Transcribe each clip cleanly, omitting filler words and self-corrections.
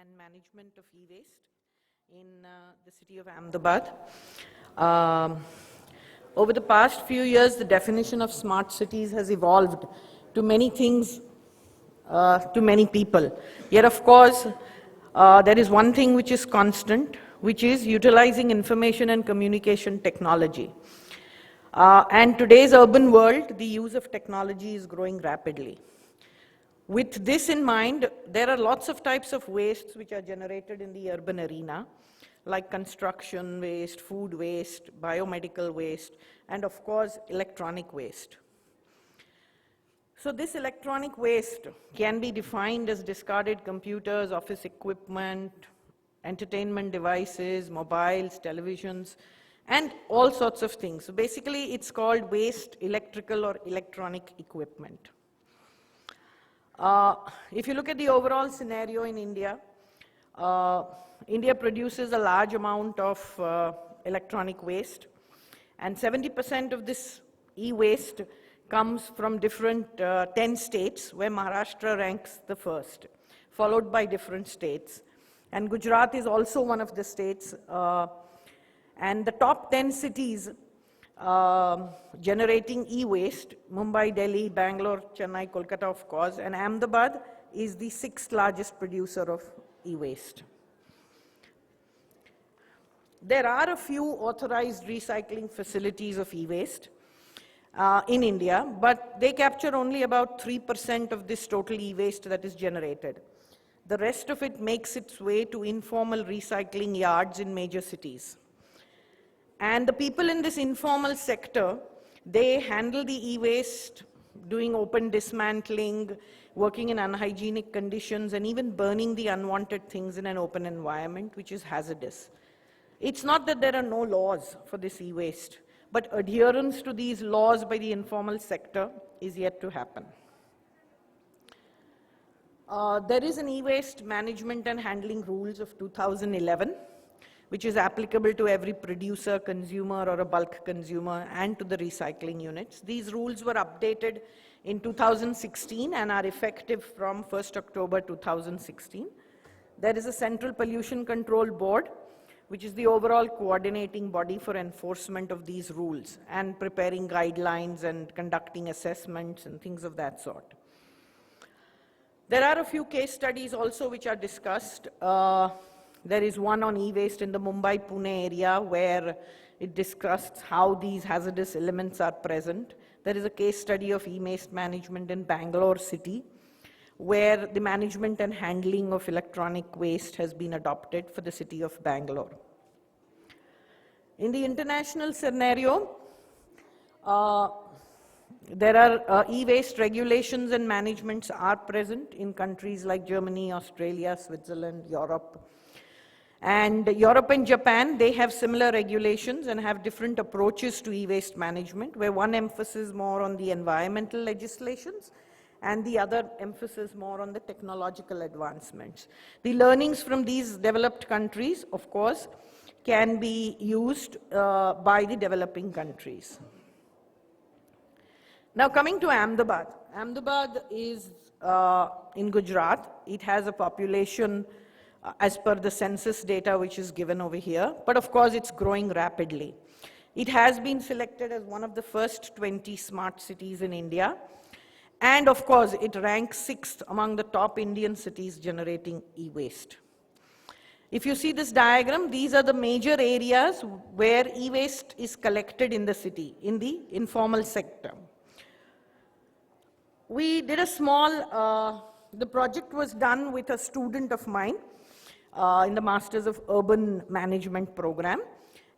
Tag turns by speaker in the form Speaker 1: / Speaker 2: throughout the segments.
Speaker 1: and management of e-waste in the city of Ahmedabad. Over the past few years, the definition of smart cities has evolved to many things, to many people. Yet, of course, there is one thing which is constant, which is utilizing information and communication technology. And today's urban world, the use of technology is growing rapidly. With this in mind, there are lots of types of wastes which are generated in the urban arena, like construction waste, food waste, biomedical waste, and of course, electronic waste. So this electronic waste can be defined as discarded computers, office equipment, entertainment devices, mobiles, televisions, and all sorts of things. So basically, it's called waste electrical or electronic equipment. If you look at the overall scenario in India, India produces a large amount of electronic waste, and 70% of this e-waste comes from different 10 states, where Maharashtra ranks the first, followed by different states. And Gujarat is also one of the states, and the top 10 cities generating e-waste, Mumbai, Delhi, Bangalore, Chennai, Kolkata, of course, and Ahmedabad is the 6th largest producer of e-waste. There are a few authorized recycling facilities of e-waste in India, but they capture only about 3% of this total e-waste that is generated. The rest of it makes its way to informal recycling yards in major cities. And the people in this informal sector, they handle the e-waste, doing open dismantling, working in unhygienic conditions, and even burning the unwanted things in an open environment, which is hazardous. It's not that there are no laws for this e-waste, but adherence to these laws by the informal sector is yet to happen. There is an e-waste management and handling rules of 2011, which is applicable to every producer, consumer, or a bulk consumer, and to the recycling units. These rules were updated in 2016 and are effective from 1st October 2016. There is a Central Pollution Control Board, which is the overall coordinating body for enforcement of these rules and preparing guidelines and conducting assessments and things of that sort. There are a few case studies also which are discussed. There is one on e-waste in the Mumbai-Pune area where it discussed how these hazardous elements are present. There is a case study of e-waste management in Bangalore city where the management and handling of electronic waste has been adopted for the city of Bangalore. In the international scenario, there are e-waste regulations and managements are present in countries like Germany, Australia, Switzerland, Europe. And Europe and Japan, they have similar regulations and have different approaches to e-waste management, where one emphasis more on the environmental legislations and the other emphasis more on the technological advancements. The learnings from these developed countries, of course, can be used by the developing countries. Now coming to Ahmedabad. Ahmedabad is in Gujarat. It has a population as per the census data which is given over here, but of course it's growing rapidly. It has been selected as one of the first 20 smart cities in India, and of course it ranks 6th among the top Indian cities generating e-waste. If you see this diagram, these are the major areas where e-waste is collected in the city, in the informal sector. We did a small, the project was done with a student of mine in the Masters of Urban Management program.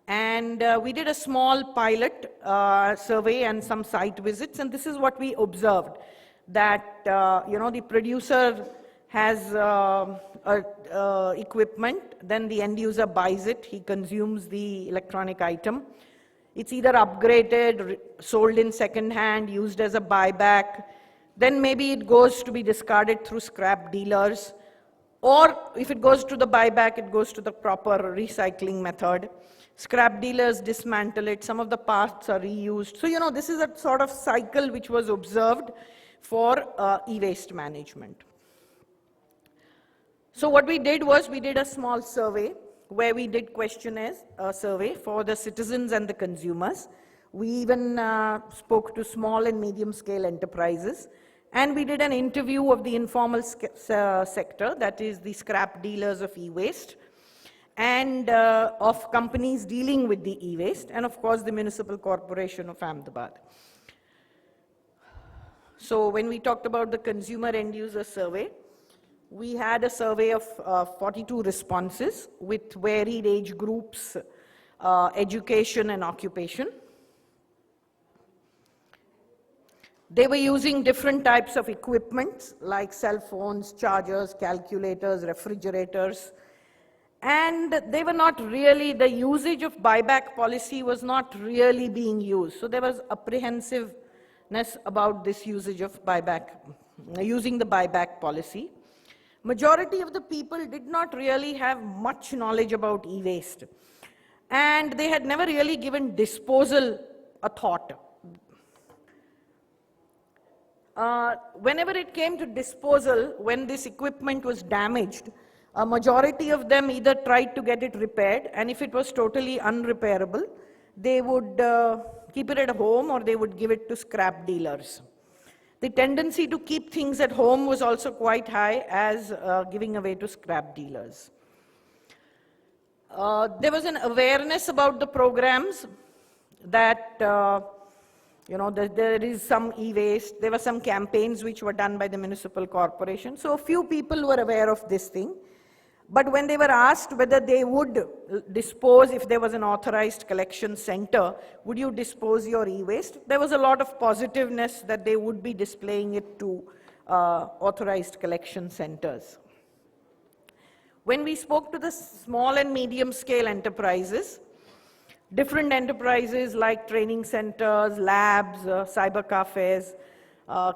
Speaker 1: And we did a small pilot survey and some site visits, and this is what we observed, that the producer has equipment, then the end user buys it, he consumes the electronic item. It's either upgraded, sold in second hand, used as a buyback, then maybe it goes to be discarded through scrap dealers, or if it goes to the buyback, it goes to the proper recycling method. Scrap dealers dismantle it, some of the parts are reused. So, this is a sort of cycle which was observed for e-waste management. So what we did was we did a small survey where we did questionnaires, survey for the citizens and the consumers. We even spoke to small and medium scale enterprises, and we did an interview of the informal sector, that is the scrap dealers of e-waste, and of companies dealing with the e-waste, and of course the Municipal Corporation of Ahmedabad. So when we talked about the consumer end user survey, we had a survey of 42 responses with varied age groups, education and occupation. They were using different types of equipment like cell phones, chargers, calculators, refrigerators, and they were not really, the usage of buyback policy was not really being used. So there was apprehensiveness about this usage of buyback, using the buyback policy. Majority of the people did not really have much knowledge about e-waste, and they had never really given disposal a thought. Whenever it came to disposal, when this equipment was damaged, a majority of them either tried to get it repaired, and if it was totally unrepairable, they would keep it at home or they would give it to scrap dealers. The tendency to keep things at home was also quite high, as giving away to scrap dealers. There was an awareness about the programs that there is some e-waste. There were some campaigns which were done by the municipal corporation. So a few people were aware of this thing. But when they were asked whether they would dispose, if there was an authorized collection center, would you dispose your e-waste? There was a lot of positiveness that they would be displaying it to authorized collection centers. When we spoke to the small and medium scale enterprises, different enterprises like training centers, labs, cyber cafes,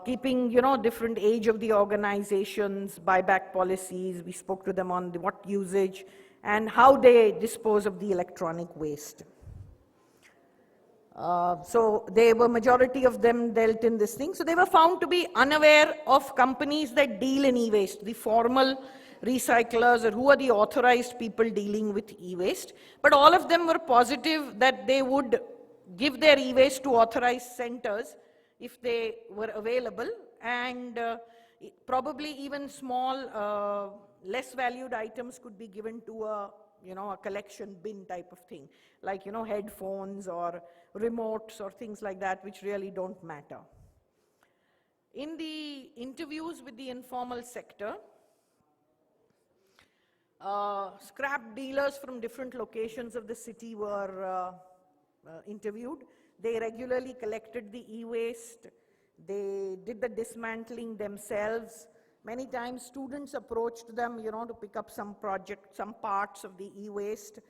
Speaker 1: keeping, different age of the organizations, buyback policies. We spoke to them on what usage and how they dispose of the electronic waste. So they were, majority of them dealt in this thing. So they were found to be unaware of companies that deal in e-waste, the formal recyclers, or who are the authorized people dealing with e-waste. But all of them were positive that they would give their e-waste to authorized centers if they were available, and probably even small, less valued items could be given to a collection bin type of thing, like, headphones or remotes or things like that, which really don't matter. In the interviews with the informal sector, scrap dealers from different locations of the city were interviewed. They regularly collected the e-waste. They did the dismantling themselves. Many times students approached them, to pick up some parts of the e-waste.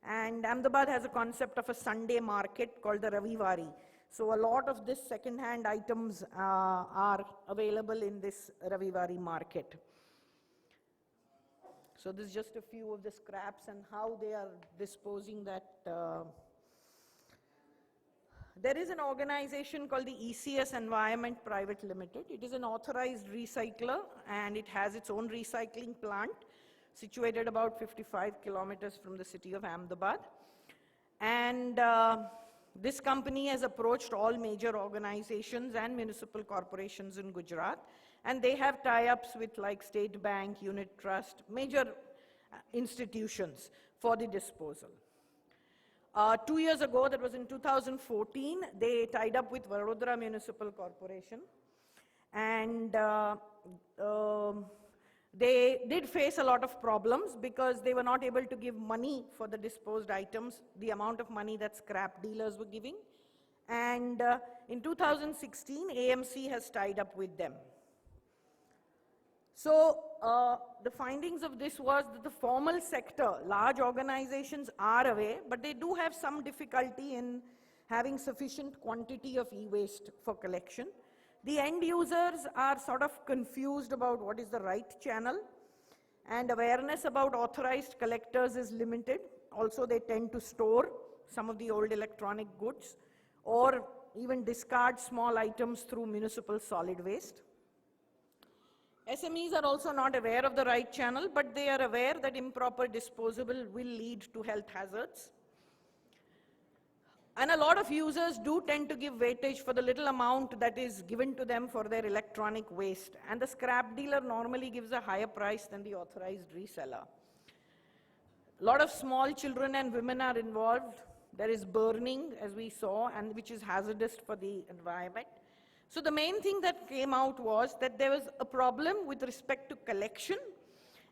Speaker 1: And Ahmedabad has a concept of a Sunday market called the Ravivari. So a lot of this second-hand items are available in this Ravivari market. So this is just a few of the scraps and how they are disposing that. There is an organization called the ECS Environment Private Limited. It is an authorized recycler, and it has its own recycling plant situated about 55 kilometers from the city of Ahmedabad. And this company has approached all major organizations and municipal corporations in Gujarat, and they have tie-ups with like State Bank, Unit Trust, major institutions for the disposal. 2 years ago, that was in 2014, they tied up with Vadodara Municipal Corporation, and they did face a lot of problems because they were not able to give money for the disposed items, the amount of money that scrap dealers were giving. And in 2016, AMC has tied up with them. So the findings of this was that the formal sector, large organizations are aware, but they do have some difficulty in having sufficient quantity of e-waste for collection. The end users are sort of confused about what is the right channel, and awareness about authorized collectors is limited. Also, they tend to store some of the old electronic goods or even discard small items through municipal solid waste. SMEs are also not aware of the right channel, but they are aware that improper disposal will lead to health hazards. And a lot of users do tend to give weightage for the little amount that is given to them for their electronic waste. And the scrap dealer normally gives a higher price than the authorized reseller. A lot of small children and women are involved. There is burning, as we saw, and which is hazardous for the environment. So the main thing that came out was that there was a problem with respect to collection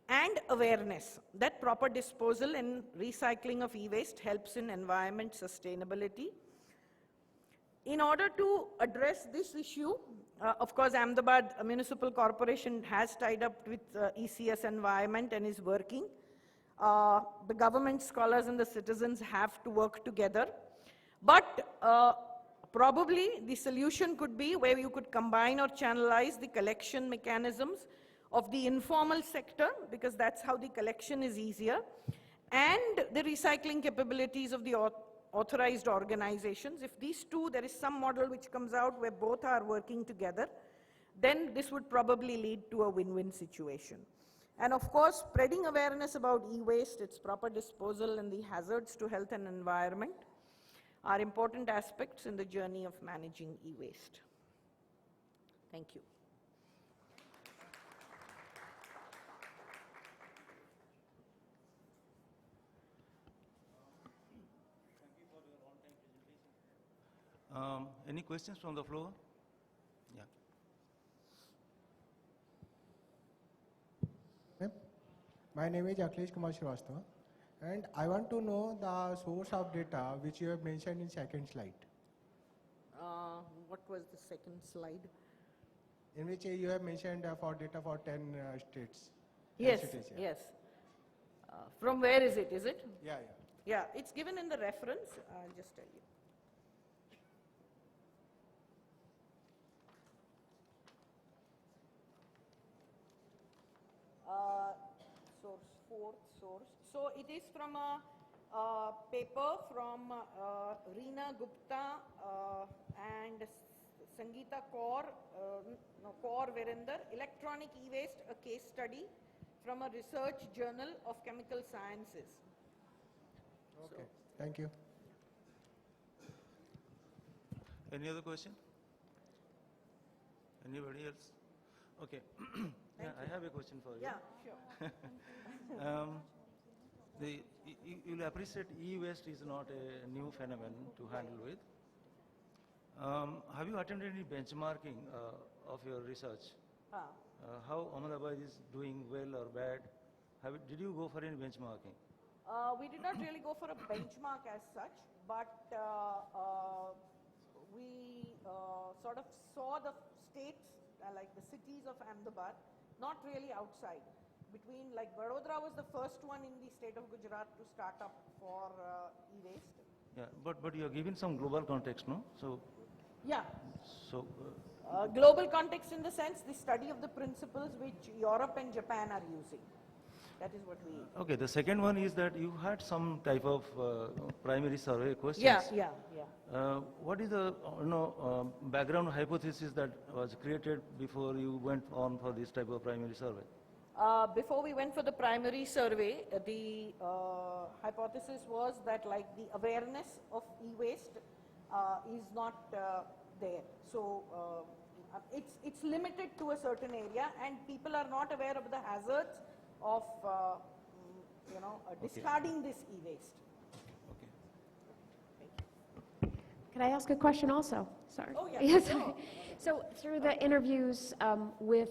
Speaker 1: and awareness that proper disposal and recycling of e-waste helps in environment sustainability. In order to address this issue, of course, Ahmedabad Municipal Corporation has tied up with ECS Environment and is working. The government, scholars, and the citizens have to work together. But probably the solution could be where you could combine or channelize the collection mechanisms of the informal sector, because that's how the collection is easier, and the recycling capabilities of the authorized organizations. If these two, there is some model which comes out where both are working together, then this would probably lead to a win-win situation. And of course, spreading awareness about e-waste, its proper disposal, and the hazards to health and environment are important aspects in the journey of managing e-waste. Thank you.
Speaker 2: Any questions from the floor? Yeah.
Speaker 3: My name is Akhilesh Kumar Srivastava, and I want to know the source of data which you have mentioned in second slide.
Speaker 1: What was the second slide?
Speaker 3: In which you have mentioned for data for 10 states.
Speaker 1: Yes,
Speaker 3: cities, yeah.
Speaker 1: yes. From where is it?
Speaker 3: Yeah.
Speaker 1: Yeah, it's given in the reference. I'll just tell you. Fourth source. So it is from a paper from Reena Gupta and Sangeeta Kaur Virender, Electronic E-Waste, a case study from a research journal of chemical sciences.
Speaker 3: Okay, so, thank you.
Speaker 2: Any other question? Anybody else? Okay. Yeah, I have a question for you.
Speaker 1: Yeah, sure.
Speaker 2: You'll appreciate e-waste is not a new phenomenon to handle with. Have you attempted any benchmarking of your research? How Ahmedabad is doing well or bad? Did you go for any benchmarking?
Speaker 1: We did not really go for a benchmark as such, but we sort of saw the states, like the cities of Ahmedabad, not really outside. Between, like, Vadodara was the first one in the state of Gujarat to start up for e-waste.
Speaker 2: Yeah, but you are giving some global context, no? So.
Speaker 1: Yeah.
Speaker 2: So.
Speaker 1: Global context in the sense, the study of the principles which Europe and Japan are using. That is what we.
Speaker 2: Okay. The second one is that you had some type of primary survey questions.
Speaker 1: Yeah.
Speaker 2: What is the background hypothesis that was created before you went on for this type of primary survey?
Speaker 1: Before we went for the primary survey, the hypothesis was that, like, the awareness of e-waste is not there. So it's limited to a certain area, and people are not aware of the hazards of discarding this e-waste.
Speaker 2: Okay.
Speaker 4: Could I ask a question also? Sorry.
Speaker 1: Oh, yeah.
Speaker 4: Yes. So through the interviews with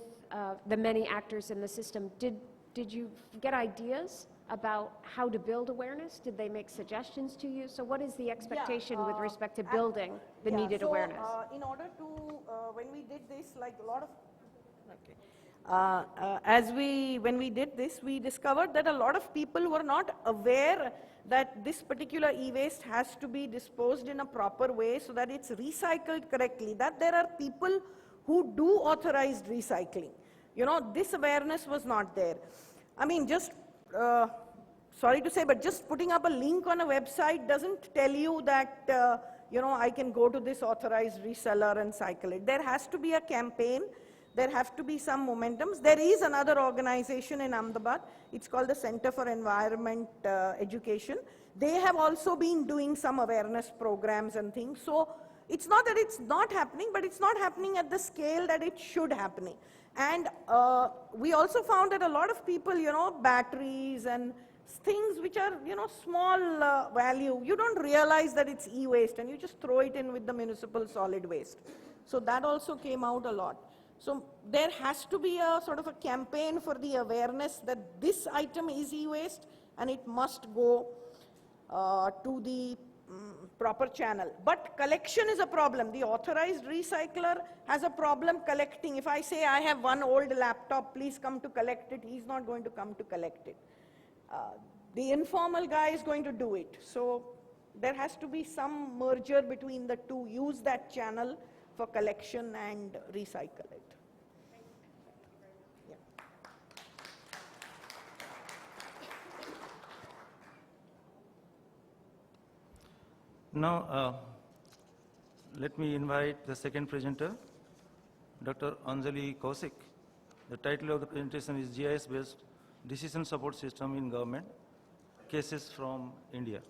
Speaker 4: the many actors in the system, did you get ideas about how to build awareness? Did they make suggestions to you? So what is the expectation with respect to building the needed awareness?
Speaker 1: In order to, when we did this, like a lot of, when we did this, we discovered that a lot of people were not aware that this particular e-waste has to be disposed in a proper way so that it's recycled correctly, that there are people who do authorized recycling. This awareness was not there. I mean, just, sorry to say, but just putting up a link on a website doesn't tell you that, I can go to this authorized reseller and cycle it. There has to be a campaign There have to be some momentums. There is another organization in Ahmedabad. It's called the Center for Environment Education. They have also been doing some awareness programs and things. So it's not that it's not happening, but it's not happening at the scale that it should happening. And we also found that a lot of people, batteries and things which are, small value, you don't realize that it's e-waste and you just throw it in with the municipal solid waste. So that also came out a lot. So there has to be a sort of a campaign for the awareness that this item is e-waste and it must go to the proper channel. But collection is a problem. The authorized recycler has a problem collecting. If I say I have one old laptop, please come to collect it, he's not going to come to collect it. The informal guy is going to do it. So there has to be some merger between the two, use that channel for collection and recycle it. Yeah.
Speaker 2: Now, let me invite the second presenter, Dr. Anjali Kaushik. The title of the presentation is GIS-based Decision Support System in Government, Cases from India.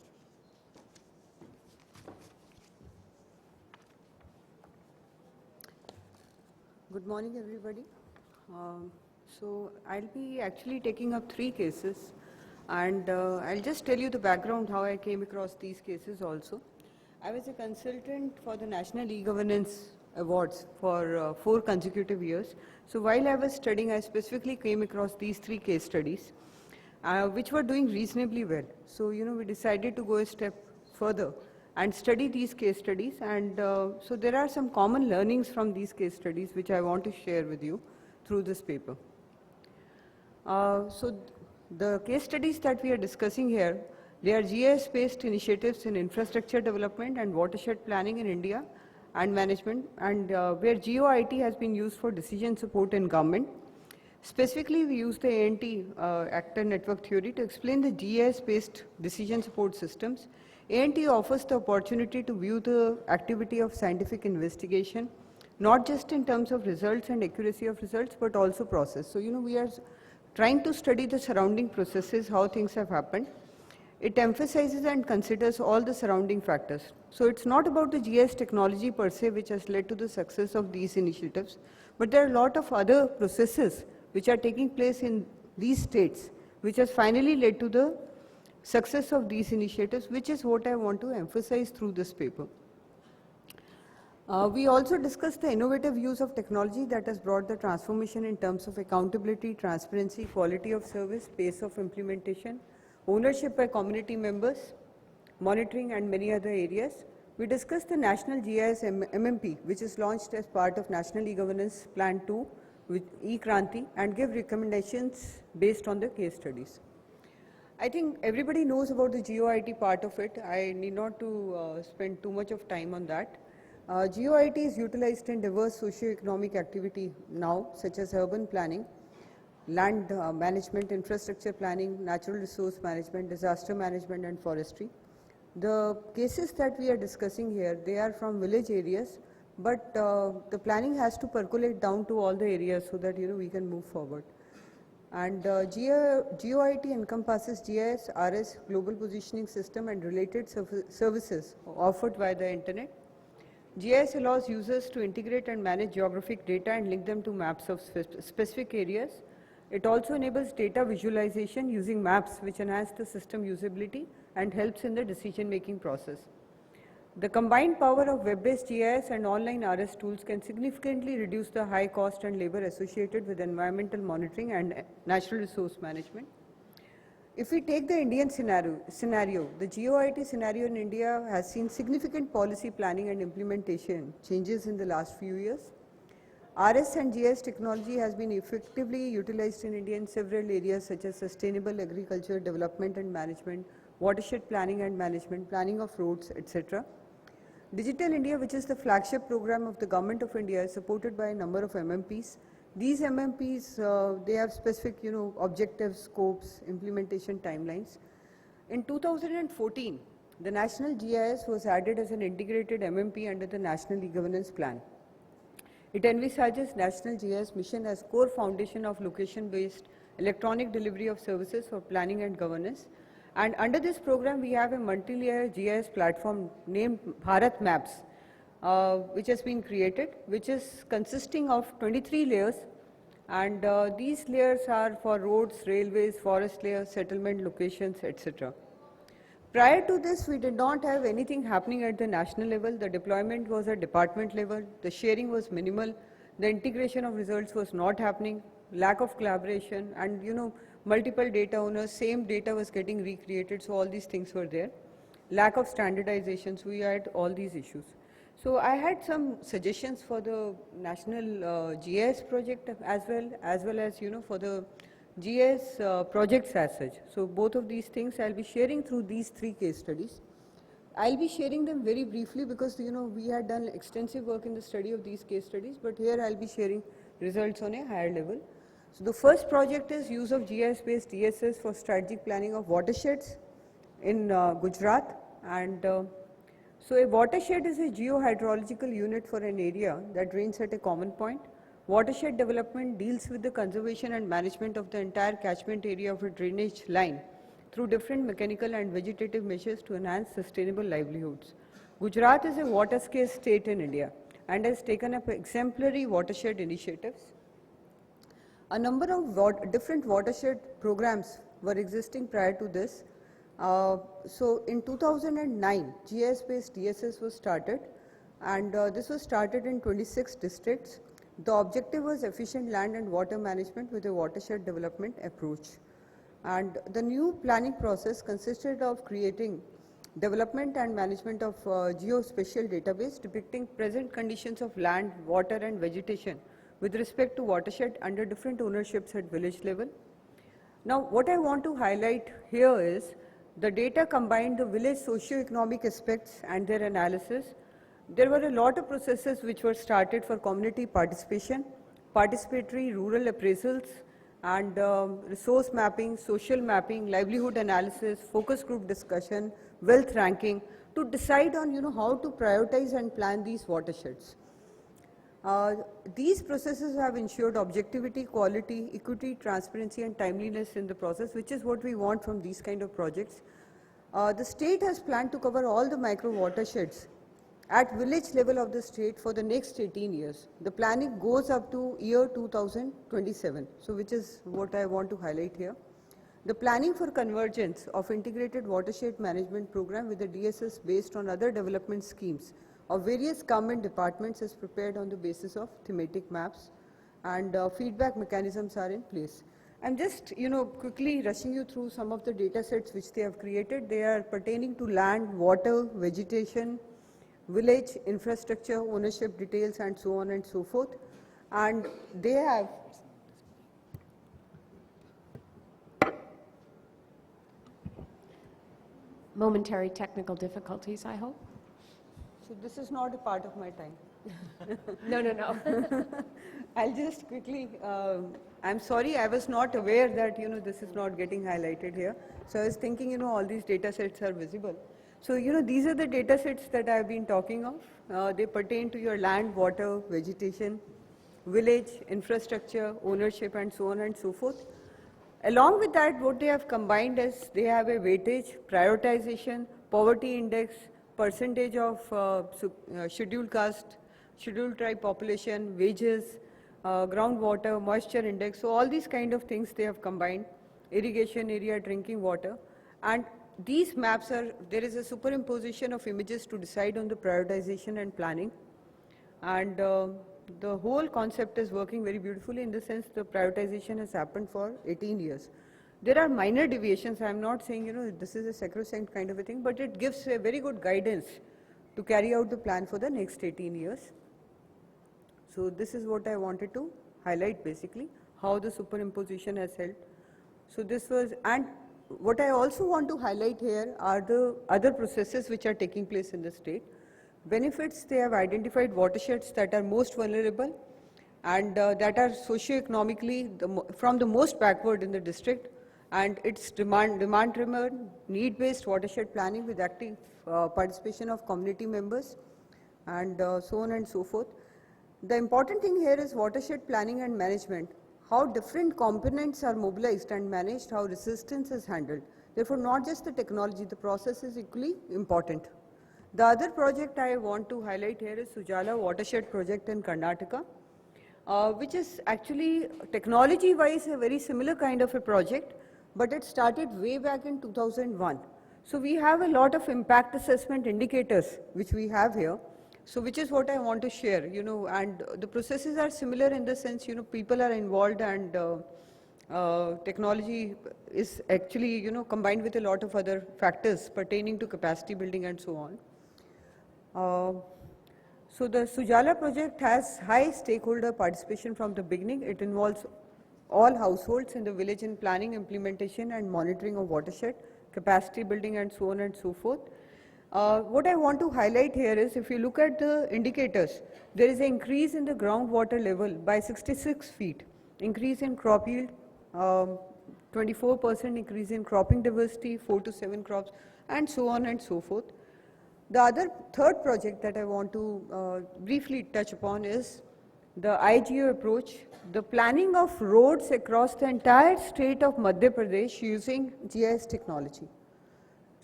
Speaker 5: Good morning, everybody. So I'll be actually taking up 3 cases, and I'll just tell you the background how I came across these cases also. I was a consultant for the National E-Governance Awards for 4 consecutive years. So while I was studying, I specifically came across these 3 case studies, which were doing reasonably well. So, we decided to go a step further and study these case studies. And so there are some common learnings from these case studies which I want to share with you through this paper. So the case studies that we are discussing here, they are GIS-based initiatives in infrastructure development and watershed planning in India and management, and where GeoIT has been used for decision support in government. Specifically, we use the ANT actor network theory to explain the GIS-based decision support systems. ANT offers the opportunity to view the activity of scientific investigation, not just in terms of results and accuracy of results, but also process. So, we are trying to study the surrounding processes, how things have happened. It emphasizes and considers all the surrounding factors. So it's not about the GIS technology per se which has led to the success of these initiatives, but there are a lot of other processes which are taking place in these states, which has finally led to the success of these initiatives, which is what I want to emphasize through this paper. We also discussed the innovative use of technology that has brought the transformation in terms of accountability, transparency, quality of service, pace of implementation, ownership by community members, monitoring, and many other areas. We discussed the National GIS MMP, which is launched as part of National E-Governance Plan 2 with E-Kranti, and give recommendations based on the case studies. I think everybody knows about the GeoIT part of it. I need not to spend too much of time on that. GeoIT is utilized in diverse socio-economic activity now, such as urban planning, land management, infrastructure planning, natural resource management, disaster management, and forestry. The cases that we are discussing here, they are from village areas, but the planning has to percolate down to all the areas so that we can move forward. And GeoIT encompasses GIS, RS, global positioning system, and related services offered via the internet. GIS allows users to integrate and manage geographic data and link them to maps of specific areas. It also enables data visualization using maps, which enhance the system usability and helps in the decision-making process. The combined power of web-based GIS and online RS tools can significantly reduce the high cost and labor associated with environmental monitoring and natural resource management. If we take the Indian scenario, the GeoIT scenario in India has seen significant policy planning and implementation changes in the last few years. RS and GIS technology has been effectively utilized in India in several areas such as sustainable agriculture, development and management, watershed planning and management, planning of roads, etc. Digital India, which is the flagship program of the Government of India, is supported by a number of MMPs. These MMPs, they have specific, objectives, scopes, implementation timelines. In 2014, the National GIS was added as an integrated MMP under the National E-Governance Plan. It envisages National GIS Mission as core foundation of location-based electronic delivery of services for planning and governance. And under this program, we have a multi-layer GIS platform named Bharat Maps, which has been created, which is consisting of 23 layers. And these layers are for roads, railways, forest layers, settlement locations, etc. Prior to this, we did not have anything happening at the national level. The deployment was at department level. The sharing was minimal. The integration of results was not happening. Lack of collaboration, and multiple data owners, same data was getting recreated. So all these things were there. Lack of standardization. So we had all these issues. So I had some suggestions for the national GIS project as well as for the GIS projects as such. So both of these things I'll be sharing through these 3 case studies. I'll be sharing them very briefly because we had done extensive work in the study of these case studies, but here I'll be sharing results on a higher level. So the first project is use of GIS-based DSS for strategic planning of watersheds in Gujarat. And so a watershed is a geohydrological unit for an area that drains at a common point. Watershed development deals with the conservation and management of the entire catchment area of a drainage line through different mechanical and vegetative measures to enhance sustainable livelihoods. Gujarat is a water-scarce state in India and has taken up exemplary watershed initiatives. A number of different watershed programs were existing prior to this. So in 2009, GIS-based DSS was started, and this was started in 26 districts. The objective was efficient land and water management with a watershed development approach. And the new planning process consisted of creating development and management of geospatial database depicting present conditions of land, water and vegetation with respect to watershed under different ownerships at village level. Now what I want to highlight here is the data combined the village socio-economic aspects and their analysis. There were a lot of processes which were started for community participation, participatory rural appraisals, and resource mapping, social mapping, livelihood analysis, focus group discussion, wealth ranking, to decide on how to prioritize and plan these watersheds. These processes have ensured objectivity, quality, equity, transparency and timeliness in the process, which is what we want from these kind of projects. The state has planned to cover all the micro watersheds at village level of the state for the next 18 years. The planning goes up to year 2027, so which is what I want to highlight here. The planning for convergence of integrated watershed management program with the DSS based on other development schemes of various government departments is prepared on the basis of thematic maps, and feedback mechanisms are in place. I'm just quickly rushing you through some of the data sets which they have created. They are pertaining to land, water, vegetation, village, infrastructure, ownership details and so on and so forth. And they have
Speaker 4: Momentary technical difficulties, I hope.
Speaker 5: so this is not a part of my time.
Speaker 4: No.
Speaker 5: I'll just quickly, I'm sorry, I was not aware that this is not getting highlighted here. So I was thinking all these data sets are visible. So these are the data sets that I've been talking of. They pertain to your land, water, vegetation, village, infrastructure, ownership and so on and so forth. Along with that, what they have combined is they have a weightage, prioritization, poverty index, percentage of scheduled caste, scheduled tribe population, wages, groundwater, moisture index. So all these kind of things they have combined, irrigation area, drinking water. And these maps there is a superimposition of images to decide on the prioritization and planning. And the whole concept is working very beautifully in the sense the prioritization has happened for 18 years. There are minor deviations. I am not saying, this is a sacrosanct kind of a thing, but it gives a very good guidance to carry out the plan for the next 18 years. So this is what I wanted to highlight basically, how the superimposition has helped. So this was, and what I also want to highlight here are the other processes which are taking place in the state. Benefits, they have identified watersheds that are most vulnerable and that are socio-economically from the most backward in the district, and it's demand-driven, need-based watershed planning with active participation of community members and so on and so forth. The important thing here is watershed planning and management, how different components are mobilized and managed, how resistance is handled. Therefore, not just the technology, the process is equally important. The other project I want to highlight here is Sujala Watershed Project in Karnataka, which is actually technology-wise a very similar kind of a project, but it started way back in 2001. So we have a lot of impact assessment indicators which we have here. So which is what I want to share, and the processes are similar in the sense, people are involved and technology is actually, combined with a lot of other factors pertaining to capacity building and so on. So the Sujala project has high stakeholder participation from the beginning. It involves all households in the village in planning, implementation and monitoring of watershed, capacity building and so on and so forth. What I want to highlight here is if you look at the indicators, there is an increase in the groundwater level by 66 feet, increase in crop yield, 24% increase in cropping diversity, 4 to 7 crops, and so on and so forth. The third project that I want to briefly touch upon is the IGO approach, the planning of roads across the entire state of Madhya Pradesh using GIS technology.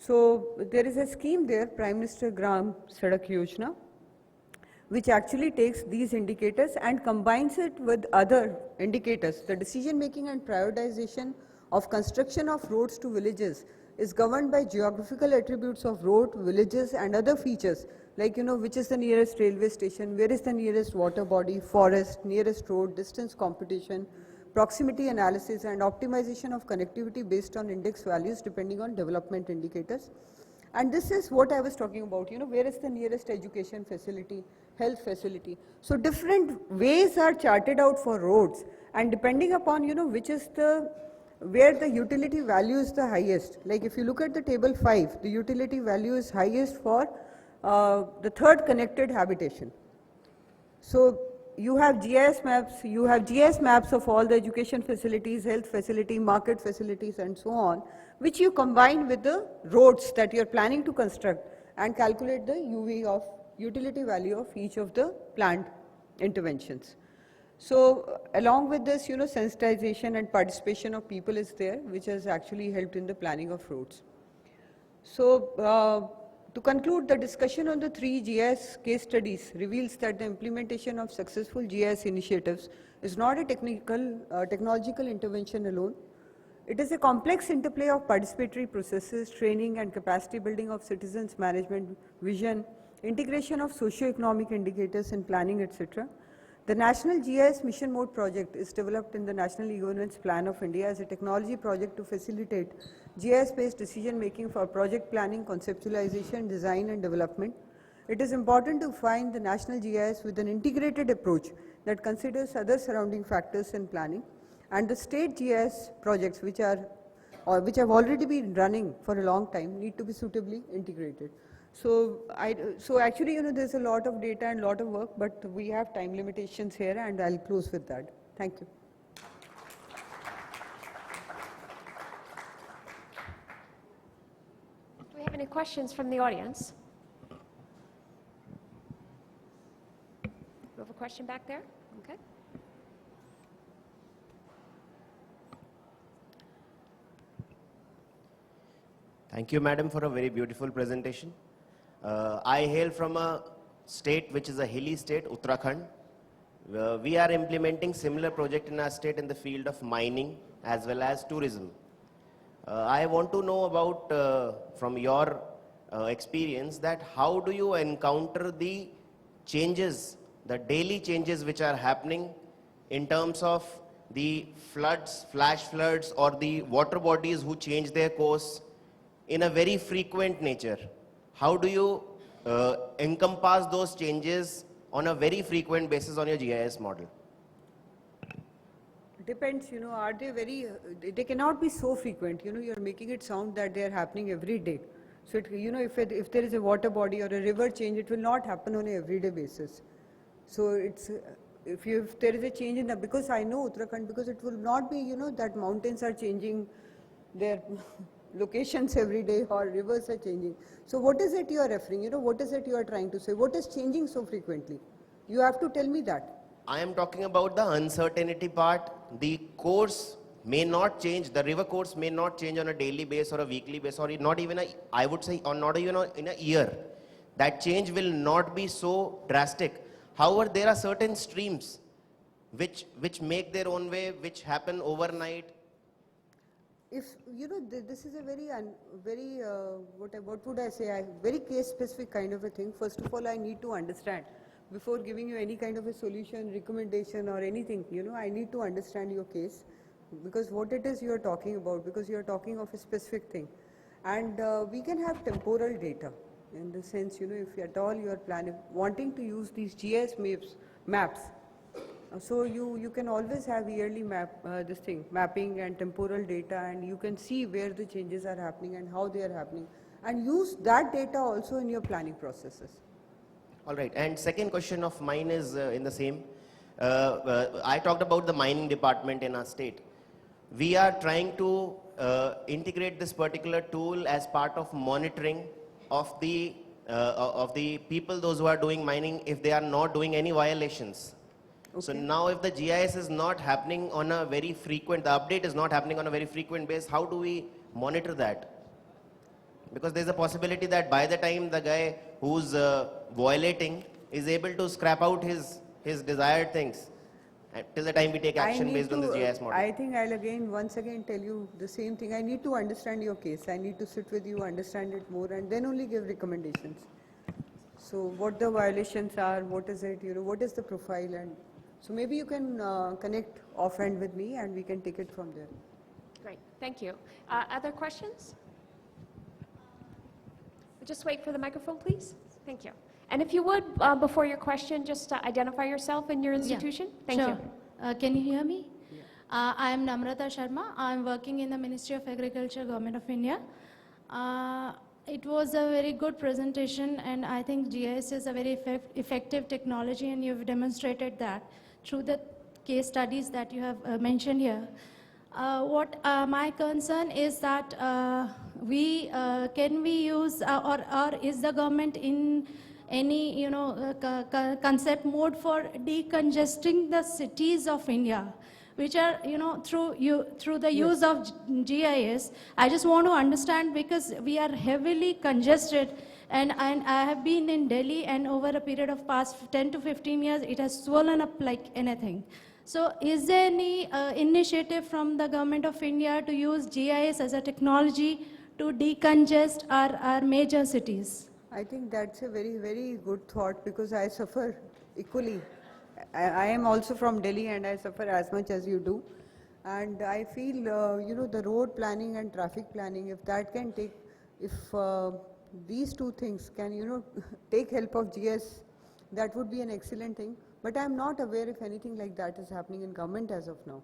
Speaker 5: So there is a scheme there, Prime Minister Gram Sadak Yojana, which actually takes these indicators and combines it with other indicators. The decision making and prioritization of construction of roads to villages is governed by geographical attributes of road, villages and other features like, which is the nearest railway station, where is the nearest water body, forest, nearest road, distance computation, proximity analysis and optimization of connectivity based on index values depending on development indicators. And this is what I was talking about, where is the nearest education facility, health facility. So different ways are charted out for roads and depending upon, which is where the utility value is the highest. Like if you look at the table 5, the utility value is highest for the third connected habitation. So you have GIS maps of all the education facilities, health facility, market facilities and so on, which you combine with the roads that you are planning to construct and calculate the UV of utility value of each of the planned interventions. So along with this, sensitization and participation of people is there, which has actually helped in the planning of roads. So to conclude, the discussion on the 3 GIS case studies reveals that the implementation of successful GIS initiatives is not a technological intervention alone. It is a complex interplay of participatory processes, training and capacity building of citizens, management, vision, integration of socio-economic indicators in planning, etc. The National GIS Mission Mode project is developed in the National E-Governance Plan of India as a technology project to facilitate GIS-based decision making for project planning, conceptualization, design and development. It is important to find the National GIS with an integrated approach that considers other surrounding factors in planning, and the state GIS projects which have already been running for a long time need to be suitably integrated. So actually, there's a lot of data and a lot of work, but we have time limitations here and I'll close with that. Thank you.
Speaker 4: Do we have any questions from the audience? You have a question back there? Okay.
Speaker 6: Thank you, madam, for a very beautiful presentation. I hail from a state which is a hilly state, Uttarakhand. We are implementing similar project in our state in the field of mining as well as tourism. I want to know about, from your experience, that how do you encounter the changes, the daily changes which are happening in terms of the floods, flash floods or the water bodies who change their course in a very frequent nature. How do you encompass those changes on a very frequent basis on your GIS model?
Speaker 5: Depends, are they they cannot be so frequent, you're making it sound that they're happening every day. So, if there is a water body or a river change, it will not happen on an everyday basis. So, if there is a change in that, because I know Uttarakhand, because it will not be, that mountains are changing their locations every day or rivers are changing. So what is it you are referring, what is it you are trying to say? What is changing so frequently? You have to tell me that.
Speaker 6: I am talking about the uncertainty part. The course may not change, the river course may not change on a daily basis or a weekly basis or not even I would say, or not even in a year. That change will not be so drastic. However, there are certain streams which make their own way, which happen overnight.
Speaker 5: If, this is a what would I say, very case specific kind of a thing. First of all, I need to understand. Before giving you any kind of a solution, recommendation or anything, I need to understand your case, because what it is you are talking about, because you are talking of a specific thing. And we can have temporal data, in the sense, if at all you are wanting to use these GIS maps, so you can always have yearly mapping and temporal data, and you can see where the changes are happening and how they are happening, and use that data also in your planning processes.
Speaker 6: All right, and second question of mine is in the same. I talked about the mining department in our state. We are trying to integrate this particular tool as part of monitoring of the people, those who are doing mining, if they are not doing any violations. Okay. So now if the GIS is not happening on a very frequent, the update is not happening on a very frequent basis, how do we monitor that? Because there's a possibility that by the time the guy who's violating is able to scrap out his desired things, till the time we take action based on this GIS model.
Speaker 5: I think I'll once again tell you the same thing. I need to understand your case. I need to sit with you, understand it more, and then only give recommendations. So what the violations are, what is it, what is the profile, and so maybe you can connect offhand with me and we can take it from there.
Speaker 4: Great, thank you. Other questions? Just wait for the microphone, please. Thank you. And if you would, before your question, just identify yourself and your institution.
Speaker 7: Yeah,
Speaker 4: Thank
Speaker 7: sure.
Speaker 4: you.
Speaker 7: Can you hear me? Yeah. I am Namrata Sharma. I am working in the Ministry of Agriculture, Government of India. It was a very good presentation, and I think GIS is a very effective technology, and you've demonstrated that through the case studies that you have mentioned here. What my concern is that can we use or is the government in any concept mode for decongesting the cities of India, which are through the use of GIS. I just want to understand, because we are heavily congested, and I have been in Delhi, and over a period of past 10 to 15 years, it has swollen up like anything. So is there any initiative from the Government of India to use GIS as a technology to decongest our major cities?
Speaker 5: I think that's a very, very good thought, because I suffer equally. I am also from Delhi, and I suffer as much as you do. And I feel, the road planning and traffic planning, if that can take, if these two things can, take help of GIS, that would be an excellent thing. But I am not aware if anything like that is happening in government as of now.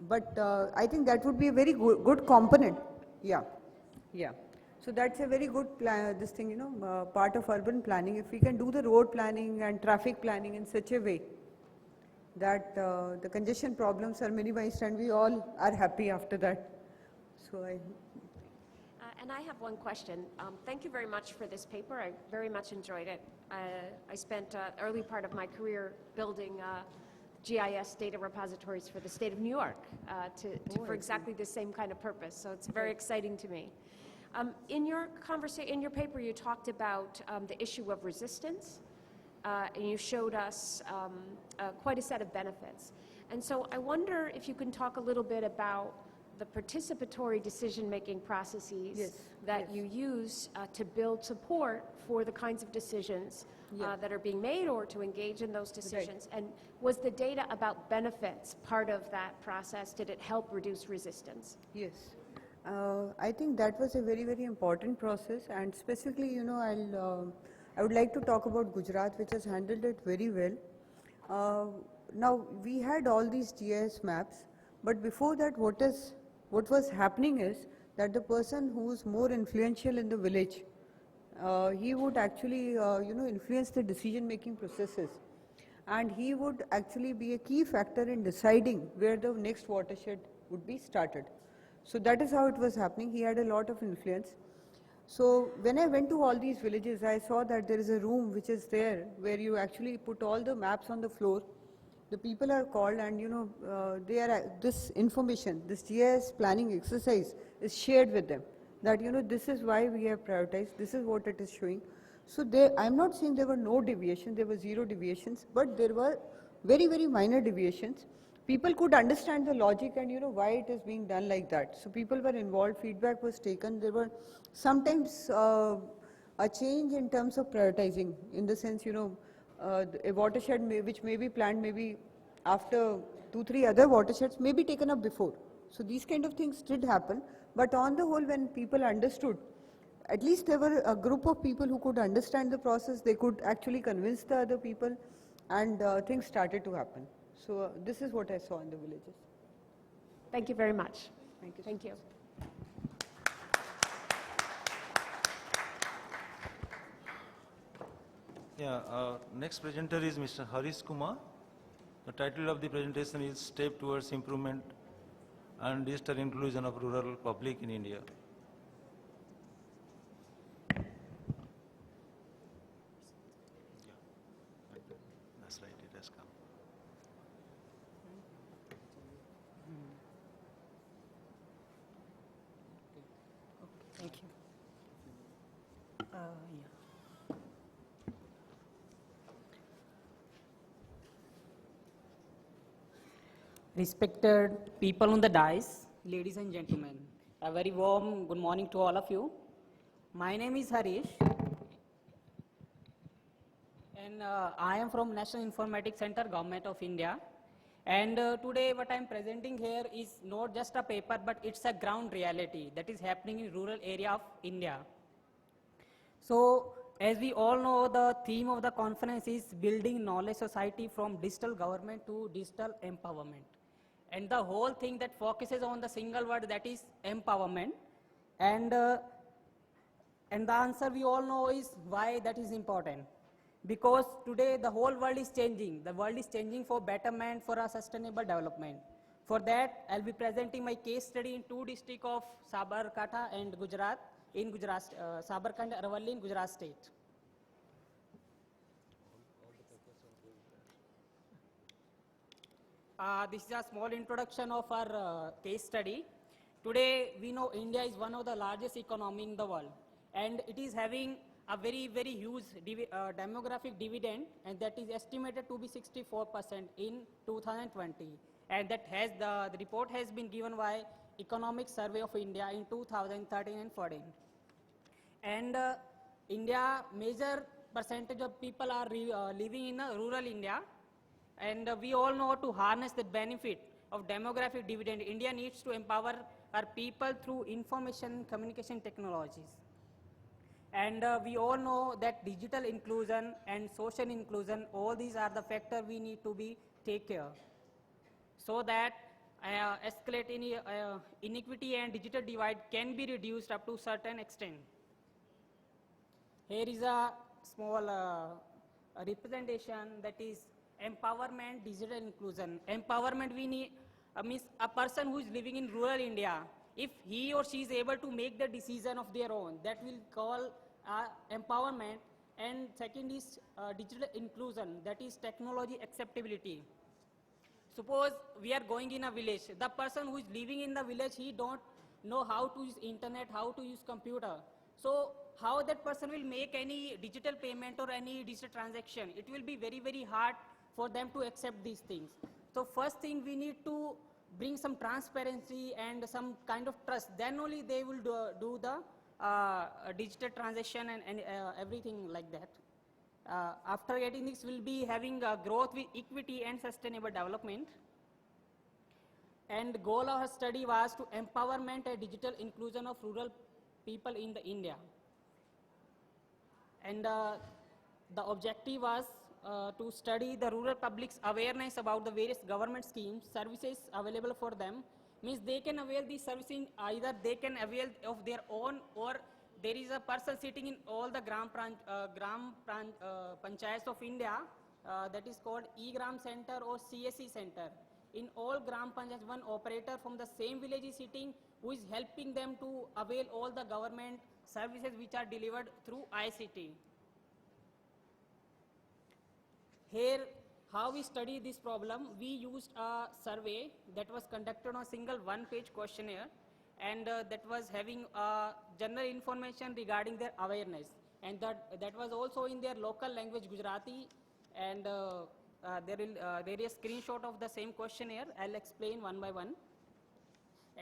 Speaker 5: But I think that would be a very good component. Yeah. So that's a very good part of urban planning. If we can do the road planning and traffic planning in such a way that the congestion problems are minimized, and we all are happy after that. So
Speaker 4: and I have one question. Thank you very much for this paper. I very much enjoyed it. I spent early part of my career building GIS data repositories for the state of New York for exactly the same kind of purpose. So it's very exciting to me. In your paper, you talked about the issue of resistance, and you showed us quite a set of benefits. And so I wonder if you can talk a little bit about the participatory decision-making processes that you use to build support for the kinds of decisions that are being made, or to engage in those decisions. Right. And was the data about benefits part of that process? Did it help reduce resistance?
Speaker 5: Yes. I think that was a very, very important process, and specifically, I would like to talk about Gujarat, which has handled it very well. Now, we had all these GIS maps, but before that, what was happening is that the person who is more influential in the village, he would actually, influence the decision-making processes, and he would actually be a key factor in deciding where the next watershed would be started. So that is how it was happening. He had a lot of influence. So when I went to all these villages, I saw that there is a room which is there where you actually put all the maps on the floor. The people are called and this information, this GIS planning exercise is shared with them. That this is why we have prioritized, this is what it is showing. So I'm not saying there were no deviations, there were zero deviations, but there were very, very minor deviations. People could understand the logic and why it is being done like that. So people were involved, feedback was taken. There were sometimes a change in terms of prioritizing, in the sense, a watershed which may be planned maybe after 2-3 other watersheds may be taken up before. So these kind of things did happen, but on the whole, when people understood, at least there were a group of people who could understand the process, they could actually convince the other people, and things started to happen. So this is what I saw in the villages.
Speaker 4: Thank you very much.
Speaker 5: Thank you.
Speaker 4: Thank you.
Speaker 2: Yeah, next presenter is Mr. Harish Kumar. The title of the presentation is Step Towards Improvement and Digital Inclusion of Rural Public in India. That's right, it has come.
Speaker 8: Thank you. Respected people on the dais, ladies and gentlemen, a very warm good morning to all of you. My name is Harish, and I am from National Informatics Center, Government of India. And today what I am presenting here is not just a paper, but it's a ground reality that is happening in rural area of India. So as we all know, the theme of the conference is building knowledge society from digital government to digital empowerment. And the whole thing that focuses on the single word, that is empowerment. And the answer we all know is why that is important. Because today the whole world is changing. The world is changing for betterment, for a sustainable development. For that, I'll be presenting my case study in 2 districts of Sabarkantha and Gujarat, in Gujarat, Sabarkantha and Aravalli in Gujarat state. This is a small introduction of our case study. Today, we know India is one of the largest economy in the world, and it is having a very, very huge demographic dividend, and that is estimated to be 64% in 2020. And that has the report has been given by Economic Survey of India in 2013 and 14. And India, major percentage of people are living in rural India. And we all know to harness the benefit of demographic dividend, India needs to empower our people through information and communication technologies. And we all know that digital inclusion and social inclusion, all these are the factors we need to be take care, so that escalating inequity and digital divide can be reduced up to a certain extent. Here is a small representation, that is empowerment, digital inclusion. Empowerment, we need means a person who is living in rural India, if he or she is able to make the decision of their own, that will call empowerment. And second is digital inclusion, that is technology acceptability. Suppose we are going in a village, the person who is living in the village, he don't know how to use internet, how to use computer. So how that person will make any digital payment or any digital transaction? It will be very, very hard for them to accept these things. So first thing, we need to bring some transparency and some kind of trust. Then only they will do the digital transaction and everything like that. After getting this, we'll be having growth with equity and sustainable development. And goal of our study was to empowerment and digital inclusion of rural people in the India. And the objective was to study the rural public's awareness about the various government schemes, services available for them. Means they can avail these services, either they can avail of their own, or there is a person sitting in all the gram panchayats of India, that is called E-Gram Center or CSC Center. In all gram panchayats, one operator from the same village is sitting, who is helping them to avail all the government services which are delivered through ICT. Here, how we study this problem, we used a survey that was conducted on a single one-page questionnaire, and that was having general information regarding their awareness. And that was also in their local language, Gujarati, and there is a screenshot of the same questionnaire. I'll explain one by one.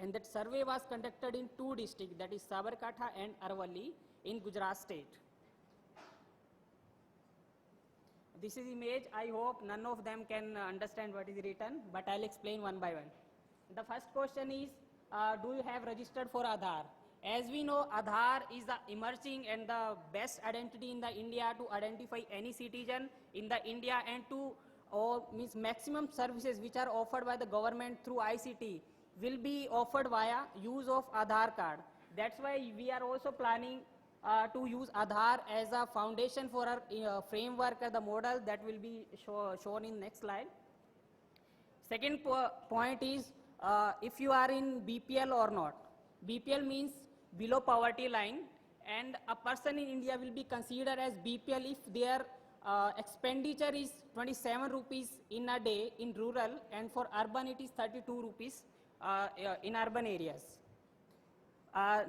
Speaker 8: And that survey was conducted in 2 districts, that is Sabarkantha and Aravalli in Gujarat state. This is image. I hope none of them can understand what is written, but I'll explain one by one. The first question is, do you have registered for Aadhaar? As we know, Aadhaar is the emerging and the best identity in the India to identify any citizen in the India, and to means maximum services which are offered by the government through ICT will be offered via use of Aadhaar card. That's why we are also planning to use Aadhaar as a foundation for our framework, the model that will be shown in next slide. Second point is, if you are in BPL or not. BPL means below poverty line, and a person in India will be considered as BPL if their expenditure is 27 rupees in a day in rural, and for urban it is 32 rupees in urban areas.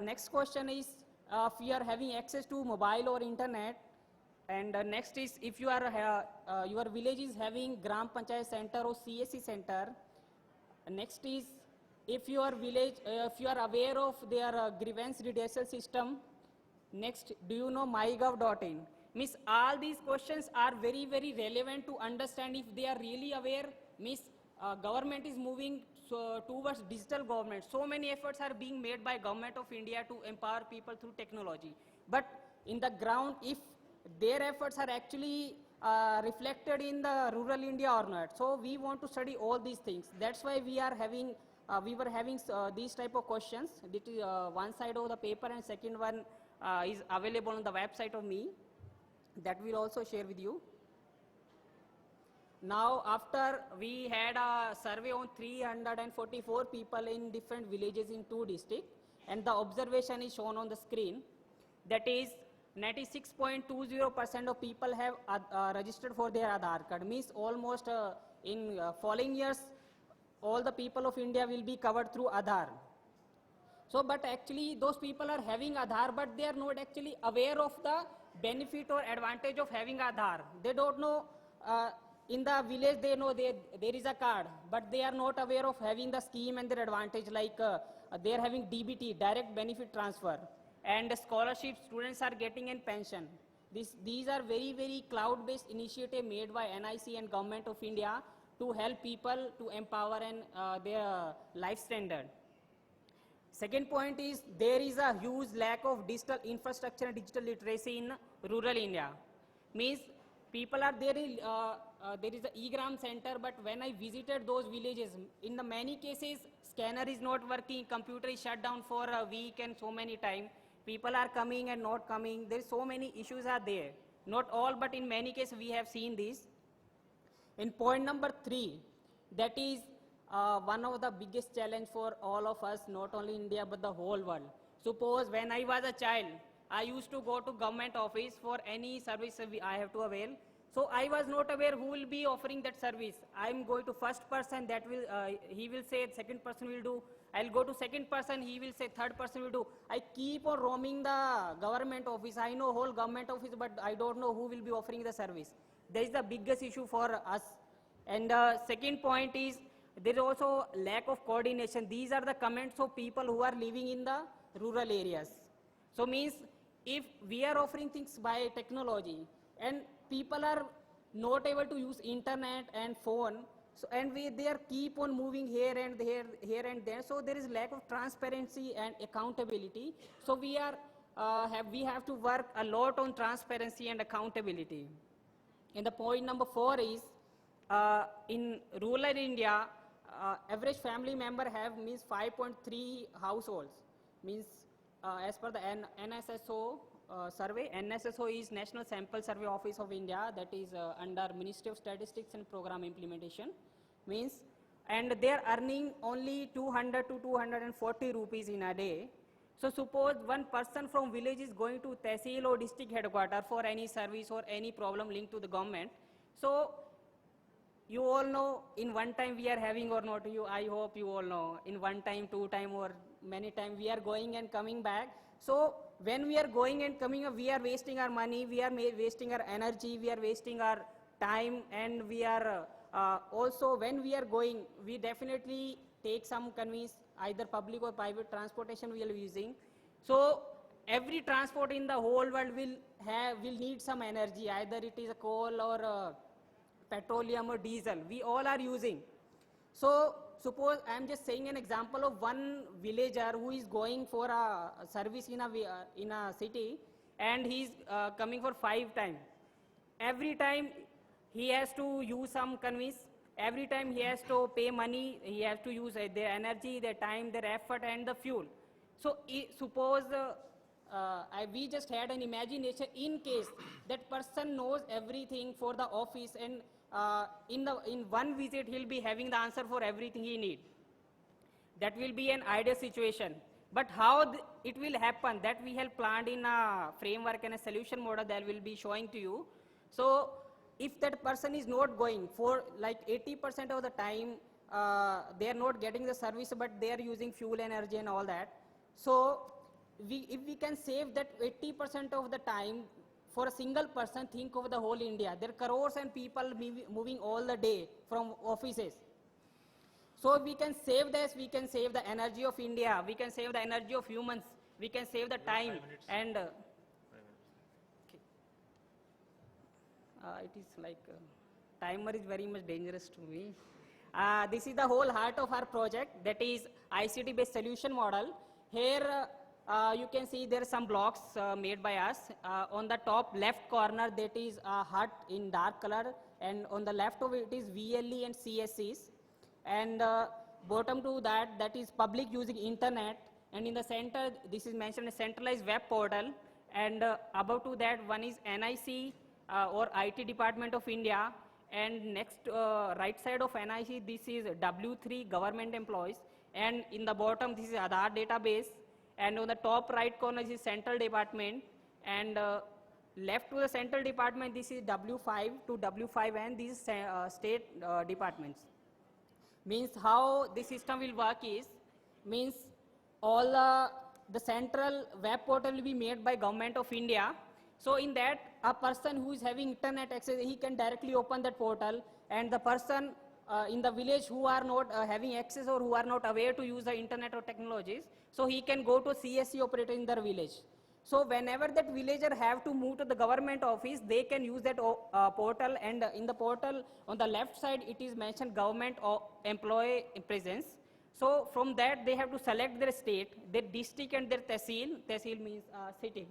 Speaker 8: Next question is, if you are having access to mobile or internet. And next is, if you are your village is having Gram Panchayat center or CSC center. Next is, if your village, if you are aware of their grievance redressal system. Next, do you know MyGov.in? Means all these questions are very, very relevant to understand if they are really aware. Means government is moving towards digital government. So many efforts are being made by government of India to empower people through technology. But in the ground, if their efforts are actually reflected in the rural India or not. So we want to study all these things. That's why we are having, we were having these type of questions. This is one side of the paper, and second one is available on the website of me. That we'll also share with you. Now, after we had a survey on 344 people in different villages in 2 districts, and the observation is shown on the screen. That is, 96.20% of people have registered for their Aadhaar card. Means almost in following years, all the people of India will be covered through Aadhaar. So, but actually those people are having Aadhaar, but they are not actually aware of the benefit or advantage of having Aadhaar. They don't know, in the village they know there is a card, but they are not aware of having the scheme and their advantage, like they are having DBT, direct benefit transfer, and scholarship students are getting in pension. These are very, very cloud-based initiative made by NIC and Government of India to help people to empower and their life standard. Second point is, there is a huge lack of digital infrastructure and digital literacy in rural India. Means people are there, there is a e-gram center, but when I visited those villages, in the many cases, scanner is not working, computer is shut down for a week and so many times. People are coming and not coming. There is so many issues are there. Not all, but in many cases we have seen this. In point number 3, that is one of the biggest challenge for all of us, not only India but the whole world. Suppose when I was a child, I used to go to government office for any service I have to avail. So I was not aware who will be offering that service. I'm going to first person, that will he will say, second person will do. I'll go to second person, he will say, third person will do. I keep on roaming the government office. I know whole government office, but I don't know who will be offering the service. That is the biggest issue for us. And second point is, there is also lack of coordination. These are the comments of people who are living in the rural areas. So means, if we are offering things by technology and people are not able to use internet and phone, so, and they are keep on moving here and there, so there is lack of transparency and accountability. So we are we have to work a lot on transparency and accountability. And the point number 4 is, in rural India, average family member have means 5.3 households. Means as per the NSSO survey, NSSO is National Sample Survey Office of India, that is under Ministry of Statistics and Program Implementation. Means, and they are earning only 200 to 240 rupees in a day. So suppose one person from village is going to Tehsil or district headquarters for any service or any problem linked to the government. So you all know in one time we are having or not, I hope you all know, in one time, two time or many time we are going and coming back. So when we are going and coming, we are wasting our money, we are wasting our energy, we are wasting our time, and we are also when we are going, we definitely take some convenience, either public or private transportation we are using. So every transport in the whole world will need some energy, either it is a coal or petroleum or diesel, we all are using. So suppose I am just saying an example of one villager who is going for a service in a city, and he is coming for 5 times. Every time he has to use some convenience, every time he has to pay money, he has to use their energy, their time, their effort and the fuel. So suppose we just had an imagination in case that person knows everything for the office, and in one visit he'll be having the answer for everything he needs. That will be an ideal situation. But how it will happen, that we have planned in a framework and a solution model that will be showing to you. So if that person is not going for like 80% of the time, they are not getting the service, but they are using fuel, energy and all that. So if we can save that 80% of the time for a single person, think of the whole India. There are crores and people moving all the day from offices. So we can save this, we can save the energy of India, we can save the energy of humans, we can save the time and it is like timer is very much dangerous to me. This is the whole heart of our project, that is ICT based solution model. Here you can see there are some blocks made by us. On the top left corner, that is a hut in dark color, and on the left of it is VLE and CSCs. And bottom to that is public using internet, and in the center this is mentioned a centralized web portal, and above to that one is NIC or IT Department of India, and next right side of NIC this is W3 government employees, and in the bottom this is Aadhaar database, and on the top right corner this is central department, and left to the central department this is W5 to W5N, these state departments. Means how the system will work is, means all the central web portal will be made by Government of India. So in that, a person who is having internet access, he can directly open that portal, and the person in the village who are not having access or who are not aware to use the internet or technologies, so he can go to CSC operator in their village. So whenever that villager have to move to the government office, they can use that portal, and in the portal on the left side it is mentioned government or employee presence. So from that they have to select their state, their district and their tehsil. Tehsil means city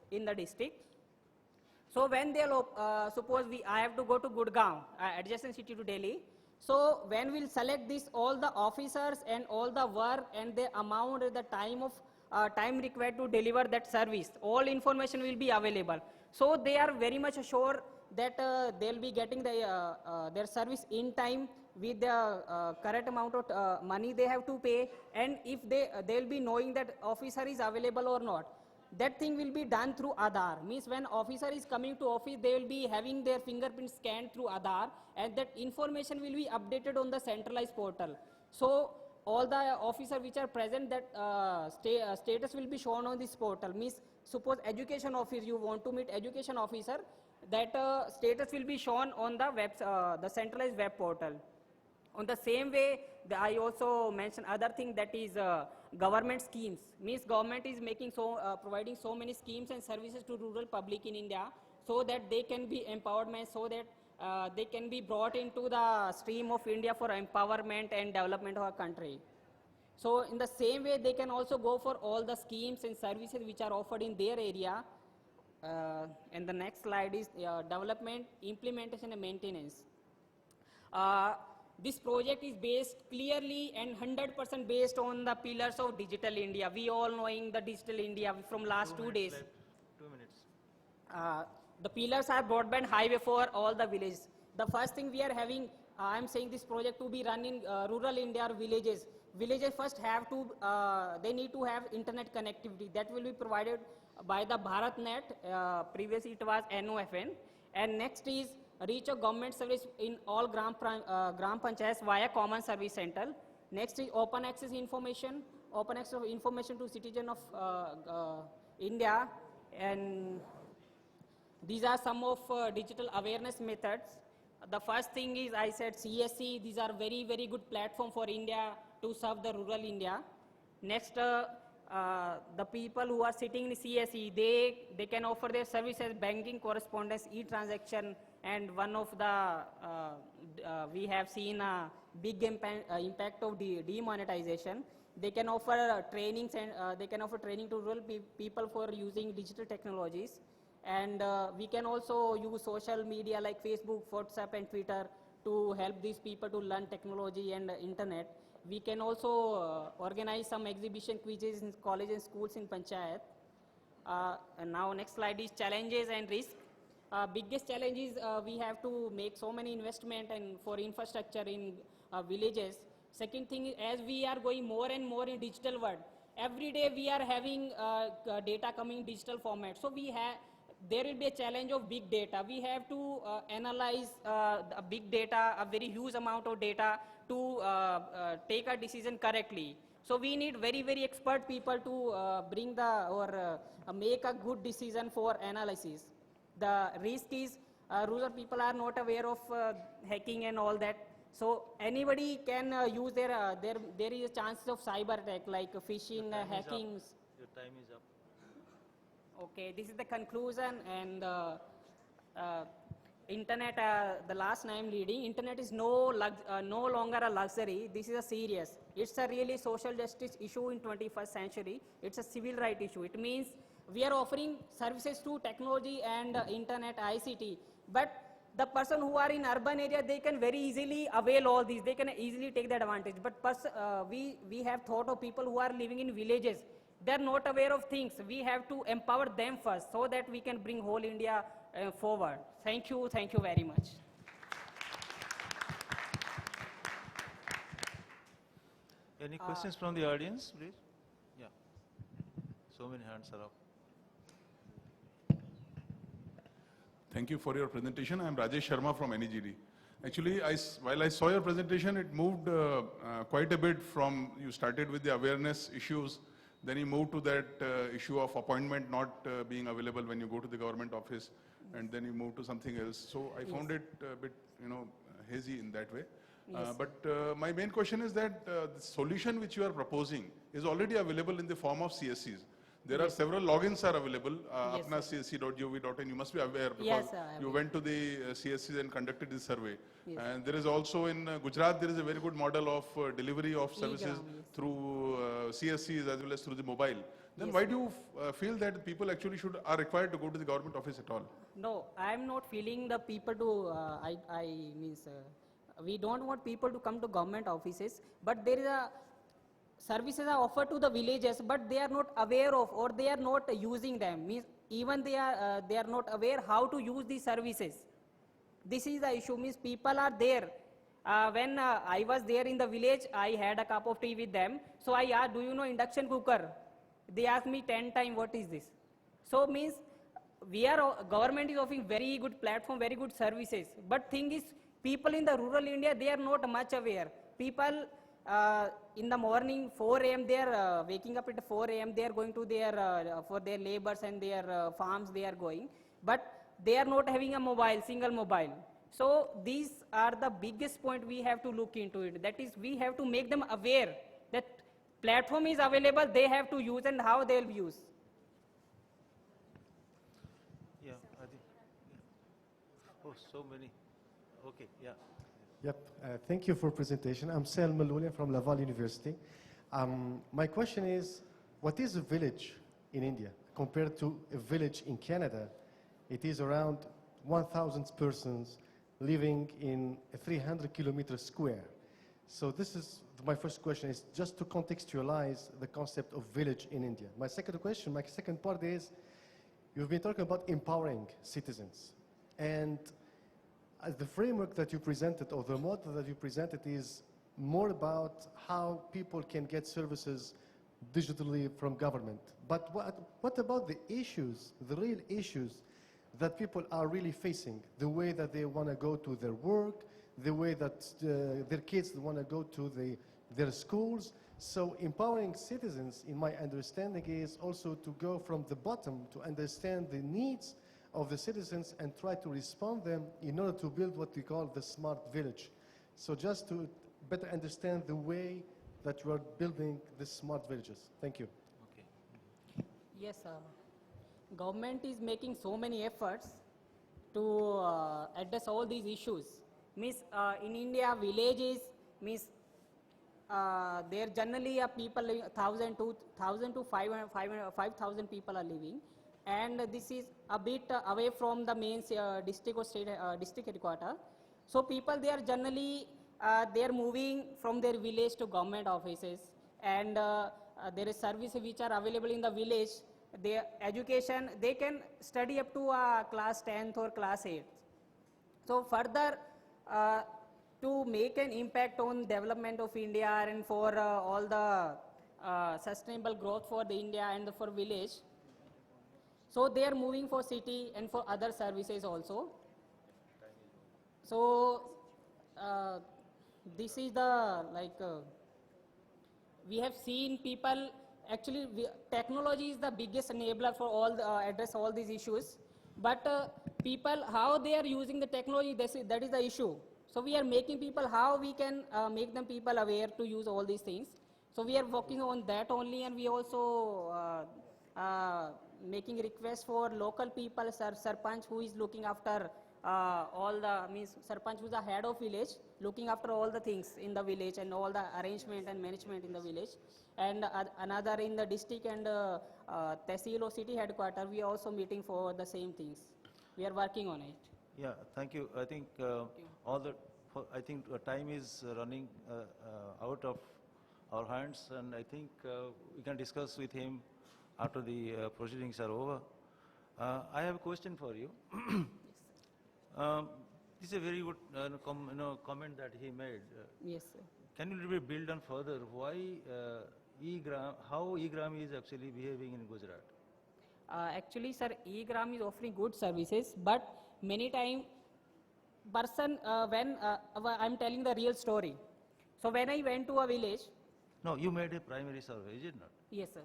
Speaker 8: in the district. So when they suppose I have to go to Gurgaon, adjacent city to Delhi. So when we'll select this, all the officers and all the work and the amount and the time of time required to deliver that service, all information will be available. So they are very much sure that they'll be getting their service in time with the correct amount of money they have to pay, and if they'll be knowing that officer is available or not. That thing will be done through Aadhaar. Means when officer is coming to office, they will be having their fingerprints scanned through Aadhaar, and that information will be updated on the centralized portal. So all the officers which are present, that status will be shown on this portal. Means suppose education officer, you want to meet education officer, that status will be shown on the centralized web portal. On the same way, I also mentioned other thing, that is government schemes. Means government is making providing so many schemes and services to rural public in India, so that they can be empowerment, so that they can be brought into the stream of India for empowerment and development of our country. So in the same way, they can also go for all the schemes and services which are offered in their area. And the next slide is development, implementation and maintenance. This project is based clearly and 100% based on the pillars of Digital India. We all knowing the Digital India from last 2 days.
Speaker 2: 2 minutes.
Speaker 8: The pillars are broadband highway for all the villages. The first thing we are having, I am saying this project to be run in rural India or villages. villages first have to, they need to have internet connectivity. That will be provided by the BharatNet. Previously it was NOFN. And next is reach of government service in all gram panchayats via common service center. Next is open access information to citizen of India. And these are some of digital awareness methods. The first thing is, I said CSC. These are very, very good platform for India to serve the rural India. Next, the people who are sitting in CSC, they can offer their services, banking, correspondence, e-transaction, and one of the, we have seen a big impact of demonetization. They can offer trainings and they can offer training to rural people for using digital technologies. And we can also use social media like Facebook, WhatsApp, and Twitter to help these people to learn technology and internet. We can also organize some exhibition quizzes in colleges and schools in Panchayat. And now next slide is challenges and risk. Biggest challenge is we have to make so many investment and for infrastructure in villages. Second thing is, as we are going more and more in digital world, every day we are having data coming in digital format. So there will be a challenge of big data. We have to analyze a big data, a very huge amount of data to take a decision correctly. So we need very, very expert people to bring make a good decision for analysis. The risk is rural people are not aware of hacking and all that. So anybody can use there is a chance of cyber attack like phishing, hacking.
Speaker 2: Your time is up.
Speaker 8: Okay, this is the conclusion. And internet, the last I am leading, internet is no longer a luxury. This is a serious. It's a really social justice issue in 21st century. It's a civil right issue. It means we are offering services to technology and internet, ICT. But the person who are in urban area, they can very easily avail all these. They can easily take the advantage. But we have thought of people who are living in villages. They're not aware of things. We have to empower them first so that we can bring whole India forward. Thank you very much.
Speaker 2: Any questions from the audience, please? Yeah. So many hands are up.
Speaker 9: Thank you for your presentation. I am Rajesh Sharma from NEGD. Actually, while I saw your presentation, it moved quite a bit from, you started with the awareness issues, then you moved to that issue of appointment not being available when you go to the government office, and then you moved to something else. So I found it a bit, hazy in that way.
Speaker 8: Yes.
Speaker 9: But my main question is that the solution which you are proposing is already available in the form of CSCs. There are several logins are available, apnacsc.gov.in. You must be aware because
Speaker 8: Yes, sir,
Speaker 9: you went to the CSCs and conducted this survey.
Speaker 8: Yes.
Speaker 9: And there is also in Gujarat, there is a very good model of delivery of services
Speaker 8: E-gram, yes.
Speaker 9: through CSCs as well as through the mobile. Then
Speaker 8: Yes,
Speaker 9: why do you feel that people actually are required to go to the government office at all?
Speaker 8: No, I am not feeling the people to, we don't want people to come to government offices, but there is services are offered to the villages, but they are not aware of or they are not using them. Means even they are not aware how to use these services. This is the issue. Means people are there. When I was there in the village, I had a cup of tea with them. So I asked, do you know induction cooker? They asked me 10 times, what is this? So means government is offering very good platform, very good services. But thing is, people in the rural India, they are not much aware. People in the morning, 4 a.m., they are waking up at 4 a.m., they are going to for their labors and their farms, they are going. But they are not having a single mobile. So these are the biggest point we have to look into it. That is, we have to make them aware that platform is available, they have to use and how they'll use.
Speaker 2: Yeah, I think. Yeah. Oh, so many. Okay, yeah.
Speaker 10: Yep, thank you for presentation. I'm Sal Maloulia from Laval University. My question is, what is a village in India compared to a village in Canada? It is around 1,000 persons living in a 300 kilometer square. So this is, my first question is just to contextualize the concept of village in India. My second part is, you've been talking about empowering citizens. And the framework that you presented, or the model that you presented, is more about how people can get services digitally from government. But what about the issues, the real issues that people are really facing? The way that they want to go to their work, the way that their kids want to go to their schools. So empowering citizens, in my understanding, is also to go from the bottom to understand the needs of the citizens and try to respond them in order to build what we call the smart village. So just to better understand the way that you are building the smart villages. Thank you.
Speaker 2: Okay.
Speaker 8: Yes, government is making so many efforts to address all these issues. Means in India, villages means there generally are people living 1,000 to 5,000 people are living, and this is a bit away from the main district or state district headquarters. So people they are generally they are moving from their village to government offices, and there is services which are available in the village. Their education they can study up to class 10th or class 8th. So further to make an impact on development of India and for all the sustainable growth for the India and for village. So they are moving for city and for other services also. So this is the we have seen people actually technology is the biggest enabler for all the, address all these issues. But people how they are using the technology that is the issue. So we are making people how we can make them people aware to use all these things. So we are working on that only, and we also making requests for local people, Sarpanch who is looking after all the, means Sarpanch who is the head of village, looking after all the things in the village and all the arrangement and management in the village. And another in the district and Tehsil or city headquarters, we are also meeting for the same things. We are working on it.
Speaker 2: Yeah, thank you. I think I think time is running out of our hands, and I think we can discuss with him after the proceedings are over. I have a question for you. This is a very good comment that he made.
Speaker 8: Yes, sir.
Speaker 2: Can you build on further why how e-gram is actually behaving in Gujarat?
Speaker 8: Actually, sir, e-gram is offering good services, but many times person when I'm telling the real story. So when I went to a village.
Speaker 2: No, you made a primary survey, is it not?
Speaker 8: Yes, sir.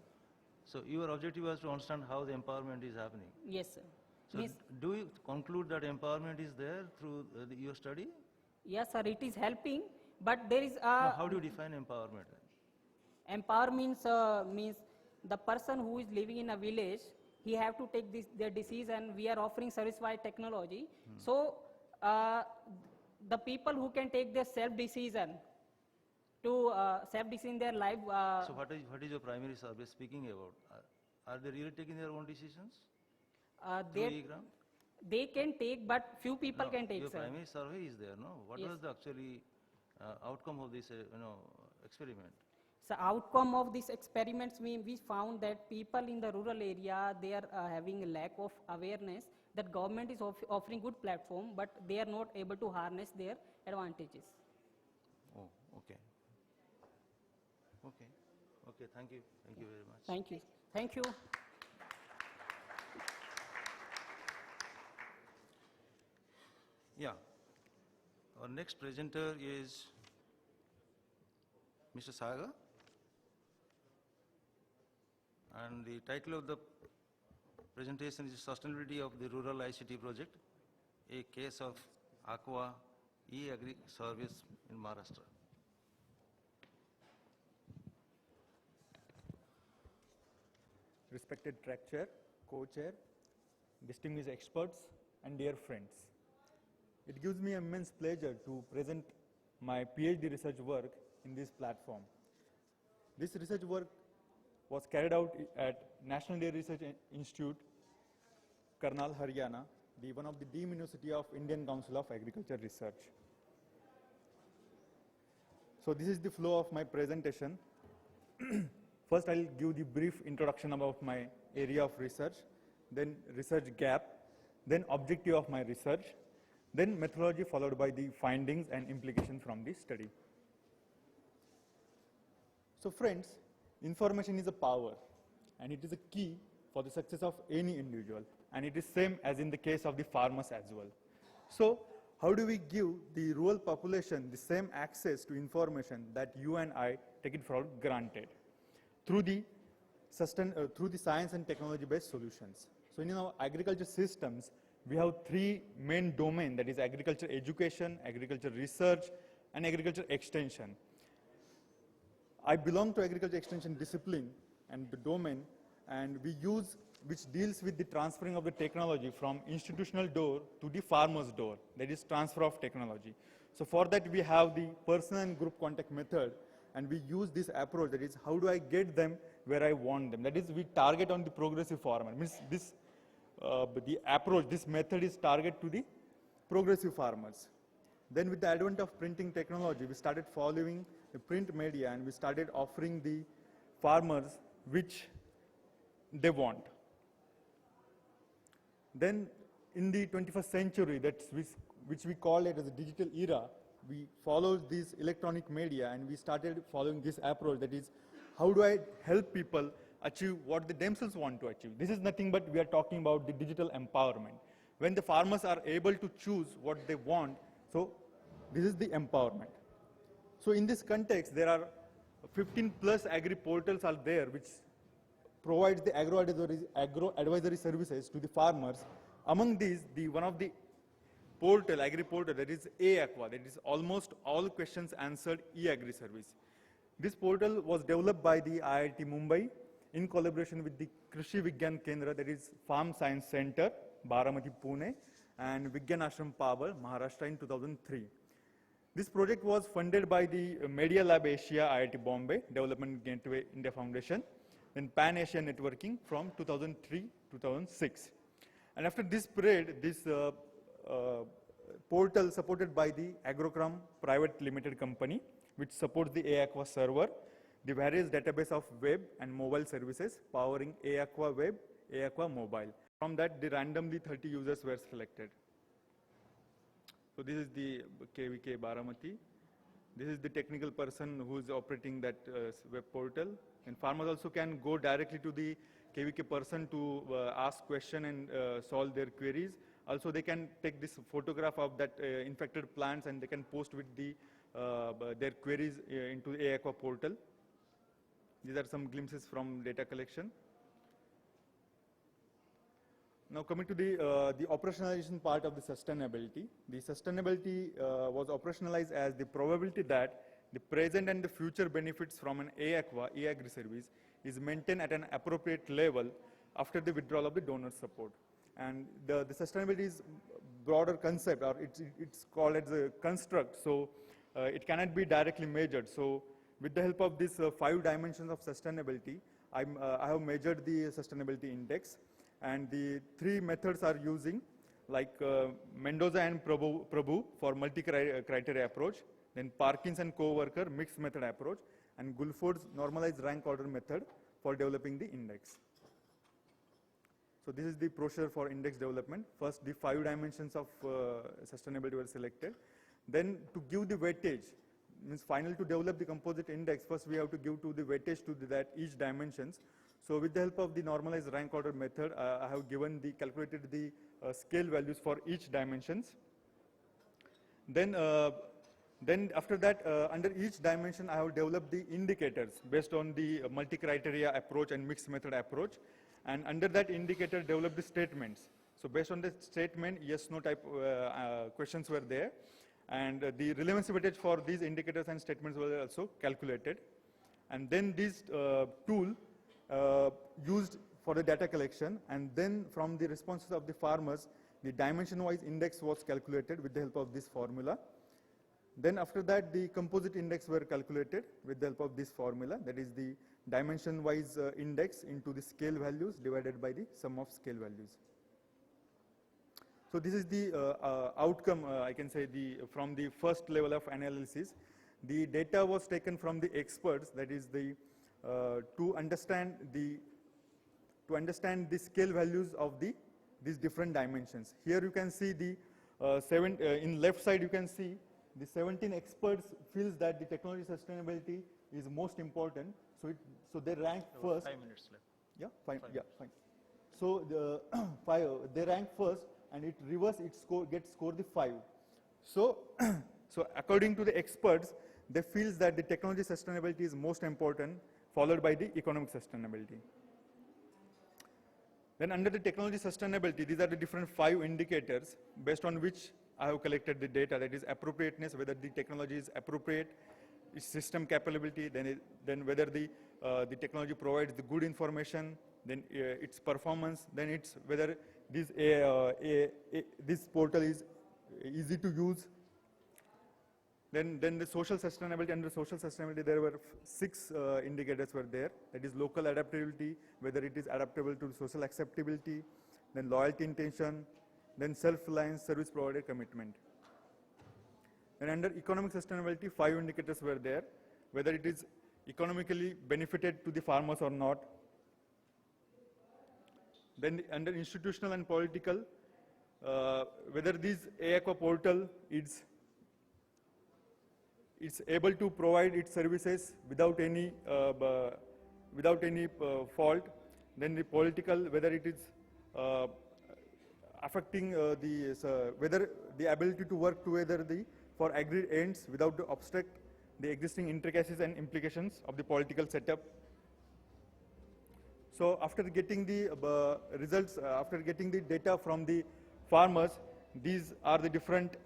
Speaker 2: So your objective was to understand how the empowerment is happening.
Speaker 8: Yes, sir.
Speaker 2: So do you conclude that empowerment is there through your study?
Speaker 8: Yes, sir, it is helping, but there is
Speaker 2: No, how do you define empowerment?
Speaker 8: Empower means the person who is living in a village, he have to take their decision. We are offering service by technology. So the people who can take their self-decision to self-decision their life.
Speaker 2: So what is your primary survey speaking about? Are they really taking their own decisions?
Speaker 8: They can take, but few people can take,
Speaker 2: your
Speaker 8: sir.
Speaker 2: primary survey is there, no? What
Speaker 8: Yes.
Speaker 2: was the actually outcome of this experiment?
Speaker 8: So outcome of these experiments, we found that people in the rural area, they are having a lack of awareness that government is offering good platform, but they are not able to harness their advantages.
Speaker 2: Oh, okay. Okay. Okay, thank you. Thank you very much.
Speaker 8: Thank you. Thank you.
Speaker 2: Yeah. Our next presenter is Mr. Saga. And the title of the presentation is Sustainability of the Rural ICT Project, a case of Aqua e-agri service in Maharashtra.
Speaker 11: Respected track chair, co-chair, distinguished experts, and dear friends. It gives me immense pleasure to present my PhD research work in this platform. This research work was carried out at National Dairy Research Institute, Karnal, Haryana, one of the deemed university of Indian Council of Agriculture Research. So this is the flow of my presentation. First, I'll give the brief introduction about my area of research, then research gap, then objective of my research, then methodology followed by the findings and implications from the study. So friends, information is a power, and it is a key for the success of any individual, and it is same as in the case of the farmers as well. So how do we give the rural population the same access to information that you and I take it for granted? Through the science and technology-based solutions. So in our agriculture systems, we have three main domains, that is agriculture education, agriculture research, and agriculture extension. I belong to agriculture extension discipline and the domain, and which deals with the transferring of the technology from institutional door to the farmer's door, that is transfer of technology. So for that we have the personal and group contact method, and we use this approach, that is how do I get them where I want them. That is, we target on the progressive farmer. Means this, the approach, this method is target to the progressive farmers. Then with the advent of printing technology, we started following the print media, and we started offering the farmers which they want. Then in the 21st century, which we call it as a digital era, we followed this electronic media, and we started following this approach, that is, how do I help people achieve what they themselves want to achieve? This is nothing but we are talking about the digital empowerment. When the farmers are able to choose what they want, so this is the empowerment. So in this context, there are 15 plus agri portals are there which provides the agro advisory services to the farmers. Among these, one of the portal, agri portal, that is ICEGOV, that is almost all questions answered e-agri service. This portal was developed by the IIT Mumbai in collaboration with the Krishi Vigyan Kendra, that is Farm Science Center, Baramati, Pune, and Vigyan Ashram Pawar, Maharashtra in 2003. This project was funded by the Media Lab Asia, IIT Bombay, Development Gateway India Foundation, and Pan Asia Networking from 2003-2006. And after this period, this portal supported by the Agrocram Private Limited Company, which supports the ICEGOV server, the various database of web and mobile services powering ICEGOV web, ICEGOV mobile. From that, the randomly 30 users were selected. So this is the KVK Baramati. This is the technical person who is operating that web portal. And farmers also can go directly to the KVK person to ask questions and solve their queries. Also, they can take this photograph of that infected plants, and they can post with the, their queries into the ICEGOV portal. These are some glimpses from data collection. Now coming to the operationalization part of the sustainability. The sustainability was operationalized as the probability that the present and the future benefits from an ICEGOV, e-agri service, is maintained at an appropriate level after the withdrawal of the donor support. And the sustainability is broader concept, or it's called as a construct, so it cannot be directly measured. So with the help of these 5 dimensions of sustainability, I have measured the sustainability index, and the 3 methods are using, like Mendoza and Prabhu for multi-criteria approach, then Parkins and co-worker mixed method approach, and Gulford's normalized rank order method for developing the index. So this is the procedure for index development. First, the 5 dimensions of sustainability were selected. Then to give the weightage, means final to develop the composite index, first we have to give to the weightage to that each dimensions. So with the help of the normalized rank order method, I have calculated the scale values for each dimensions. Then after that, under each dimension, I have developed the indicators based on the multi-criteria approach and mixed method approach. And under that indicator, develop the statements. So based on the statement, yes, no type questions were there. And the relevancy weightage for these indicators and statements were also calculated. And then this tool used for the data collection, and then from the responses of the farmers, the dimension-wise index was calculated with the help of this formula. Then after that, the composite index were calculated with the help of this formula, that is the dimension-wise index into the scale values divided by the sum of scale values. So this is the outcome, I can say, from the first level of analysis. The data was taken from the experts, that is to understand the scale values of these different dimensions. Here you can see in left side you can see the 17 experts feels that the technology sustainability is most important. So they rank first.
Speaker 2: 5 minutes left.
Speaker 11: Yeah, fine. Yeah, fine. So the they rank first, and it reverse its score gets scored the 5. So so according to the experts, they feel that the technology sustainability is most important, followed by the economic sustainability. Then under the technology sustainability, these are the different 5 indicators based on which I have collected the data. That is appropriateness, whether the technology is appropriate, its system capability, then whether the technology provides the good information, then its performance, then it's whether this portal is easy to use. Then the social sustainability. Under social sustainability, there were 6 indicators were there. That is local adaptability, whether it is adaptable to social acceptability, then loyalty intention, then self-reliance, service provider commitment. And under economic sustainability, 5 indicators were there, whether it is economically benefited to the farmers or not. Then under institutional and political, whether this ICEGOV portal is able to provide its services without any fault. Then the political, whether it is affecting whether the ability to work together for agreed ends without to obstruct the existing intricacies and implications of the political setup. So after getting the results, after getting the data from the farmers, these are the different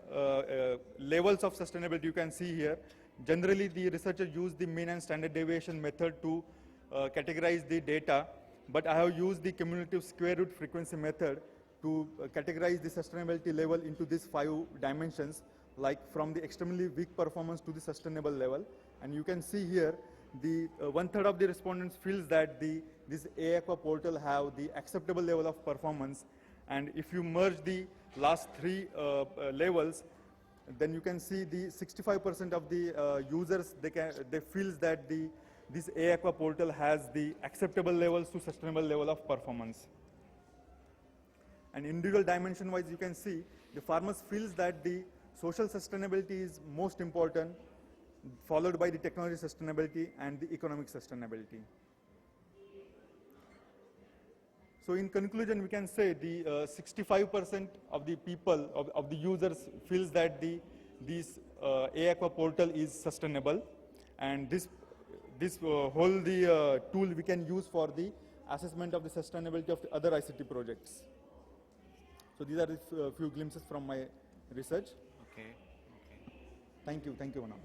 Speaker 11: levels of sustainability you can see here. Generally, the researchers use the mean and standard deviation method to categorize the data, but I have used the cumulative square root frequency method to categorize the sustainability level into these 5 dimensions, like from the extremely weak performance to the sustainable level. And you can see here, the 1/3 of the respondents feels that this ICEGOV portal have the acceptable level of performance. And if you merge the last 3 levels, then you can see the 65% of the users, they feels that this ICEGOV portal has the acceptable levels to sustainable level of performance. And individual dimension wise, you can see the farmers feels that the social sustainability is most important, followed by the technology sustainability and the economic sustainability. So in conclusion, we can say the 65% of the people, of the users feels that this ICEGOV portal is sustainable, and this whole tool we can use for the assessment of the sustainability of the other ICT projects. So these are the few glimpses from my research.
Speaker 2: Okay.
Speaker 11: Thank you, Manoj.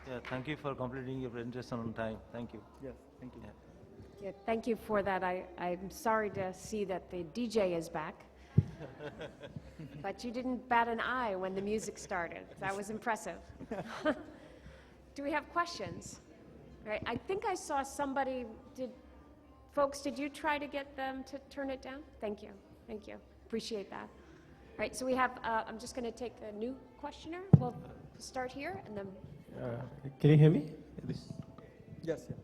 Speaker 2: Yeah, thank you for completing your presentation on time. Thank you.
Speaker 11: Yes, thank you.
Speaker 2: Yeah.
Speaker 4: Yeah, thank you for that. I'm sorry to see that the DJ is back. But you didn't bat an eye when the music started. That was impressive. Do we have questions? Right, I think I saw somebody, folks, did you try to get them to turn it down? Thank you, appreciate that. All right, so we have, I'm just going to take a new questioner. We'll start here and then.
Speaker 12: Can you hear me?
Speaker 11: Yes. Yeah.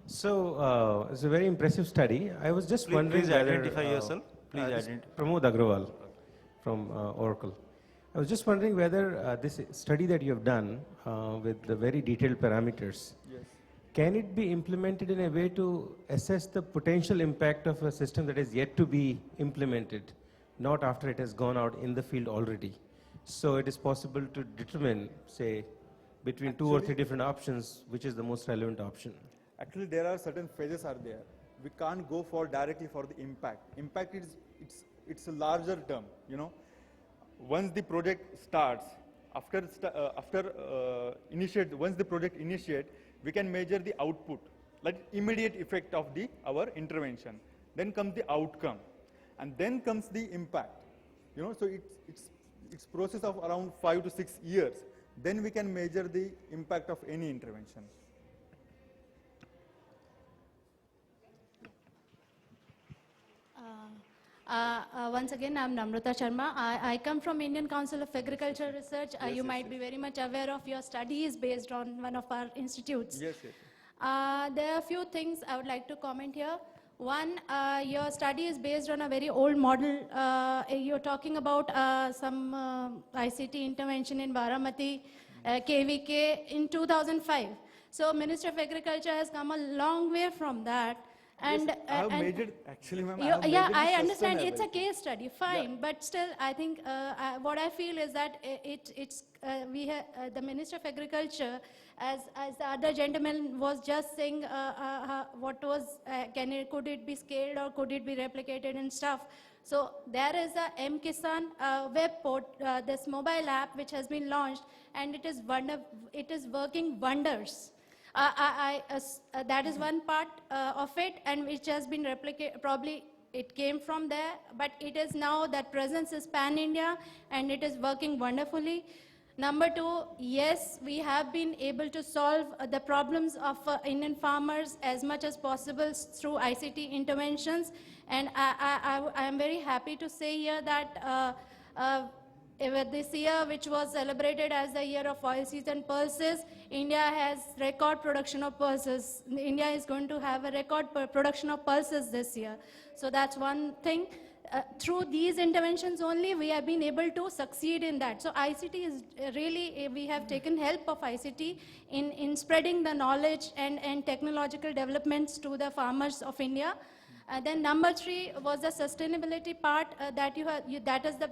Speaker 12: So it's a very impressive study. I was just wondering
Speaker 2: please
Speaker 12: whether,
Speaker 2: identify yourself. Please identify.
Speaker 12: Pramod Agrawal from Oracle. I was just wondering whether this study that you have done with the very detailed parameters,
Speaker 11: Yes.
Speaker 12: can it be implemented in a way to assess the potential impact of a system that is yet to be implemented, not after it has gone out in the field already? So it is possible to determine, say, between 2 or 3 different options, which is the most relevant option.
Speaker 11: Actually, there are certain phases are there. We can't go for directly for the impact. Impact is it's a larger term. You know, once the project starts, once the project initiate, we can measure the output, like immediate effect of our intervention. Then comes the outcome, and then comes the impact. You know, so it's process of around 5 to 6 years. Then we can measure the impact of any intervention.
Speaker 7: Once again, I'm Namrata Sharma. I come from Indian Council of Agricultural Research. You might be very much aware of your studies based on one of our institutes.
Speaker 11: Yes.
Speaker 7: There are a few things I would like to comment here. One, your study is based on a very old model. You're talking about some ICT intervention in Baramati, KVK in 2005. So Minister of Agriculture has come a long way from that. And,
Speaker 11: Yes, I have majored, actually, ma'am, I
Speaker 7: you-
Speaker 11: have
Speaker 7: yeah,
Speaker 11: majored
Speaker 7: I
Speaker 11: in
Speaker 7: understand. It's a
Speaker 11: sustainability.
Speaker 7: case study, fine. But still, I think what I feel is that the Minister of Agriculture, as the other gentleman was just saying, what was could it be scaled or could it be replicated and stuff. So there is a M-Kisan web port, this mobile app which has been launched, and it is working wonders. That is one part of it, and which has been replicated, probably it came from there, but it is now, that presence is pan-India, and it is working wonderfully. Number two, yes, we have been able to solve the problems of Indian farmers as much as possible through ICT interventions, and I am very happy to say here that this year, which was celebrated as the year of oilseeds and pulses, India has record production of pulses. India is going to have a record production of pulses this year. So that's one thing. Through these interventions only, we have been able to succeed in that. So ICT is really, we have taken help of ICT in spreading the knowledge and technological developments to the farmers of India. Then number three was the sustainability part that that is the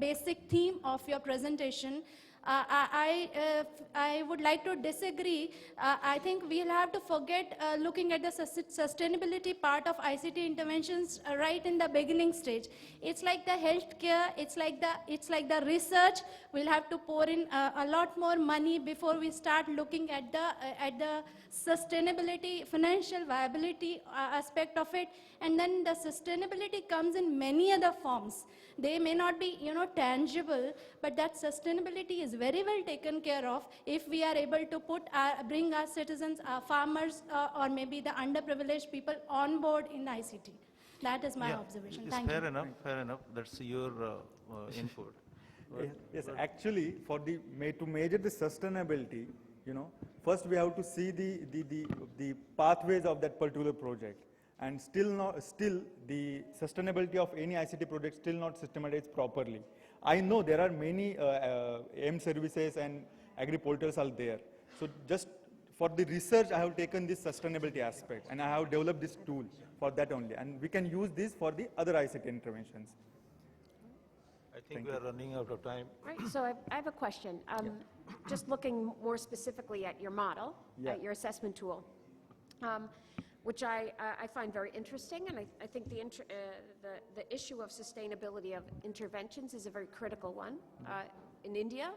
Speaker 7: basic theme of your presentation. I would like to disagree. I think we'll have to forget looking at the sustainability part of ICT interventions right in the beginning stage. It's like the healthcare, it's like the research. We'll have to pour in a lot more money before we start looking at the sustainability, financial viability aspect of it. And then the sustainability comes in many other forms. They may not be, tangible, but that sustainability is very well taken care of if we are able to bring our citizens, our farmers, or maybe the underprivileged people on board in ICT. That is my observation.
Speaker 2: It's
Speaker 7: Thank you.
Speaker 2: fair enough. That's your input.
Speaker 11: Yes, actually, to measure the sustainability, first we have to see the pathways of that particular project. And still the sustainability of any ICT project still not systematized properly. I know there are many M services and agri portals are there. So just for the research, I have taken this sustainability aspect, and I have developed this tool for that only. And we can use this for the other ICT interventions.
Speaker 2: I think we are running out of time.
Speaker 4: Right, so I have a question. Just looking more specifically at your model, at your assessment tool, which I find very interesting, and I think the issue of sustainability of interventions is a very critical one in India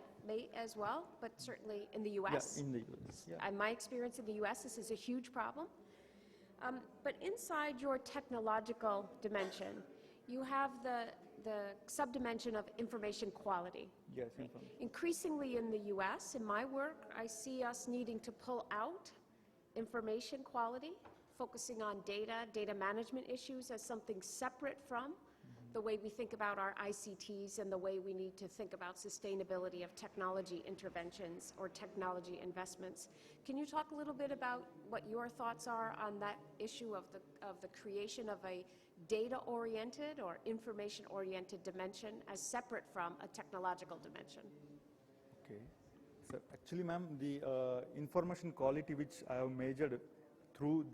Speaker 4: as well, but certainly in the U.S.
Speaker 11: Yeah, in the U.S. Yeah.
Speaker 4: My experience in the U.S., this is a huge problem. But inside your technological dimension, you have the subdimension of information quality.
Speaker 11: Yes,
Speaker 4: Increasingly in the U.S., in my work, I see us needing to pull out information quality, focusing on data management issues as something separate from the way we think about our ICTs and the way we need to think about sustainability of technology interventions or technology investments. Can you talk a little bit about what your thoughts are on that issue of the creation of a data-oriented or information-oriented dimension as separate from a technological dimension?
Speaker 11: Okay. So actually, ma'am, the information quality which I have measured through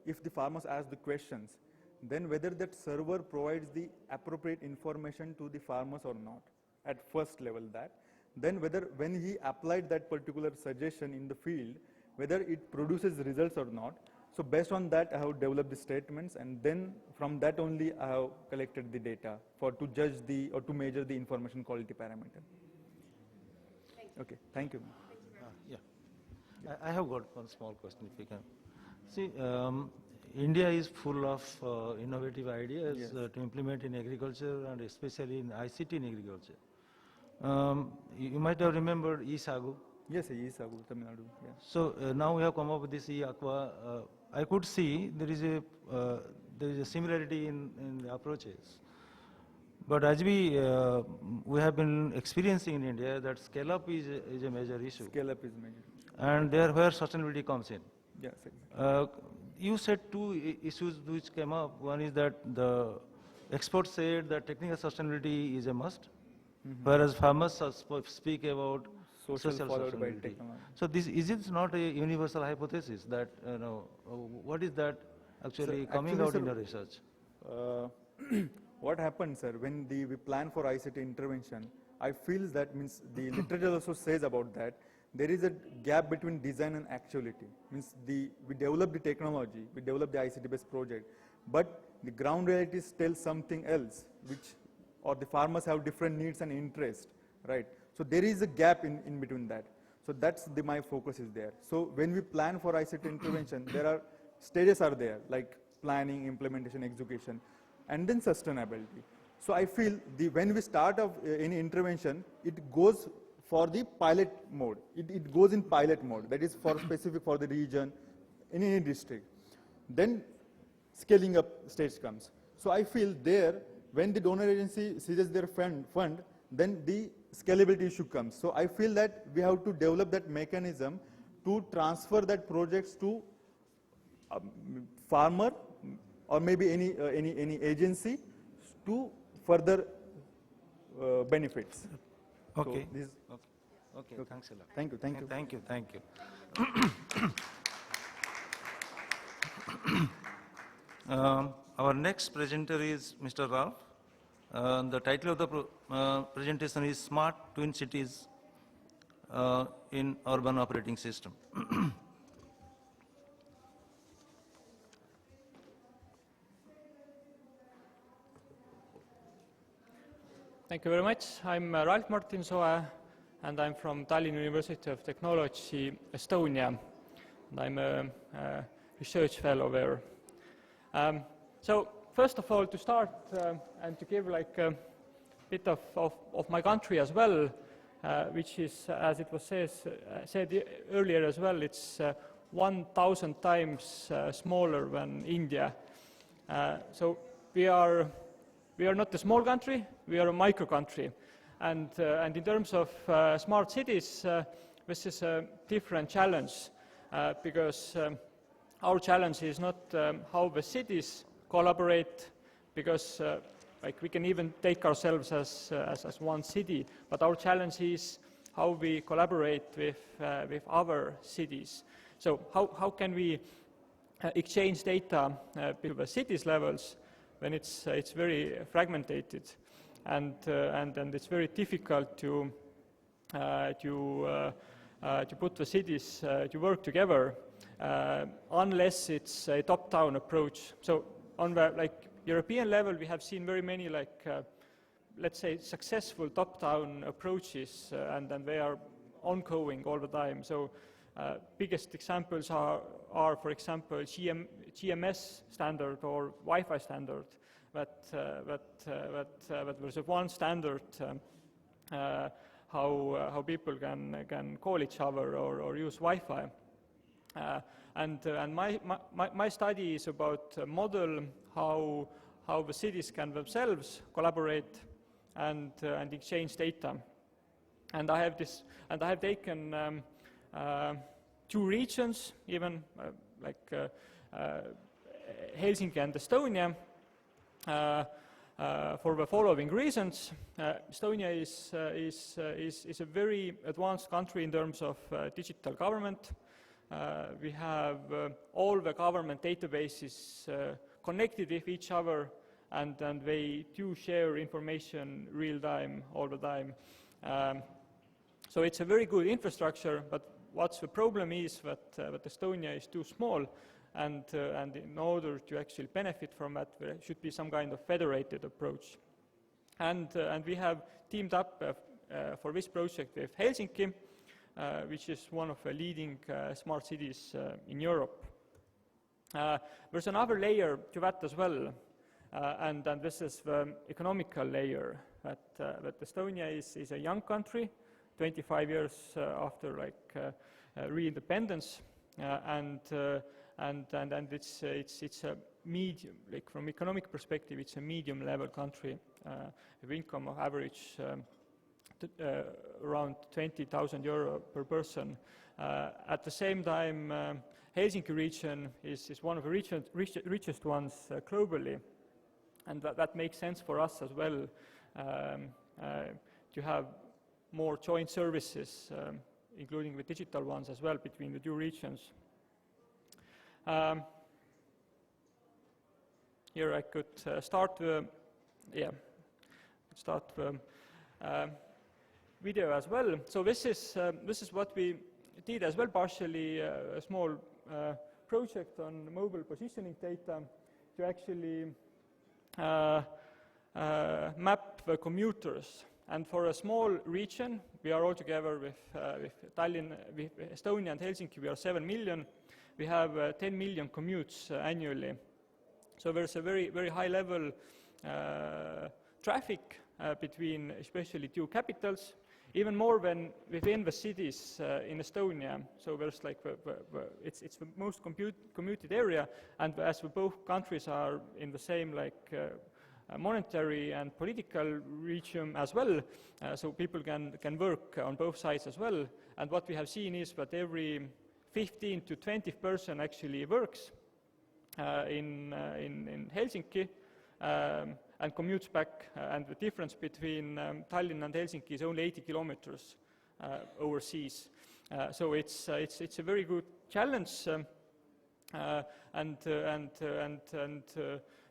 Speaker 11: if the farmers ask the questions, then whether that server provides the appropriate information to the farmers or not, at first level that. Then whether when he applied that particular suggestion in the field, whether it produces results or not. So based on that, I have developed the statements, and then from that only I have collected the data to judge or to measure the information quality parameter. Okay, thank you.
Speaker 2: I have got one small question, if you can. See, India is full of innovative ideas to implement in agriculture, and especially in ICT in agriculture. You might have remembered ICEGOV.
Speaker 11: Yes, ICEGOV, Tamil Nadu. Yeah.
Speaker 2: So now we have come up with this e-aqua. I could see there is a similarity in the approaches. But as we have been experiencing in India, that scale-up is a major issue.
Speaker 11: Scale-up is major.
Speaker 2: And there where sustainability comes in.
Speaker 11: Yes, exactly.
Speaker 2: you said two issues which came up. One is that the experts said that technical sustainability is a must, whereas farmers speak about social
Speaker 11: followed by
Speaker 2: sustainability.
Speaker 11: technology.
Speaker 2: So this is it not a universal hypothesis that what is that actually coming out in the research?
Speaker 11: What happens, sir, when we plan for ICT intervention, I feel that means the literature also says about that, there is a gap between design and actuality. Means we develop the technology, we develop the ICT-based project, but the ground realities tell something else, or the farmers have different needs and interests, right? So there is a gap in between that. So that's my focus is there. So when we plan for ICT intervention, there are stages are there, like planning, implementation, execution, and then sustainability. So I feel when we start any intervention, it goes for the pilot mode. It goes in pilot mode, that is for specific for the region, in any district. Then scaling up stage comes. So I feel there, when the donor agency seizes their fund, then the scalability issue comes. So I feel that we have to develop that mechanism to transfer that projects to farmer or maybe any agency to further benefits.
Speaker 2: Okay.
Speaker 11: So
Speaker 2: Okay. Thanks a lot.
Speaker 11: Thank you.
Speaker 2: Thank you. Our next presenter is Mr. Ralph. The title of the presentation is Smart Twin Cities in Urban Operating System.
Speaker 13: Thank you very much. I'm Ralf Martinsoe, and I'm from Tallinn University of Technology, Estonia. And I'm a research fellow there. So first of all, to start and to give like a bit of my country as well, which is, as it was said earlier as well, it's 1,000 times smaller than India. So we are not a small country, we are a micro country. And in terms of smart cities, this is a different challenge because our challenge is not how the cities collaborate, because like we can even take ourselves as one city, but our challenge is how we collaborate with other cities. So how can we exchange data between the cities levels when it's very fragmented, and it's very difficult to put the cities to work together unless it's a top-down approach. So on the European level, we have seen very many let's say successful top-down approaches, and they are ongoing all the time. So biggest examples are for example GMS standard or Wi-Fi standard, that there's one standard how people can call each other or use Wi-Fi. And my study is about a model how the cities can themselves collaborate and exchange data. And I have taken two regions, even Helsinki and Estonia, for the following reasons. Estonia is a very advanced country in terms of digital government. We have all the government databases connected with each other, and they do share information real time, all the time. So it's a very good infrastructure, but what's the problem is that Estonia is too small, and in order to actually benefit from that, there should be some kind of federated approach. And we have teamed up for this project with Helsinki, which is one of the leading smart cities in Europe. There's another layer to that as well, and this is the economical layer, that Estonia is a young country, 25 years after re-independence, and it's a medium, from economic perspective, it's a medium level country, with income of average around 20,000 euro per person. At the same time, Helsinki region is one of the richest ones globally, and that makes sense for us as well to have more joint services, including the digital ones as well, between the two regions. Here I could start the video as well. So this is what we did as well, partially a small project on mobile positioning data to actually map the commuters. And for a small region, we are all together with Tallinn, with Estonia and Helsinki, we are 7 million. We have 10 million commutes annually. So there's a very, very high level traffic between especially two capitals, even more than within the cities in Estonia. So there's like it's the most commuted area, and as both countries are in the same like monetary and political region as well, so people can work on both sides as well. And what we have seen is that every 15 to 20 person actually works in Helsinki and commutes back, and the difference between Tallinn and Helsinki is only 80 kilometers overseas. So it's a very good challenge, and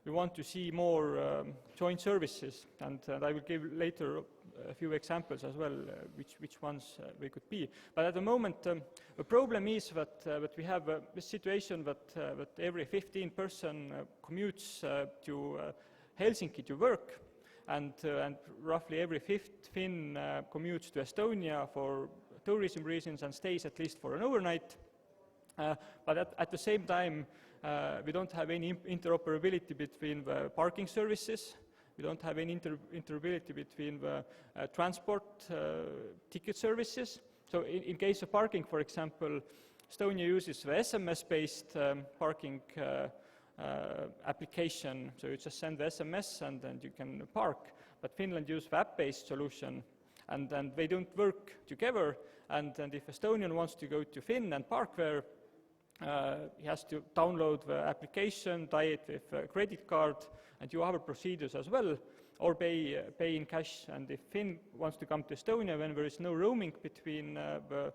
Speaker 13: we want to see more joint services, and I will give later a few examples as well, which ones they could be. But at the moment, the problem is that we have this situation that every 15 person commutes to Helsinki to work, and roughly every fifth Finn commutes to Estonia for tourism reasons and stays at least for an overnight. But at the same time, we don't have any interoperability between the parking services. We don't have any interoperability between the transport ticket services. So in case of parking, for example, Estonia uses the SMS-based parking application. So you just send the SMS and then you can park. But Finland uses the app-based solution, and they don't work together. And if Estonian wants to go to Finn and park there, he has to download the application, tie it with a credit card, and do other procedures as well, or pay in cash. And if Finn wants to come to Estonia, then there is no roaming between the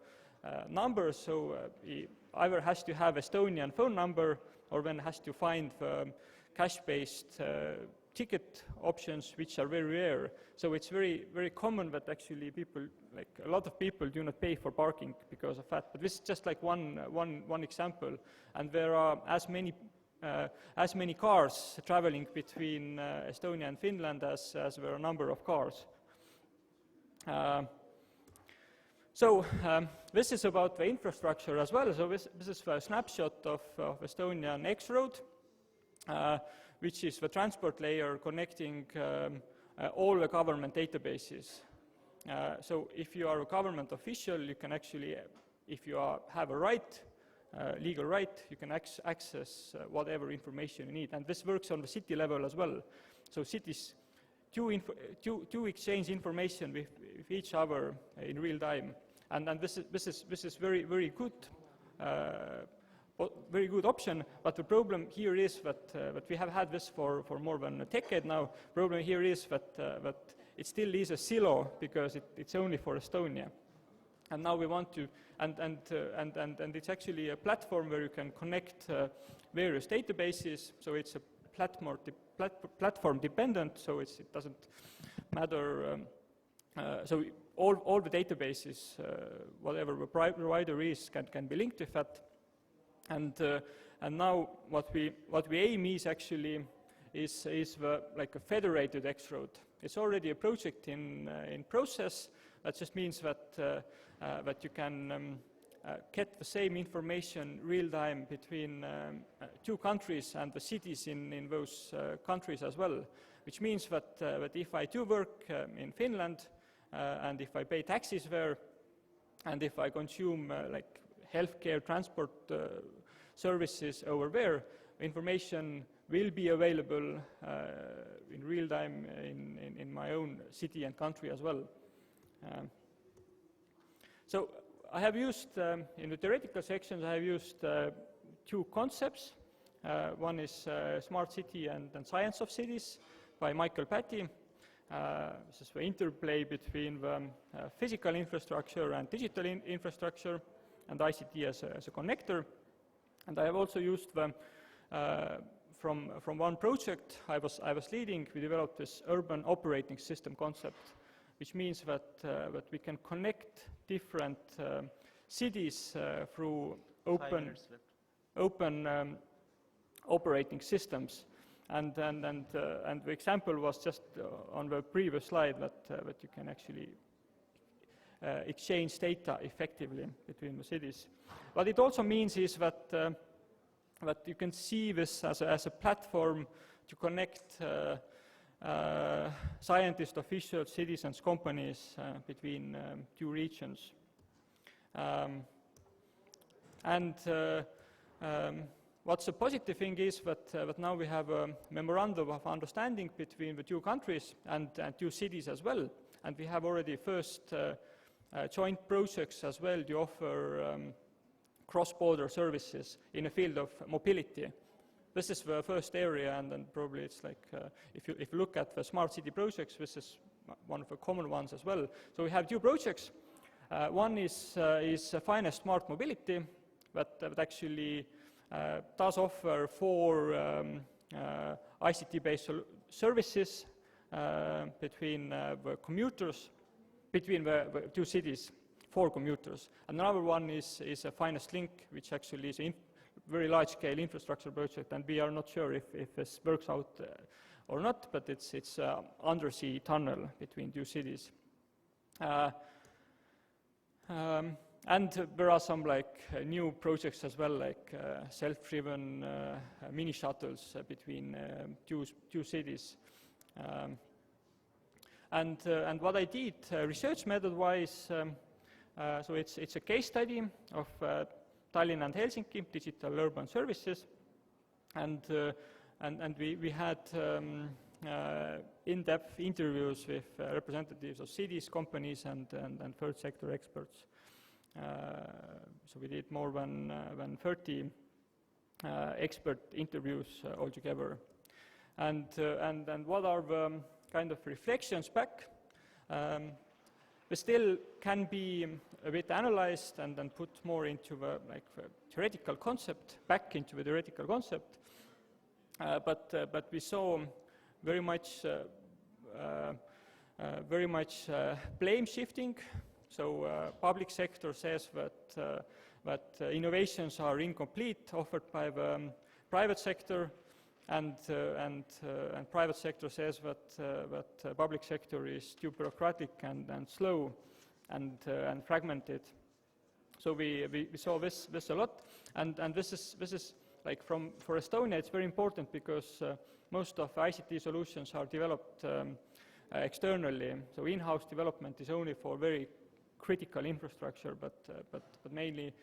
Speaker 13: numbers, so he either has to have Estonian phone number, or then has to find the cash-based ticket options, which are very rare. So it's very, very common that actually people, like a lot of people, do not pay for parking because of that. But this is just like one example, and there are as many cars traveling between Estonia and Finland as there are a number of cars. This is about the infrastructure as well. So this is a snapshot of Estonian X-Road, which is the transport layer connecting all the government databases. So if you are a government official, you can actually, if you have a right, legal right, you can access whatever information you need. And this works on the city level as well. So cities to exchange information with each other in real time. And this is very, very good. Very good option, but the problem here is that we have had this for more than a decade now. Problem here is that it still is a silo because it's only for Estonia, and now we want to and it's actually a platform where you can connect various databases. So it's a platform dependent. So it doesn't matter. So all the databases, whatever the provider is, can be linked with that. And now what we aim is actually is like a federated X-Road. It's already a project in process. That just means that you can get the same information real time between two countries and the cities in those countries as well. Which means that if I do work in Finland and if I pay taxes there, and if I consume like healthcare, transport services over there, information will be available in real time in my own city and country as well. So I have used, in the theoretical sections, I have used two concepts. One is Smart City and Science of Cities by Michael Patty. This is the interplay between the physical infrastructure and digital infrastructure, and ICT as a connector. And I have also used the, from one project I was leading, we developed this urban operating system concept, which means that, that we can connect different cities through open operating systems. And the example was just on the previous slide that you can actually exchange data effectively between the cities. What it also means is that, that you can see this as a platform to connect scientists, officials, citizens, companies between two regions. What's a positive thing is that now we have a memorandum of understanding between the two countries and two cities as well. And we have already first joint projects as well to offer cross-border services in the field of mobility. This is the first area, and then probably it's like, if you look at the smart city projects, this is one of the common ones as well. So we have two projects. One is Finest Smart Mobility, that actually does offer 4 ICT-based services between the commuters, between the two cities, 4 commuters. Another one is a Finest Link, which actually is a very large-scale infrastructure project, and we are not sure if this works out or not, but it's undersea tunnel between two cities. And there are some new projects as well, like self-driven mini shuttles between two cities. And what I did research method-wise, so it's a case study of Tallinn and Helsinki digital urban services, and we had in-depth interviews with representatives of cities, companies, and third sector experts. So we did more than 30 expert interviews altogether. And what are the kind of reflections back? They still can be a bit analyzed and then put more into the theoretical concept, back into the theoretical concept. But we saw very much blame shifting. So public sector says that innovations are incomplete offered by the private sector, and private sector says that public sector is too bureaucratic and slow and fragmented. So we saw this a lot, and this is like for Estonia it's very important because most of ICT solutions are developed externally. So in-house development is only for very critical infrastructure, but mainly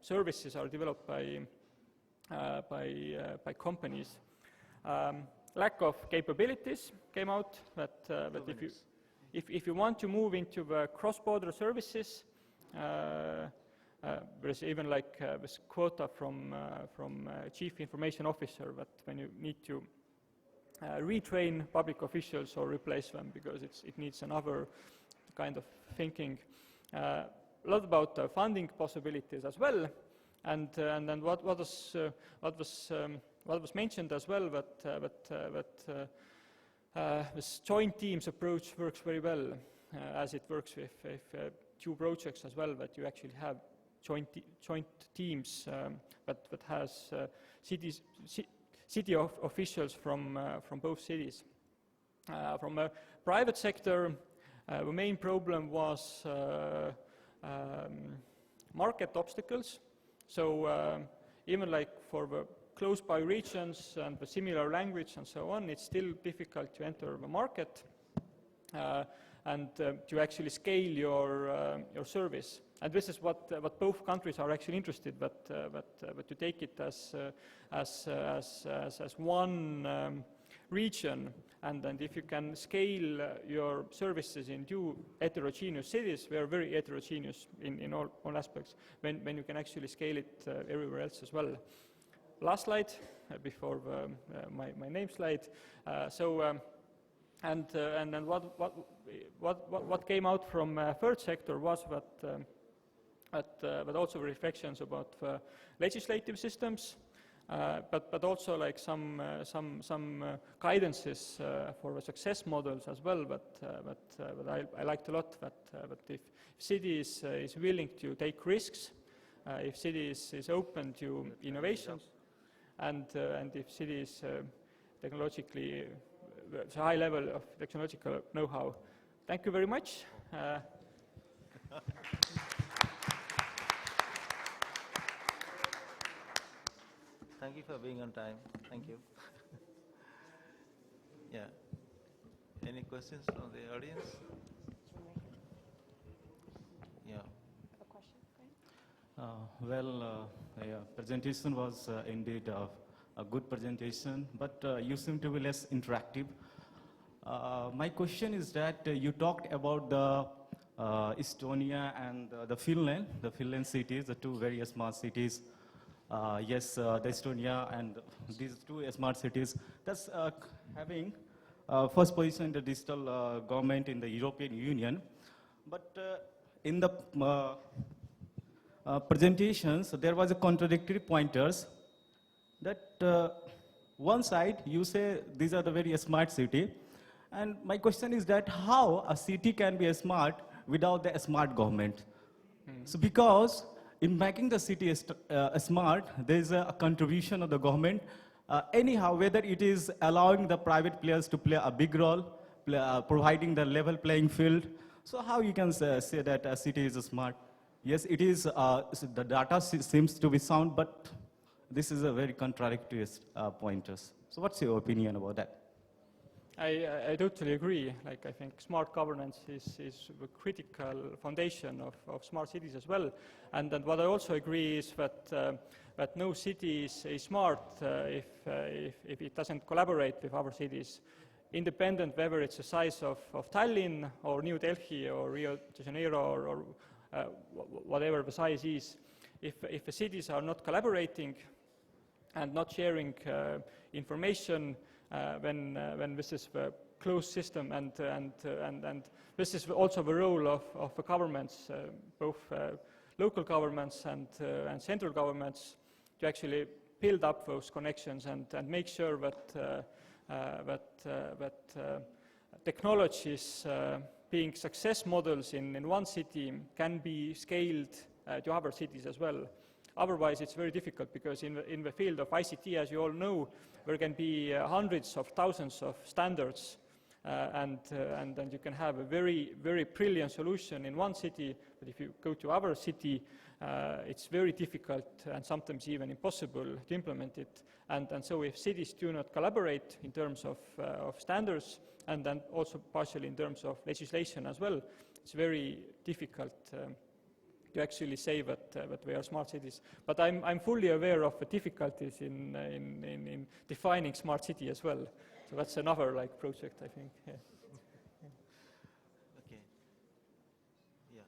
Speaker 13: services are developed by companies. Lack of capabilities came out, that if you want to move into the cross-border services, there's even this quota from Chief Information Officer that when you need to retrain public officials or replace them because it needs another kind of thinking. A lot about funding possibilities as well, and then what was mentioned as well, that this joint teams approach works very well, as it works with two projects as well, that you actually have joint teams that has city officials from both cities. From a private sector, the main problem was market obstacles. So even for the close-by regions and the similar language and so on, it's still difficult to enter the market and to actually scale your service. And this is what both countries are actually interested, but to take it as one region, and if you can scale your services in two heterogeneous cities, we are very heterogeneous in all aspects, when you can actually scale it everywhere else as well. Last slide, before my name slide. And then what came out from third sector was but also reflections about legislative systems, but also like some guidances for the success models as well. But I liked a lot that if city is willing to take risks, if city is open to innovations, and if city is technologically a high level of technological know-how. Thank you very much.
Speaker 2: Thank you for being on time. Thank you. Yeah. Any questions from the audience? Yeah.
Speaker 4: A question?
Speaker 14: Presentation was indeed a good presentation, but you seem to be less interactive. My question is that you talked about the Estonia and the Finland cities, the two very smart cities. Yes, the Estonia and these two smart cities, that's having first position in the digital government in the European Union. But in the presentations, there was a contradictory pointers that one side you say these are the very smart city, and my question is that how a city can be smart without the smart government? So because in making the city smart, there is a contribution of the government. Anyhow, whether it is allowing the private players to play a big role, providing the level playing field. So how you can say that a city is smart? Yes, it is, the data seems to be sound, but this is a very contradictory pointers. So what's your opinion about that?
Speaker 13: I totally agree. Like, I think smart governance is a critical foundation of smart cities as well. And what I also agree is that no city is smart if it doesn't collaborate with other cities, independent whether it's the size of Tallinn or New Delhi or Rio de Janeiro or whatever the size is. If the cities are not collaborating and not sharing information, when this is the closed system, and this is also the role of the governments, both local governments and central governments, to actually build up those connections and make sure that technologies being success models in one city can be scaled to other cities as well. Otherwise, it's very difficult, because in the field of ICT, as you all know, there can be hundreds of thousands of standards, and you can have a very, very brilliant solution in one city, but if you go to other city, it's very difficult and sometimes even impossible to implement it. And so if cities do not collaborate in terms of standards, and then also partially in terms of legislation as well, it's very difficult to actually say that we are smart cities. But I'm fully aware of the difficulties in defining smart city as well. So that's another project, I think. Yeah.
Speaker 2: Okay. Yeah.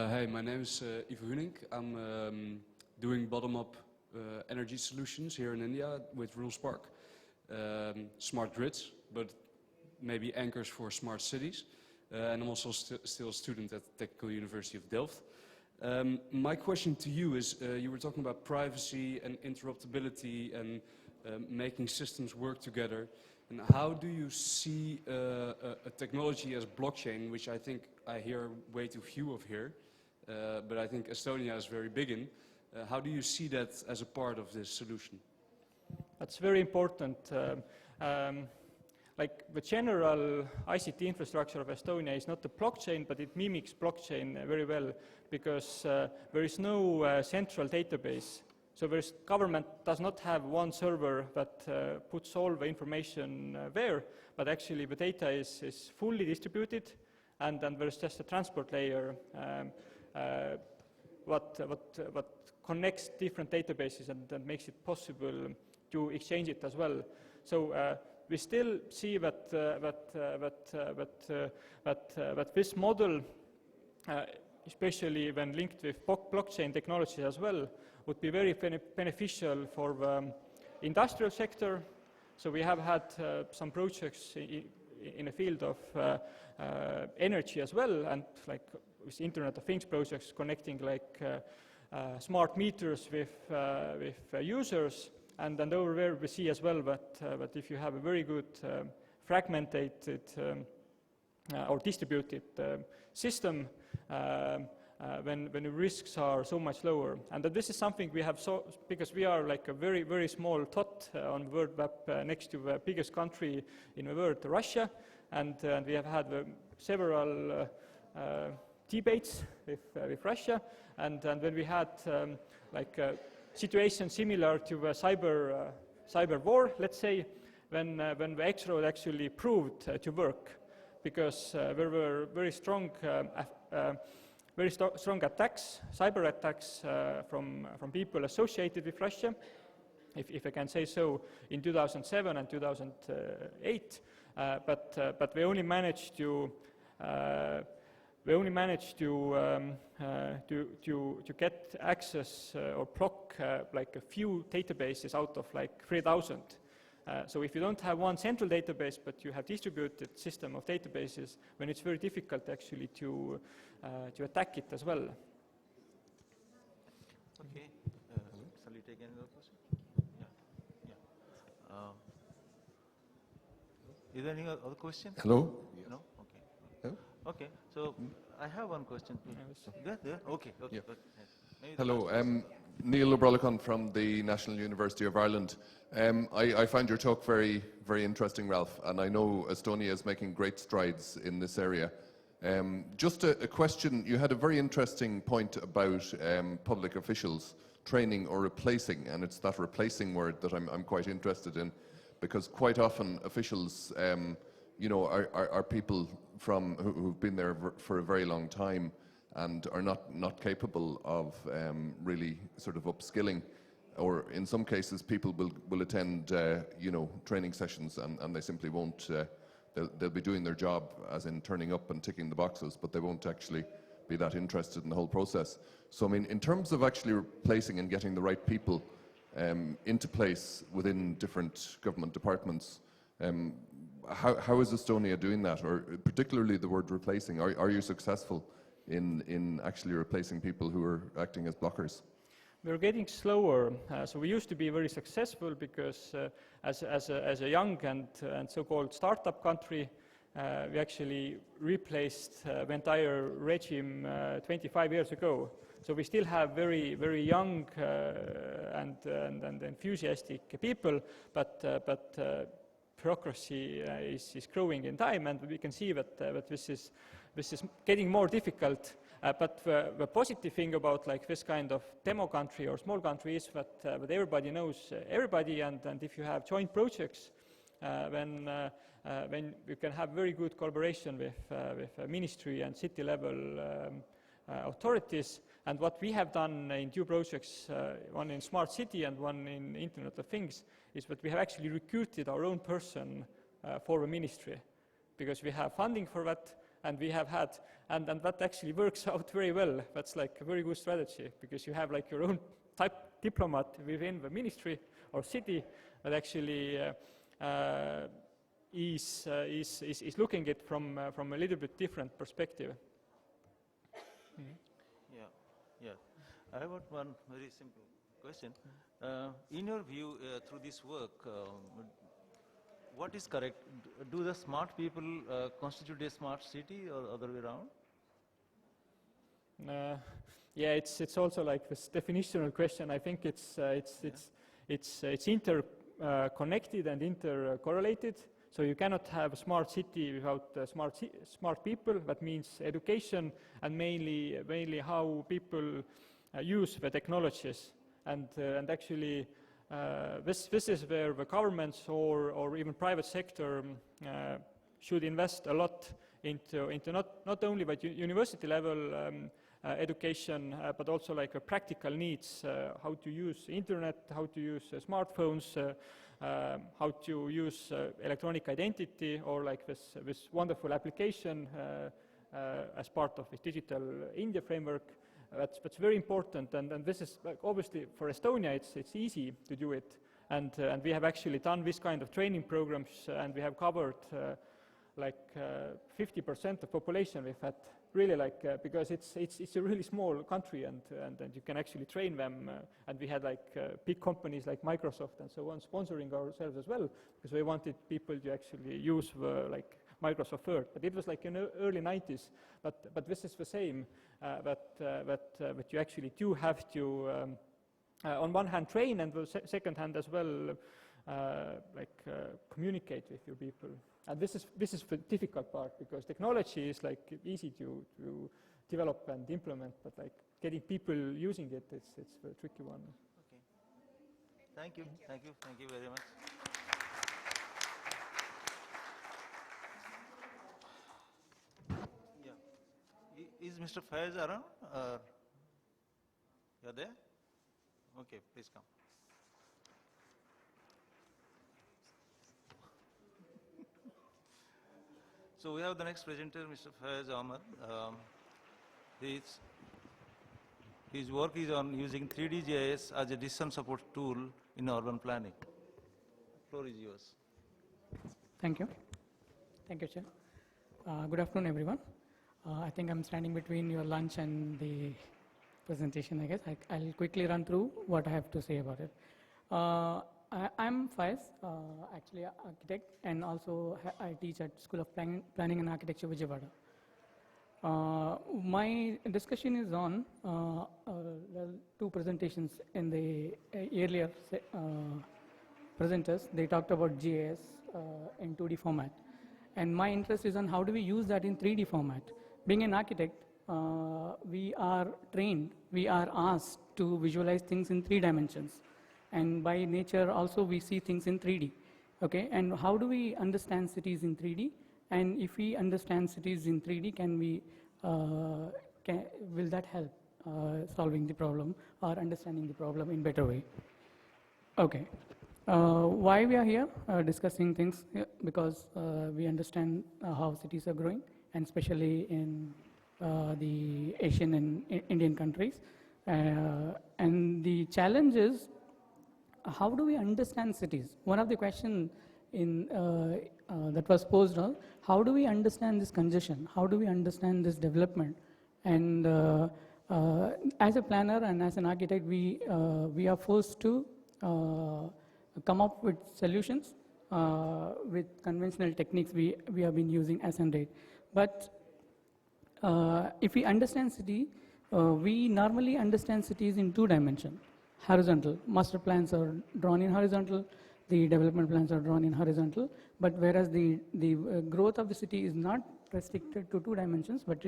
Speaker 15: Hey, my name is Ivo Huning. I'm doing bottom-up energy solutions here in India with RuleSpark. Smart grids, but maybe anchors for smart cities. And I'm also still a student at the Technical University of Delft. My question to you is, you were talking about privacy and interoperability and making systems work together. And how do you see a technology as blockchain, which I think I hear way too few of here, but I think Estonia is very big in. How do you see that as a part of this solution?
Speaker 13: That's very important. Like the general ICT infrastructure of Estonia is not the blockchain, but it mimics blockchain very well, because there is no central database So whereas government does not have one server that puts all the information there, but actually the data is fully distributed, and then there's just a transport layer what connects different databases and makes it possible to exchange it as well. So we still see that this model, especially when linked with blockchain technology as well, would be very beneficial for the industrial sector. So we have had some projects in the field of energy as well, and like with Internet of Things projects connecting like smart meters with users. And over there we see as well that if you have a very good fragmented or distributed system, when the risks are so much lower. And that this is something we have because we are like a very, very small dot on the world map next to the biggest country in the world, Russia, and we have had several debates with Russia, and when we had like a situation similar to a cyber war, let's say, when the X-Road actually proved to work, because there were very strong attacks, cyber attacks from people associated with Russia, if I can say so, in 2007 and 2008. But we only managed to get access or block like a few databases out of like 3,000. So if you don't have one central database, but you have distributed system of databases, then it's very difficult actually to attack it as well.
Speaker 2: Okay. Shall we take another question? Yeah. Is there any other question?
Speaker 16: Hello?
Speaker 2: No? Okay. Okay. So I have one question. There? Okay.
Speaker 16: Yeah.
Speaker 2: Good. Yes.
Speaker 16: Hello. Neil O'Brolacon from the National University of Ireland. I find your talk very, very interesting, Ralph, and I know Estonia is making great strides in this area. Just a question, you had a very interesting point about public officials training or replacing, and it's that replacing word that I'm quite interested in, because quite often officials you know, are people who've been there for a very long time and are not capable of really sort of upskilling, or in some cases people will attend you know, training sessions and they simply won't, they'll be doing their job as in turning up and ticking the boxes, but they won't actually be that interested in the whole process. So I mean, in terms of actually replacing and getting the right people into place within different government departments, how is Estonia doing that, or particularly the word replacing? Are you successful in actually replacing people who are acting as blockers?
Speaker 13: We're getting slower. So we used to be very successful because as a young and so-called startup country, we actually replaced the entire regime 25 years ago. So we still have very, very young and enthusiastic people, but bureaucracy is growing in time, and we can see that this is getting more difficult. But the positive thing about like this kind of demo country or small country is that everybody knows everybody, and if you have joint projects, then you can have very good collaboration with ministry and city level authorities. And what we have done in two projects, one in Smart City and one in Internet of Things, is that we have actually recruited our own person for the ministry, because we have funding for that, and we have had, and that actually works out very well. That's like a very good strategy, because you have like your own type diplomat within the ministry or city that actually is looking at it from a little bit different perspective. Mm-hmm.
Speaker 2: Yeah. I have one very simple question. In your view, through this work, what is correct? Do the smart people constitute a smart city, or other way around?
Speaker 13: Yeah, it's also like this definitional question. I think it's interconnected and intercorrelated. So you cannot have a smart city without smart people. That means education and mainly how people use the technologies. And actually, this is where the governments or even private sector should invest a lot into not only the university level education, but also like practical needs, how to use internet, how to use smartphones, how to use electronic identity, or like this wonderful application as part of this Digital India framework. That's very important, and this is like, obviously for Estonia it's easy to do it, and we have actually done this kind of training programs, and we have covered like 50% of population with that. Really, like because it's a really small country, and you can actually train them, and we had like big companies like Microsoft and so on sponsoring ourselves as well, because we wanted people to actually use the like Microsoft Word. But it was like in the early 90s. But this is the same. That you actually do have to, on one hand, train, and the second hand as well, communicate with your people. And this is the difficult part, because technology is like easy to develop and implement, but like getting people using it, it's a tricky one.
Speaker 2: Okay. Thank you very much. Yeah. Is Mr. Faiz around? You're there? Okay, please come. So we have the next presenter, Mr. Faiz Ahmed. His work is on using 3D GIS as a decision support tool in urban planning. The floor is yours.
Speaker 17: Thank you. Thank you, Chair. Good afternoon, everyone. I think I'm standing between your lunch and the presentation, I guess. I'll quickly run through what I have to say about it. I'm Faiz, actually an architect, and also I teach at School of Planning and Architecture, Vijayawada. My discussion is on two presentations in the earlier presenters. They talked about GIS in 2D format. And my interest is on how do we use that in 3D format. Being an architect, we are trained, we are asked to visualize things in 3 dimensions. And by nature also we see things in 3D. Okay, and how do we understand cities in 3D? And if we understand cities in 3D, will that help solving the problem or understanding the problem in better way? Okay, why we are here discussing things? Because we understand how cities are growing, and especially in the Asian and Indian countries. And the challenge is, how do we understand cities? One of the questions that was posed on, how do we understand this congestion? How do we understand this development? And as a planner and as an architect, we are forced to come up with solutions with conventional techniques we have been using as and date. But if we understand city, we normally understand cities in 2 dimensions. Horizontal. Master plans are drawn in horizontal, the development plans are drawn in horizontal, but whereas the growth of the city is not restricted to 2 dimensions, but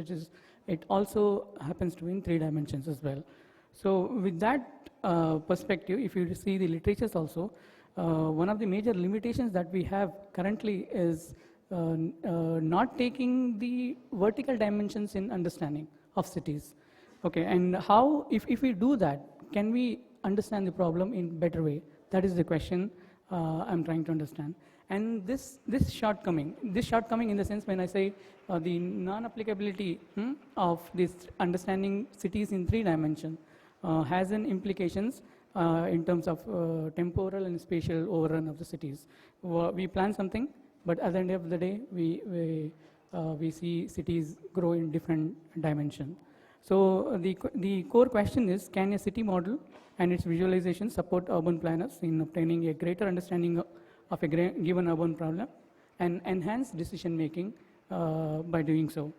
Speaker 17: it also happens to be in 3 dimensions as well. So with that perspective, if you see the literatures also, one of the major limitations that we have currently is not taking the vertical dimensions in understanding of cities. Okay, and how, if we do that, can we understand the problem in better way? That is the question I'm trying to understand. And this shortcoming in the sense when I say the non-applicability of this understanding cities in 3 dimensions has an implications in terms of temporal and spatial overrun of the cities. We plan something, but at the end of the day, we see cities grow in different dimensions. So the core question is, can a city model and its visualization support urban planners in obtaining a greater understanding of a given urban problem and enhance decision making by doing so?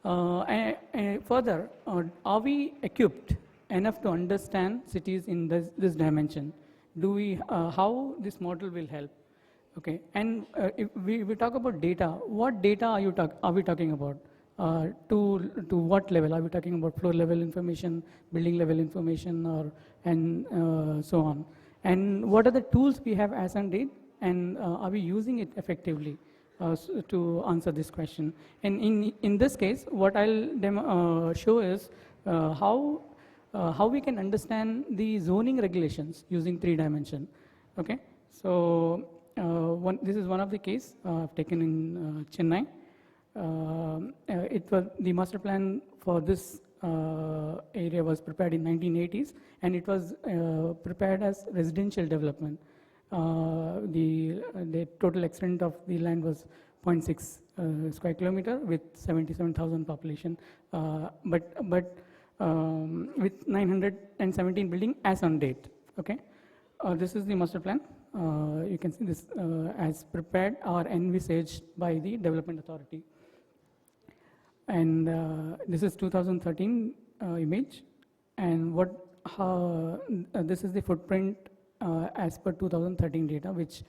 Speaker 17: And further, are we equipped enough to understand cities in this dimension? How this model will help? Okay, and if we talk about data, what data are we talking about? to what level? Are we talking about floor level information, building level information, or and so on? And what are the tools we have as on date, and are we using it effectively to answer this question? And in this case, what I'll show is how we can understand the zoning regulations using 3-dimension. Okay, so this is one of the case taken in Chennai. It was the master plan for this area was prepared in 1980s, and it was prepared as residential development. The total extent of the land was 0.6 square kilometer with 77,000 population, but with 917 building as on date. Okay, this is the master plan. You can see this as prepared or envisaged by the development authority. And this is 2013 image, and this is the footprint as per 2013 data, which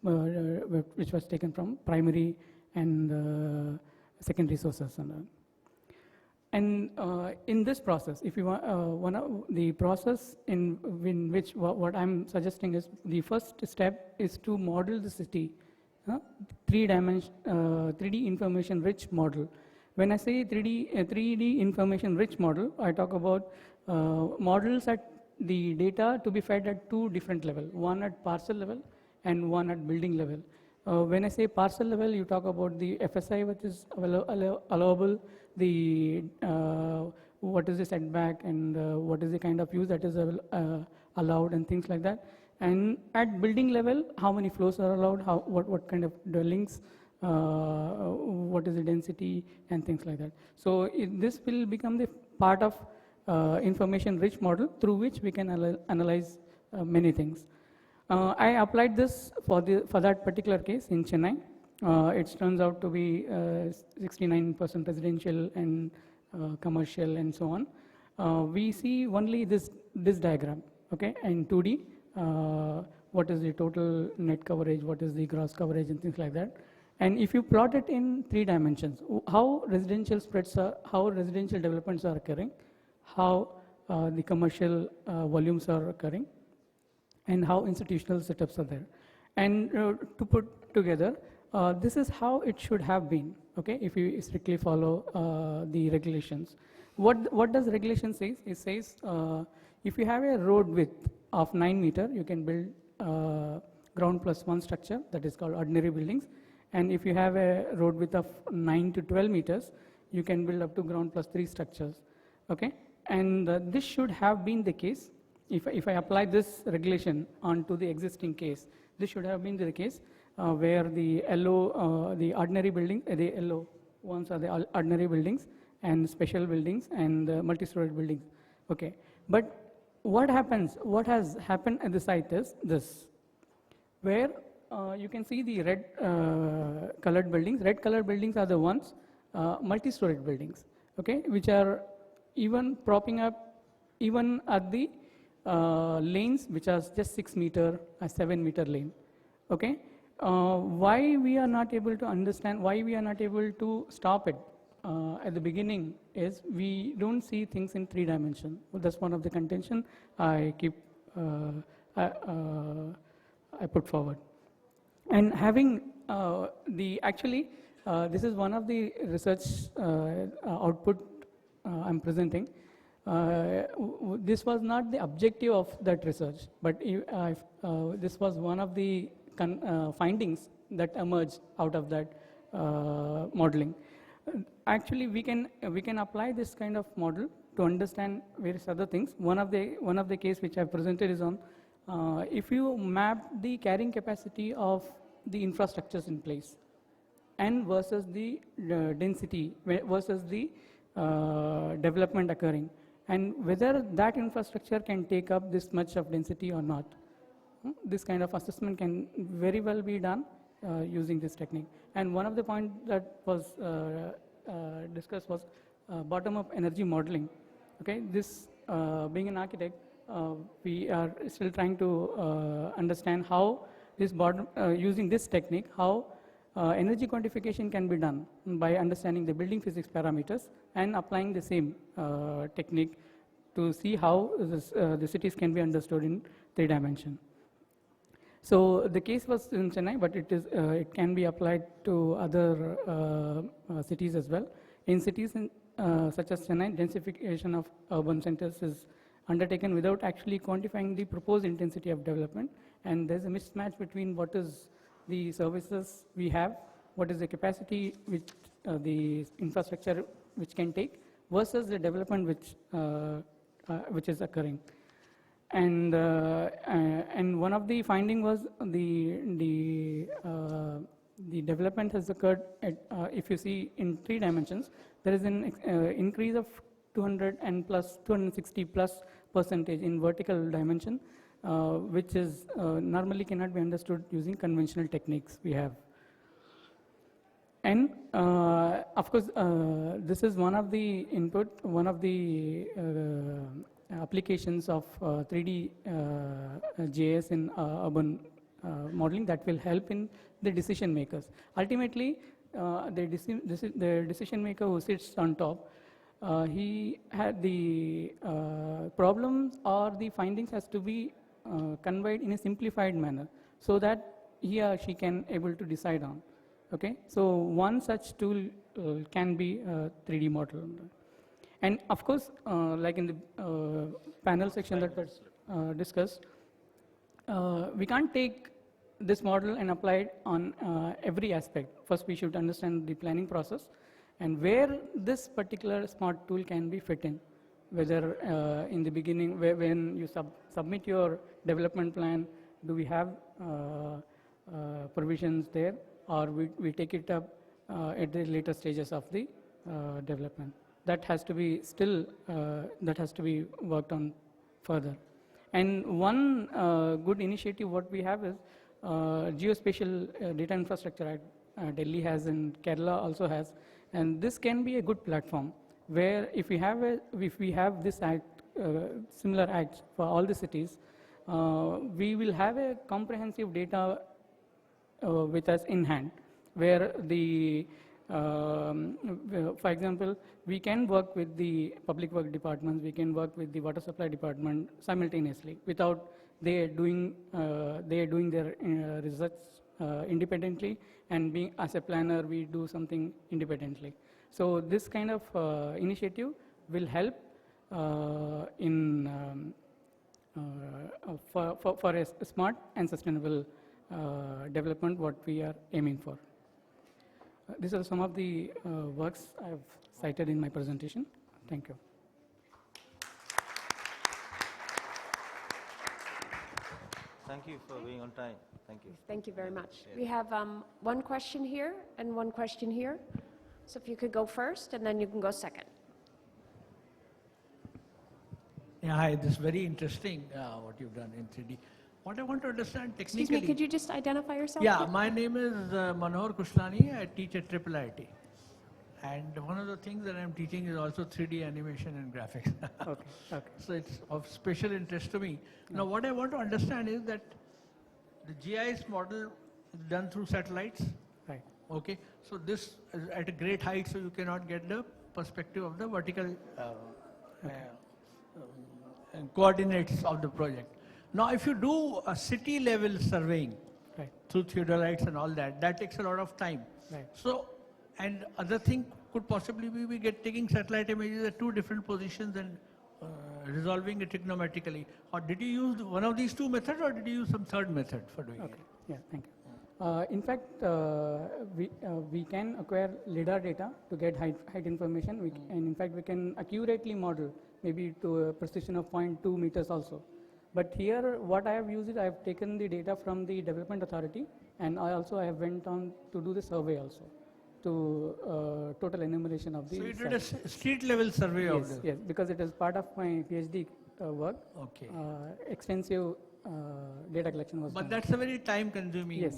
Speaker 17: was taken from primary and secondary sources. And in this process, if you want, the process in which what I'm suggesting is the first step is to model the city, 3D information rich model. When I say 3D information rich model, I talk about models at the data to be fed at two different levels, one at parcel level and one at building level. When I say parcel level, you talk about the FSI, which is allowable, the what is the setback, and what is the kind of use that is allowed, and things like that. And at building level, how many floors are allowed, what kind of dwellings, what is the density, and things like that. So this will become the part of information-rich model through which we can analyze many things. I applied this for that particular case in Chennai. It turns out to be 69% residential and commercial and so on. We see only this diagram, okay, in 2D. What is the total net coverage, what is the gross coverage, and things like that. And if you plot it in 3 dimensions, how residential spreads are, how residential developments are occurring, how the commercial volumes are occurring, and how institutional setups are there. And to put together, this is how it should have been, okay, if you strictly follow the regulations. What does regulation say? It says if you have a road width of 9 meters, you can build ground plus 1 structure, that is called ordinary buildings. And if you have a road width of 9 to 12 meters, you can build up to ground plus 3 structures, okay? And this should have been the case. If I apply this regulation onto the existing case, this should have been the case where the yellow, the ordinary building, the yellow ones are the ordinary buildings and special buildings and multi-story buildings, okay? But what happens, what has happened at the site is this, where you can see the red colored buildings. Red colored buildings are the ones, multi-storied buildings, okay, which are even propping up even at the lanes which are just 6 meter, a 7 meter lane, okay. Why we are not able to understand, why we are not able to stop it at the beginning is we don't see things in 3 dimensions. Well, that's one of the contention I keep, I put forward. And having actually, this is one of the research output I'm presenting. This was not the objective of that research, but this was one of the findings that emerged out of that modeling. Actually, we can apply this kind of model to understand various other things. One of the case which I presented is on if you map the carrying capacity of the infrastructures in place and versus the density versus the development occurring, and whether that infrastructure can take up this much of density or not. This kind of assessment can very well be done using this technique. And one of the points that was discussed was bottom-up energy modeling. Okay, this being an architect, we are still trying to understand how this using this technique, how energy quantification can be done by understanding the building physics parameters and applying the same technique to see how the cities can be understood in 3 dimension. So the case was in Chennai, but it can be applied to other cities as well. In cities such as Chennai, densification of urban centers is undertaken without actually quantifying the proposed intensity of development, and there's a mismatch between what is the services we have, what is the capacity which the infrastructure which can take, versus the development which is occurring. And one of the finding was the development has occurred at, if you see in 3 dimensions, there is an increase of 260+ % in vertical dimension, which is normally cannot be understood using conventional techniques we have. And of course, this is one of the applications of 3D GIS in urban modeling that will help in the decision makers. Ultimately, the decision maker who sits on top, he had the problems or the findings has to be conveyed in a simplified manner so that he or she can able to decide on. Okay, so one such tool can be a 3D model. And of course, like in the panel section that was discussed, we can't take this model and apply it on every aspect. First, we should understand the planning process and where this particular smart tool can be fit in. Whether in the beginning, when you submit your development plan, do we have provisions there, or we take it up at the later stages of the development. That has to be still, that has to be worked on further. And one good initiative what we have is Geospatial Data Infrastructure Act. Delhi has and Kerala also has, and this can be a good platform where if we have this act, similar acts for all the cities, we will have a comprehensive data with us in hand, where the for example, we can work with the public work departments, we can work with the water supply department simultaneously without they doing their research independently, and being as a planner we do something independently. So this kind of initiative will help in for a smart and sustainable development what we are aiming for. These are some of the works I have cited in my presentation. Thank you.
Speaker 2: Thank you for being on time. Thank you.
Speaker 4: Thank you very much. We have one question here and one question here. So if you could go first, and then you can go second.
Speaker 18: Yeah, hi, this is very interesting what you've done in 3D. What I want to understand technically...
Speaker 4: Excuse me, could you just identify yourself?
Speaker 18: Yeah, my name is Manohar Kushlani. I teach at IIIT. And one of the things that I'm teaching is also 3D animation and graphics.
Speaker 17: Okay, okay.
Speaker 18: So it's of special interest to me. Now, what I want to understand is that the GIS model is done through satellites.
Speaker 17: Right.
Speaker 18: Okay, so this is at a great height, so you cannot get the perspective of the vertical coordinates of the project. Now, if you do a city level surveying through theodolites and all that, that takes a lot of time.
Speaker 17: Right.
Speaker 18: So, and other thing could possibly be we get taking satellite images at 2 different positions and resolving it trigonometrically. Or did you use one of these 2 methods, or did you use some third method for doing it?
Speaker 17: Yeah, thank you. In fact, we can acquire LiDAR data to get height information, and in fact we can accurately model maybe to a precision of 0.2 meters also. But here what I have used is I have taken the data from the development authority, and I have went on to do the survey also, to total enumeration of the...
Speaker 18: So you did a street level survey of this?
Speaker 17: Yes, because it is part of my PhD work.
Speaker 18: Okay.
Speaker 17: Extensive data collection was done.
Speaker 18: But that's a very time consuming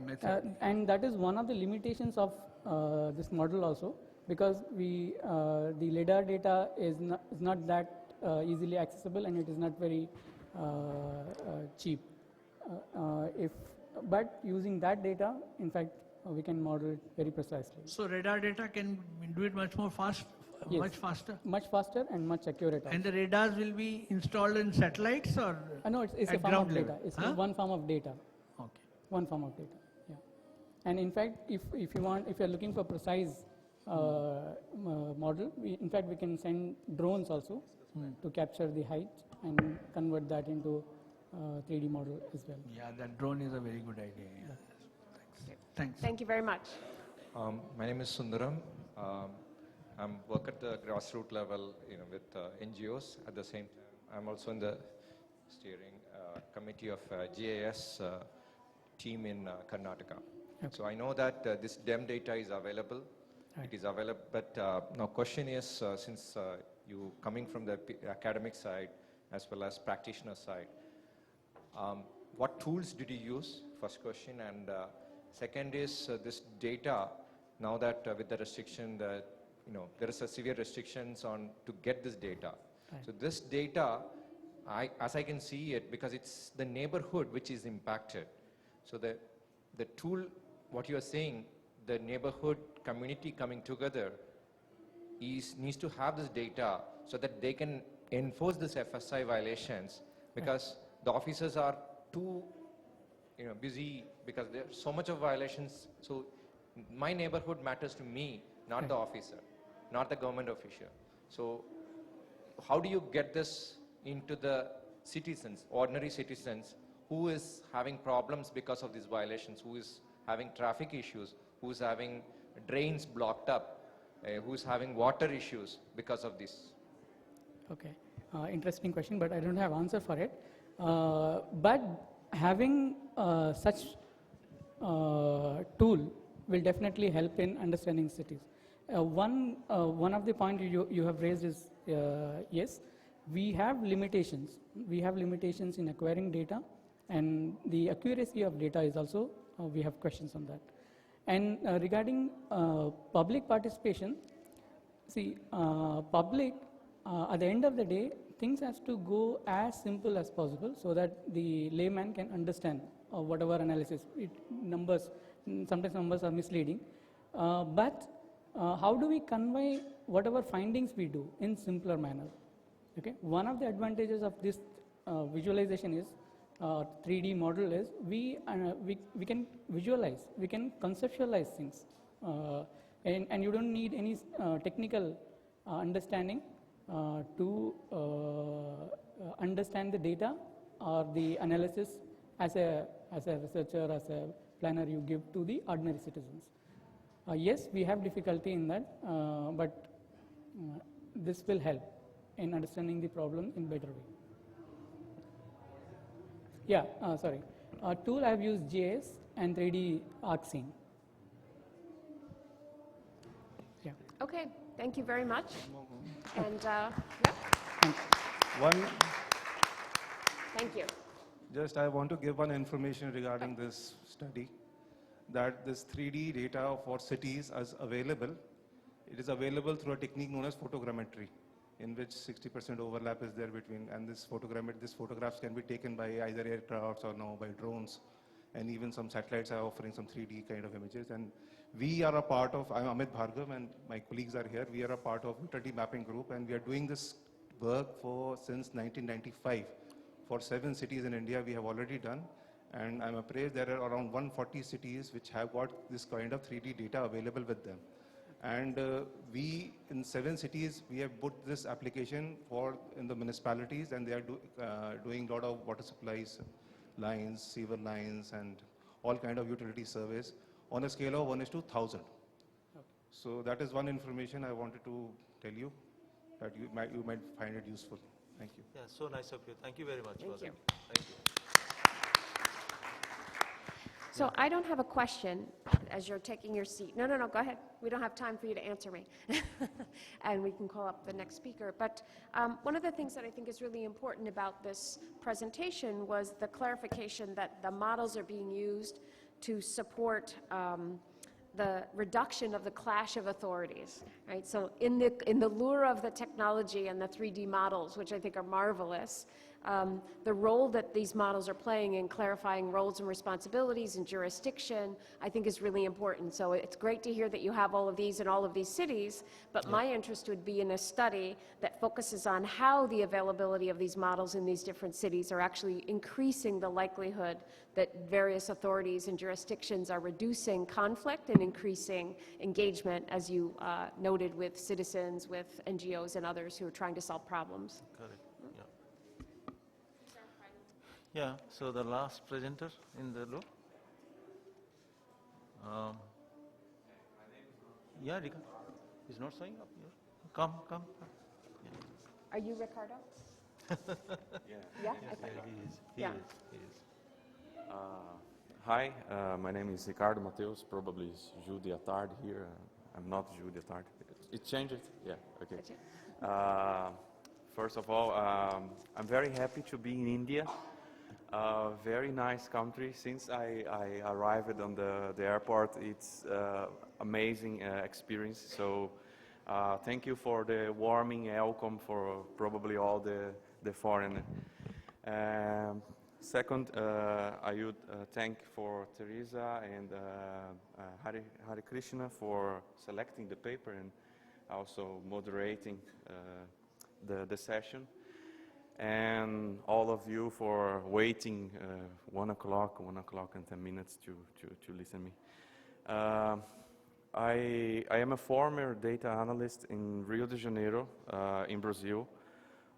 Speaker 18: method.
Speaker 17: And that is one of the limitations of this model also, because the LiDAR data is not that easily accessible, and it is not very cheap. But using that data, in fact, we can model it very precisely.
Speaker 18: So radar data can do it much more fast,
Speaker 17: Yes.
Speaker 18: much faster?
Speaker 17: Much faster and much accurate.
Speaker 18: And the radars will be installed in satellites or
Speaker 17: No, it's a
Speaker 18: at
Speaker 17: form of
Speaker 18: ground
Speaker 17: data.
Speaker 18: level?
Speaker 17: It's
Speaker 18: Huh?
Speaker 17: one form of data.
Speaker 18: Okay.
Speaker 17: One form of data, yeah. And in fact, if you're looking for precise model, in fact, we can send drones also to capture the height and convert that into 3D model as well.
Speaker 18: Yeah, that drone is a very good idea. Yeah. Thanks.
Speaker 4: Thank you very much.
Speaker 19: My name is Sundaram. I'm work at the grassroots level, with NGOs. At the same time, I'm also in the steering committee of GIS team in Karnataka.
Speaker 17: Okay.
Speaker 19: So I know that this DEM data is available.
Speaker 17: Right.
Speaker 19: It is available, but now question is, since you coming from the academic side as well as practitioner side, what tools did you use? First question, and second is this data. Now that with the restriction, that there is a severe restrictions on to get this data.
Speaker 17: Right.
Speaker 19: So this data, as I can see it, because it's the neighborhood which is impacted. So the tool, what you are saying, the neighborhood community coming together needs to have this data so that they can enforce this FSI violations, because the officers are too busy because there's so much of violations. So my neighborhood matters to me, not the officer, not the government official. So how do you get this into the citizens, ordinary citizens, who is having problems because of these violations, who is having traffic issues, who is having drains blocked up, who is having water issues because of this?
Speaker 17: Okay, interesting question, but I don't have answer for it. But having such tool will definitely help in understanding cities. One of the points you have raised is, yes, we have limitations. We have limitations in acquiring data, and the accuracy of data is also, we have questions on that. And regarding public participation, see, public, at the end of the day, things have to go as simple as possible so that the layman can understand whatever analysis. Sometimes numbers are misleading. But how do we convey whatever findings we do in simpler manner? Okay? One of the advantages of this visualization is 3D model is we can visualize, we can conceptualize things, and you don't need any technical understanding to understand the data or the analysis as a researcher, as a planner you give to the ordinary citizens. Yes, we have difficulty in that, but this will help in understanding the problem in better way. Yeah, sorry. Tool I have used GIS and 3D ArcScene. Yeah.
Speaker 4: Okay, thank you very much. And thank you.
Speaker 12: Just I want to give one information regarding this study, that this 3D data for cities is available. It is available through a technique known as photogrammetry, in which 60% overlap is there between, and these photographs can be taken by either aircrafts or now by drones, and even some satellites are offering some 3D kind of images. And we are a part of, I'm Amit Bhargav and my colleagues are here, we are a part of utility mapping group, and we are doing this work since 1995. For 7 cities in India we have already done, and I'm appraised there are around 140 cities which have got this kind of 3D data available with them. And we, in 7 cities, we have put this application in the municipalities, and they are doing a lot of water supplies, lines, sewer lines, and all kind of utility service on a scale of 1:1,000. Okay. So that is one information I wanted to tell you that you might find it useful. Thank you.
Speaker 2: Yeah, so nice of you. Thank you very much.
Speaker 4: Thank you.
Speaker 2: Thank you.
Speaker 4: So I don't have a question as you're taking your seat. No, go ahead. We don't have time for you to answer me. And we can call up the next speaker. But one of the things that I think is really important about this presentation was the clarification that the models are being used to support the reduction of the clash of authorities, right? So in the lure of the technology and the 3D models, which I think are marvelous, the role that these models are playing in clarifying roles and responsibilities and jurisdiction, I think is really important. So it's great to hear that you have all of these in all of these cities, but my interest would be in a study that focuses on how the availability of these models in these different cities are actually increasing the likelihood that various authorities and jurisdictions are reducing conflict and increasing engagement, as you noted, with citizens, with NGOs and others who are trying to solve problems.
Speaker 2: Correct. Yeah, so the last presenter in the row. Yeah, Rika. He's not showing up here. Come.
Speaker 4: Are you Ricardo?
Speaker 20: Yeah.
Speaker 4: Yeah?
Speaker 2: He is.
Speaker 20: Hi, my name is Ricardo Mateus, probably is Judy Attard here. I'm not Judy Attard. It changed? Yeah, okay. First of all, I'm very happy to be in India. Very nice country. Since I arrived on the airport, it's amazing experience. So thank you for the warming welcome for probably all the foreigners. Second, I would thank for Teresa and Hare Krishna for selecting the paper and also moderating the session. And all of you for waiting 1 o'clock and 10 minutes to listen me. I am a former data analyst in Rio de Janeiro, in Brazil.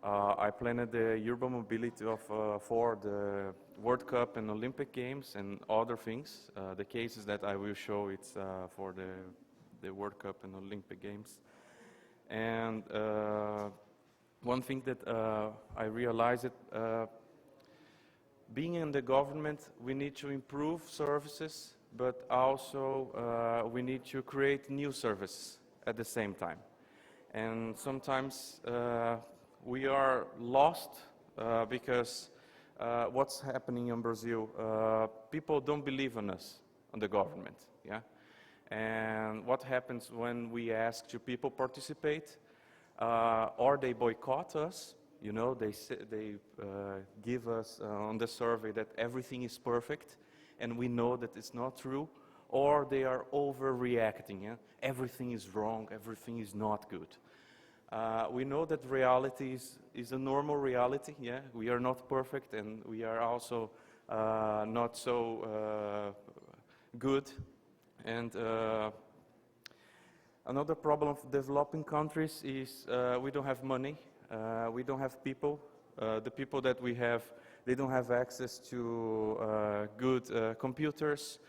Speaker 20: I planned the urban mobility for the World Cup and Olympic Games and other things. The cases that I will show, it's for the World Cup and Olympic Games. And one thing that I realized, being in the government, we need to improve services, but also we need to create new services at the same time. And sometimes we are lost because what's happening in Brazil, people don't believe in us, on the government, yeah? And what happens when we ask to people participate, or they boycott us, you know, they give us on the survey that everything is perfect, and we know that it's not true, or they are overreacting, yeah? Everything is wrong, everything is not good. We know that reality is a normal reality, yeah? We are not perfect, and we are also not so good. And another problem of developing countries is we don't have money, we don't have people. The people that we have, they don't have access to good computers,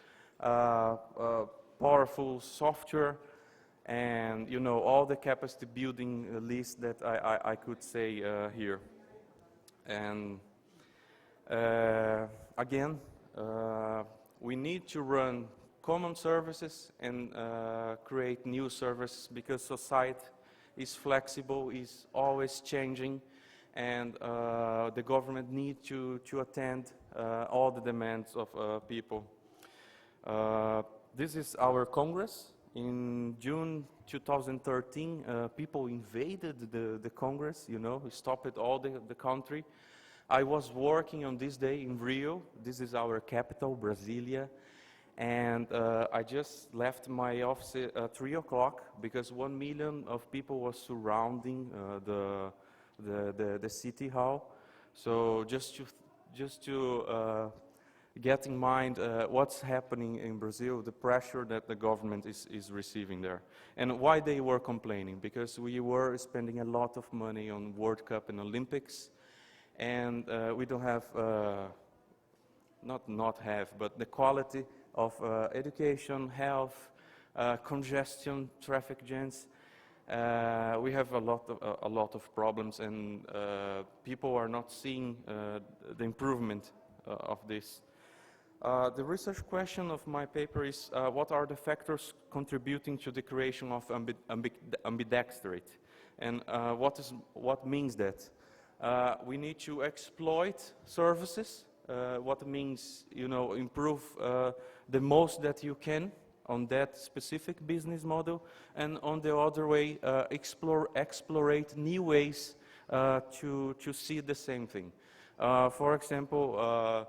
Speaker 20: powerful software, and you know, all the capacity building list that I could say here. And again, we need to run common services and create new services, because society is flexible, is always changing, and the government needs to attend all the demands of people. This is our Congress. In June 2013, people invaded the Congress, you know, stopped all the country. I was working on this day in Rio. This is our capital, Brasilia. And I just left my office at 3 o'clock because 1 million of people was surrounding the city hall. So just to get in mind what's happening in Brazil, the pressure that the government is receiving there. And why they were complaining? Because we were spending a lot of money on World Cup and Olympics, and we don't have, but the quality of education, health, congestion, traffic jams. We have a lot of problems, and people are not seeing the improvement of this. The research question of my paper is, what are the factors contributing to the creation of ambidextrity? And what means that? We need to exploit services, what means, you know, improve the most that you can on that specific business model, and on the other way, explorate new ways to see the same thing. For example,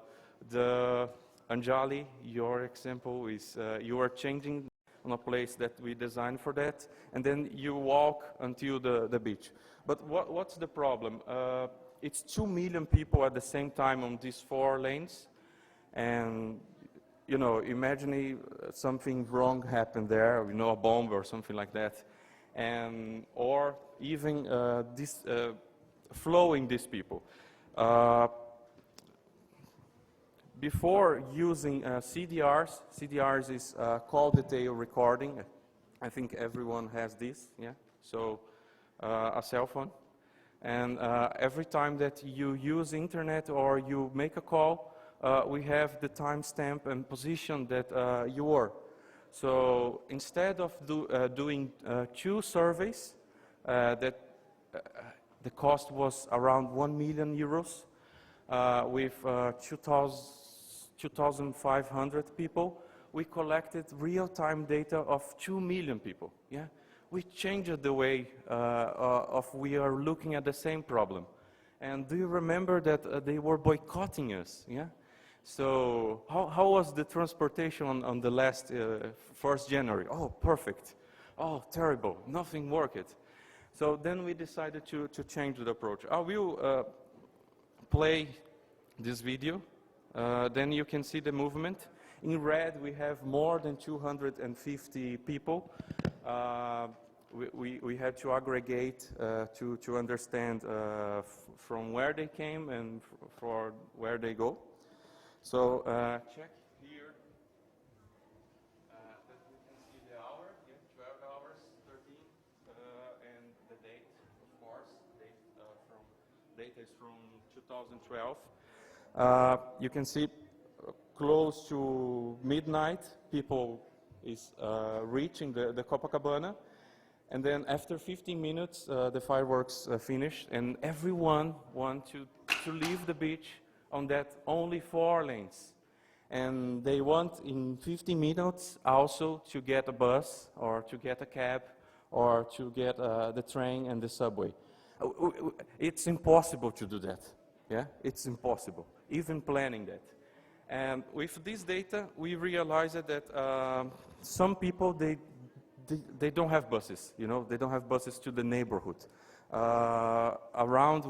Speaker 20: the Anjali, your example is you are changing on a place that we designed for that, and then you walk until the beach. But what's the problem? It's 2 million people at the same time on these 4 lanes, and you know, imagine something wrong happened there, you know, a bomb or something like that, and or even flowing these people. Before using CDRs is call detail recording. I think everyone has this, yeah? So a cell phone. And every time that you use internet or you make a call, we have the timestamp and position that you were. So instead of doing 2 surveys, that the cost was around 1 million euros with 2,500 people, we collected real-time data of 2 million people. Yeah, we changed the way of we are looking at the same problem. And do you remember that they were boycotting us? Yeah. So how was the transportation on the last 1st January? Oh, perfect. Oh, terrible. Nothing worked. So then we decided to change the approach. I will play this video. Then you can see the movement. In red, we have more than 250 people. We had to aggregate to understand from where they came and for where they go. So check here that we can see the hour, yeah, 12 hours, 13, and the date, of course. Data is from 2012. You can see close to midnight, people is reaching the Copacabana. And then after 15 minutes, the fireworks finished, and everyone wants to leave the beach on that only 4 lanes. And they want in 15 minutes also to get a bus or to get a cab or to get the train and the subway. It's impossible to do that. Yeah, it's impossible, even planning that. And with this data, we realized that some people, they don't have buses, you know, they don't have buses to the neighborhood. Around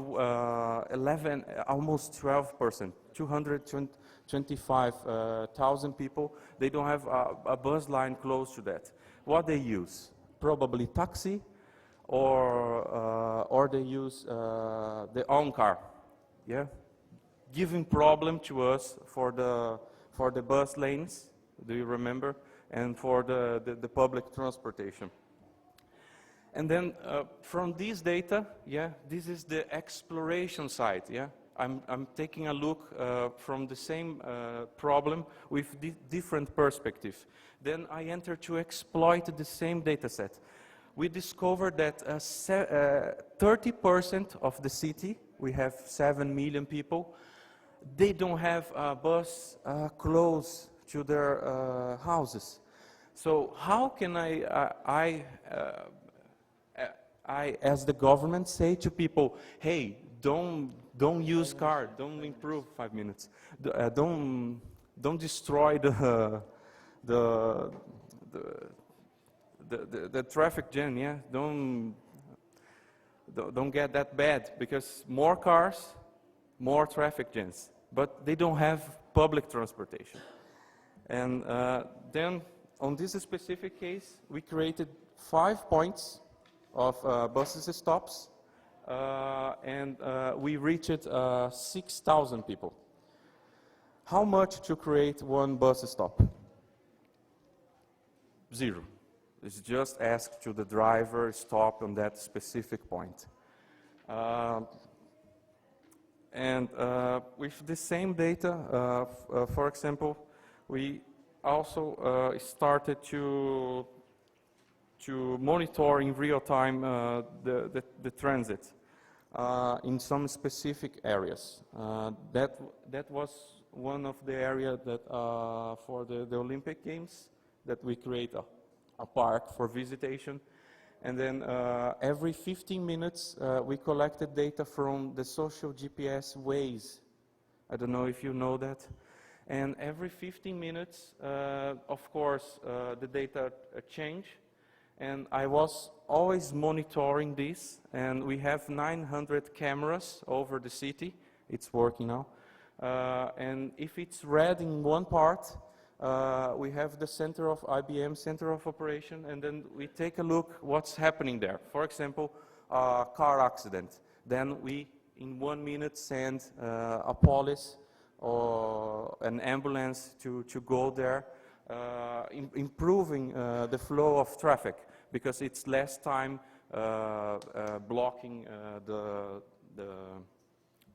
Speaker 20: 11, almost 12%, 225,000 people, they don't have a bus line close to that. What they use? Probably taxi, or they use their own car. Yeah, giving problem to us for the bus lanes. Do you remember? And for the public transportation. And then from this data, yeah, this is the exploration side. Yeah, I'm taking a look from the same problem with different perspective. Then I enter to exploit the same data set. We discovered that 30% of the city, we have 7 million people, they don't have a bus close to their houses. So how can I as the government, say to people, hey, don't use car, don't improve 5 minutes, don't destroy the traffic jam, yeah, don't get that bad, because more cars, more traffic jams, but they don't have public transportation. And then on this specific case, we created 5 points of buses stops, and we reached 6,000 people. How much to create one bus stop? 0. It's just ask to the driver, stop on that specific point. And with the same data, for example, we also started to monitor in real time the transit in some specific areas. That was one of the areas that for the Olympic Games, that we create a park for visitation. And then every 15 minutes, we collected data from the social GPS Waze I don't know if you know that. And every 15 minutes, of course, the data change. And I was always monitoring this, and we have 900 cameras over the city. It's working now. And if it's red in one part, we have the center of IBM, center of operation, and then we take a look what's happening there. For example, car accident. Then we, in 1 minute, send a police or an ambulance to go there, improving the flow of traffic, because it's less time blocking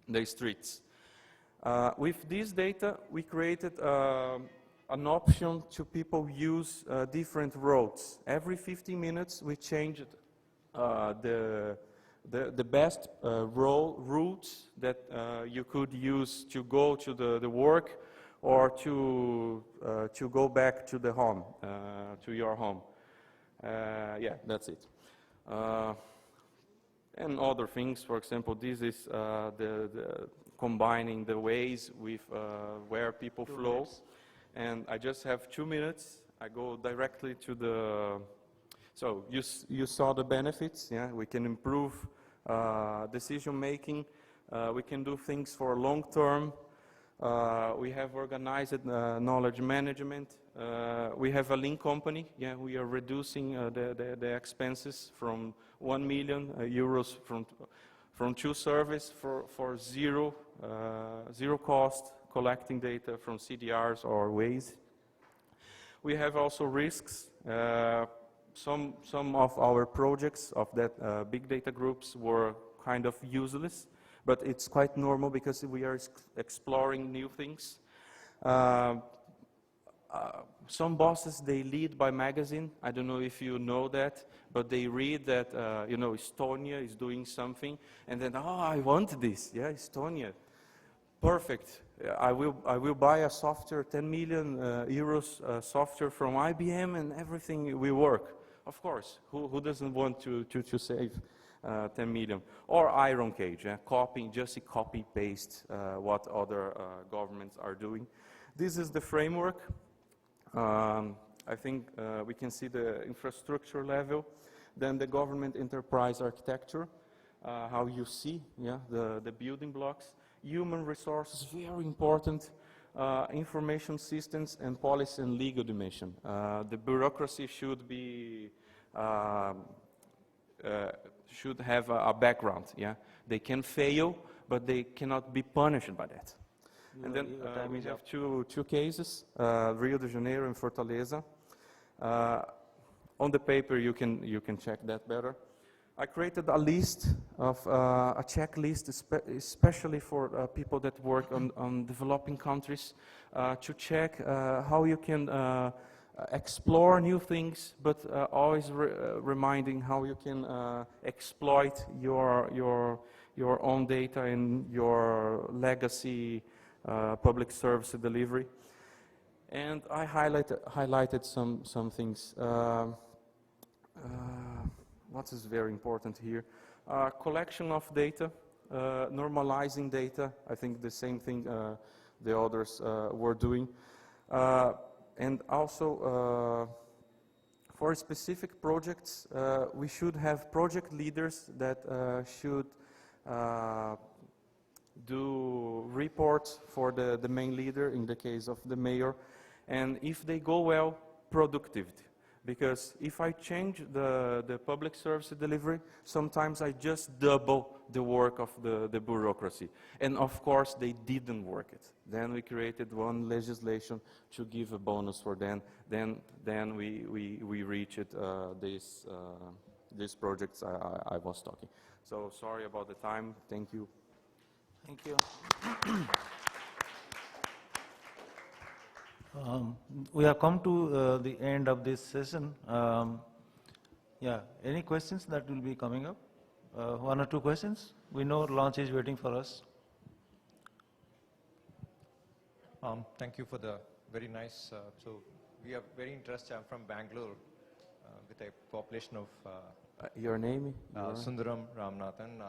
Speaker 20: the streets. With this data, we created an option to people use different roads. Every 50 minutes, we changed the best routes that you could use to go to the work or to go back to the home, to your home. Yeah, that's it. And other things, for example, this is the combining the ways with where people flow. And I just have 2 minutes. I go directly to the... So you saw the benefits, yeah? We can improve decision making. We can do things for long term. We have organized knowledge management. We have a lean company. Yeah, we are reducing the expenses from 1 million euros from 2 service for zero cost, collecting data from CDRs or ways. We have also risks. Some of our projects of that big data groups were kind of useless, but it's quite normal because we are exploring new things. Some bosses, they lead by magazine. I don't know if you know that, but they read that, you know, Estonia is doing something, and then, oh, I want this, yeah, Estonia. Perfect. I will buy a software, 10 million euros software from IBM, and everything will work. Of course, who doesn't want to save 10 million? Or Iron Cage, copying, just copy paste what other governments are doing. This is the framework. I think we can see the infrastructure level, then the government enterprise architecture, how you see, yeah, the building blocks. Human resources, very important. Information systems and policy and legal dimension. The bureaucracy should be should have a background. Yeah, they can fail, but they cannot be punished by that. And then we have two cases: Rio de Janeiro and Fortaleza. On the paper, you can check that better. I created a list of a checklist, especially for people that work on developing countries, to check how you can explore new things, but always reminding how you can exploit your own data and your legacy public service delivery. And I highlighted some things. What is very important here? Collection of data, normalizing data. I think the same thing the others were doing. And also, for specific projects, we should have project leaders that should do reports for the main leader, in the case of the mayor. And if they go well, productivity. Because if I change the public service delivery, sometimes I just double the work of the bureaucracy. And of course, they didn't work it. Then we created one legislation to give a bonus for them. Then we reached these projects I was talking. So sorry about the time. Thank you.
Speaker 2: Thank you. We have come to the end of this session. Yeah, any questions that will be coming up? 1 or 2 questions? We know launch is waiting for us.
Speaker 19: Thank you for the very nice, so we are very interested. I'm from Bangalore with a population of...
Speaker 20: your name?
Speaker 19: Sundaram Ramanathan.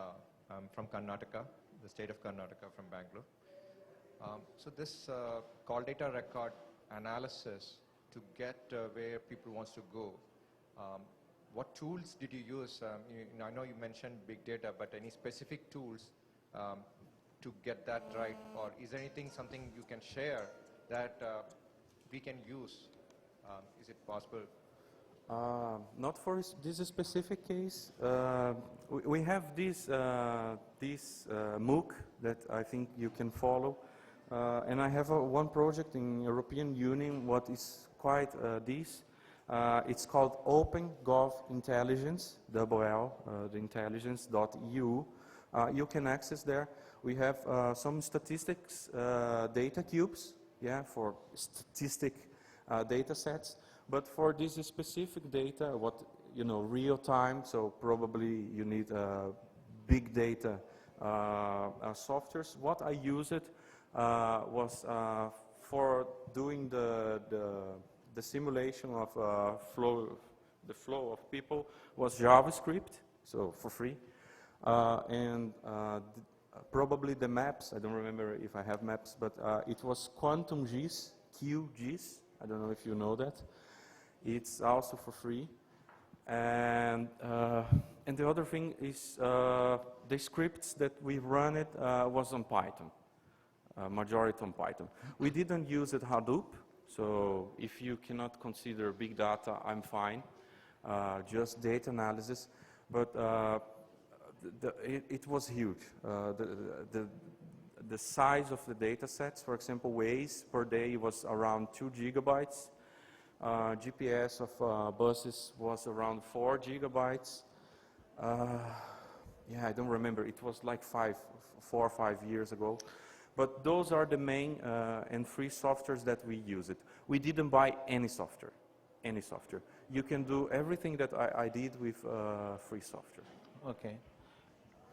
Speaker 19: I'm from Karnataka, the state of Karnataka, from Bangalore. So this call data record analysis to get where people wants to go, what tools did you use? I know you mentioned big data, but any specific tools to get that right? Or is there something you can share that we can use? Is it possible?
Speaker 20: Not for this specific case. We have this MOOC that I think you can follow. And I have one project in European Union, what is quite this. It's called OpenGov Intelligence, the intelligence.eu. You can access there. We have some statistics data cubes, for statistic data sets. But for this specific data, real time, so probably you need big data softwares. What I used was for doing the simulation of the flow of people was JavaScript, so for free, and probably the maps. I don't remember if I have maps, but it was QuantumGIS, QGIS. I don't know if you know that. It's also for free, and the other thing is the scripts that we run it was on Python. Majority on Python. We didn't use it Hadoop, so if you cannot consider big data, I'm fine. Just data analysis, but it was huge. The size of the data sets, for example, Waze per day was around 2 gigabytes. GPS of buses was around 4 gigabytes. I don't remember. It was like 4 or 5 years ago. But those are the main and free softwares that we use it. We didn't buy any software. You can do everything that I did with free software.
Speaker 2: Okay.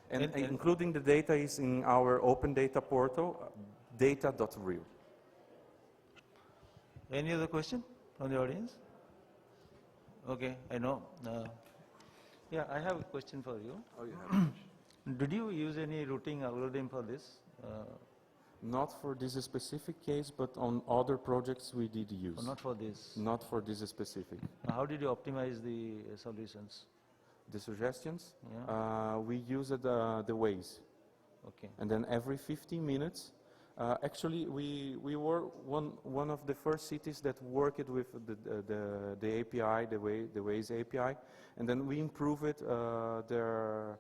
Speaker 20: And including the data is in our open data portal, data.real.
Speaker 2: Any other question from the audience? Okay, I know. Yeah, I have a question for you.
Speaker 20: Oh, you have.
Speaker 2: Did you use any routing algorithm for this?
Speaker 20: Not for this specific case, but on other projects we did use.
Speaker 2: Oh, not for this?
Speaker 20: Not for this specific.
Speaker 2: How did you optimize the solutions?
Speaker 20: The suggestions?
Speaker 2: Yeah.
Speaker 20: We used the Waze.
Speaker 2: Okay.
Speaker 20: And then every 15 minutes, actually we were one of the first cities that worked with the API, the Waze API, and then we improved it, their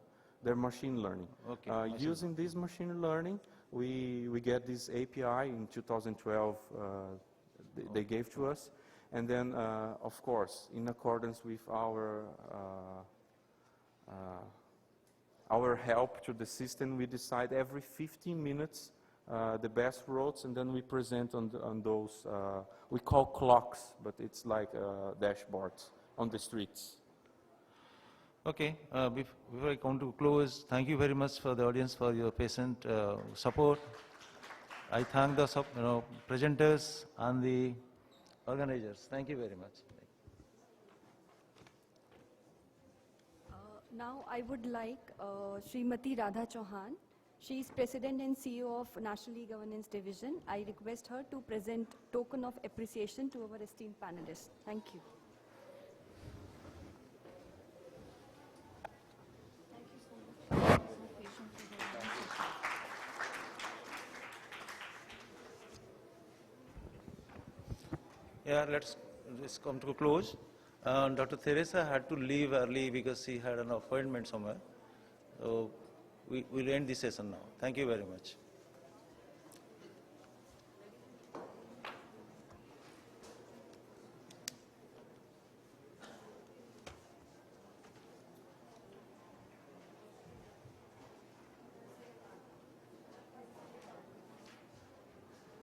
Speaker 20: machine learning.
Speaker 2: Okay.
Speaker 20: Using this machine learning, we get this API in 2012 they gave to us, and then of course in accordance with our help to the system, we decide every 15 minutes the best roads, and then we present on those, we call clocks, but it's like dashboards on the streets.
Speaker 2: Okay, before I come to close, thank you very much for the audience for your patient support. I thank the presenters and the organizers. Thank you very much.
Speaker 21: Now I would like Srimati Radha Chauhan. She is President and CEO of National E-Governance Division. I request her to present token of appreciation to our esteemed panelists. Thank you.
Speaker 2: Yeah, let's come to a close. Dr. Teresa had to leave early because she had an appointment somewhere. So we'll end the session now. Thank you very much.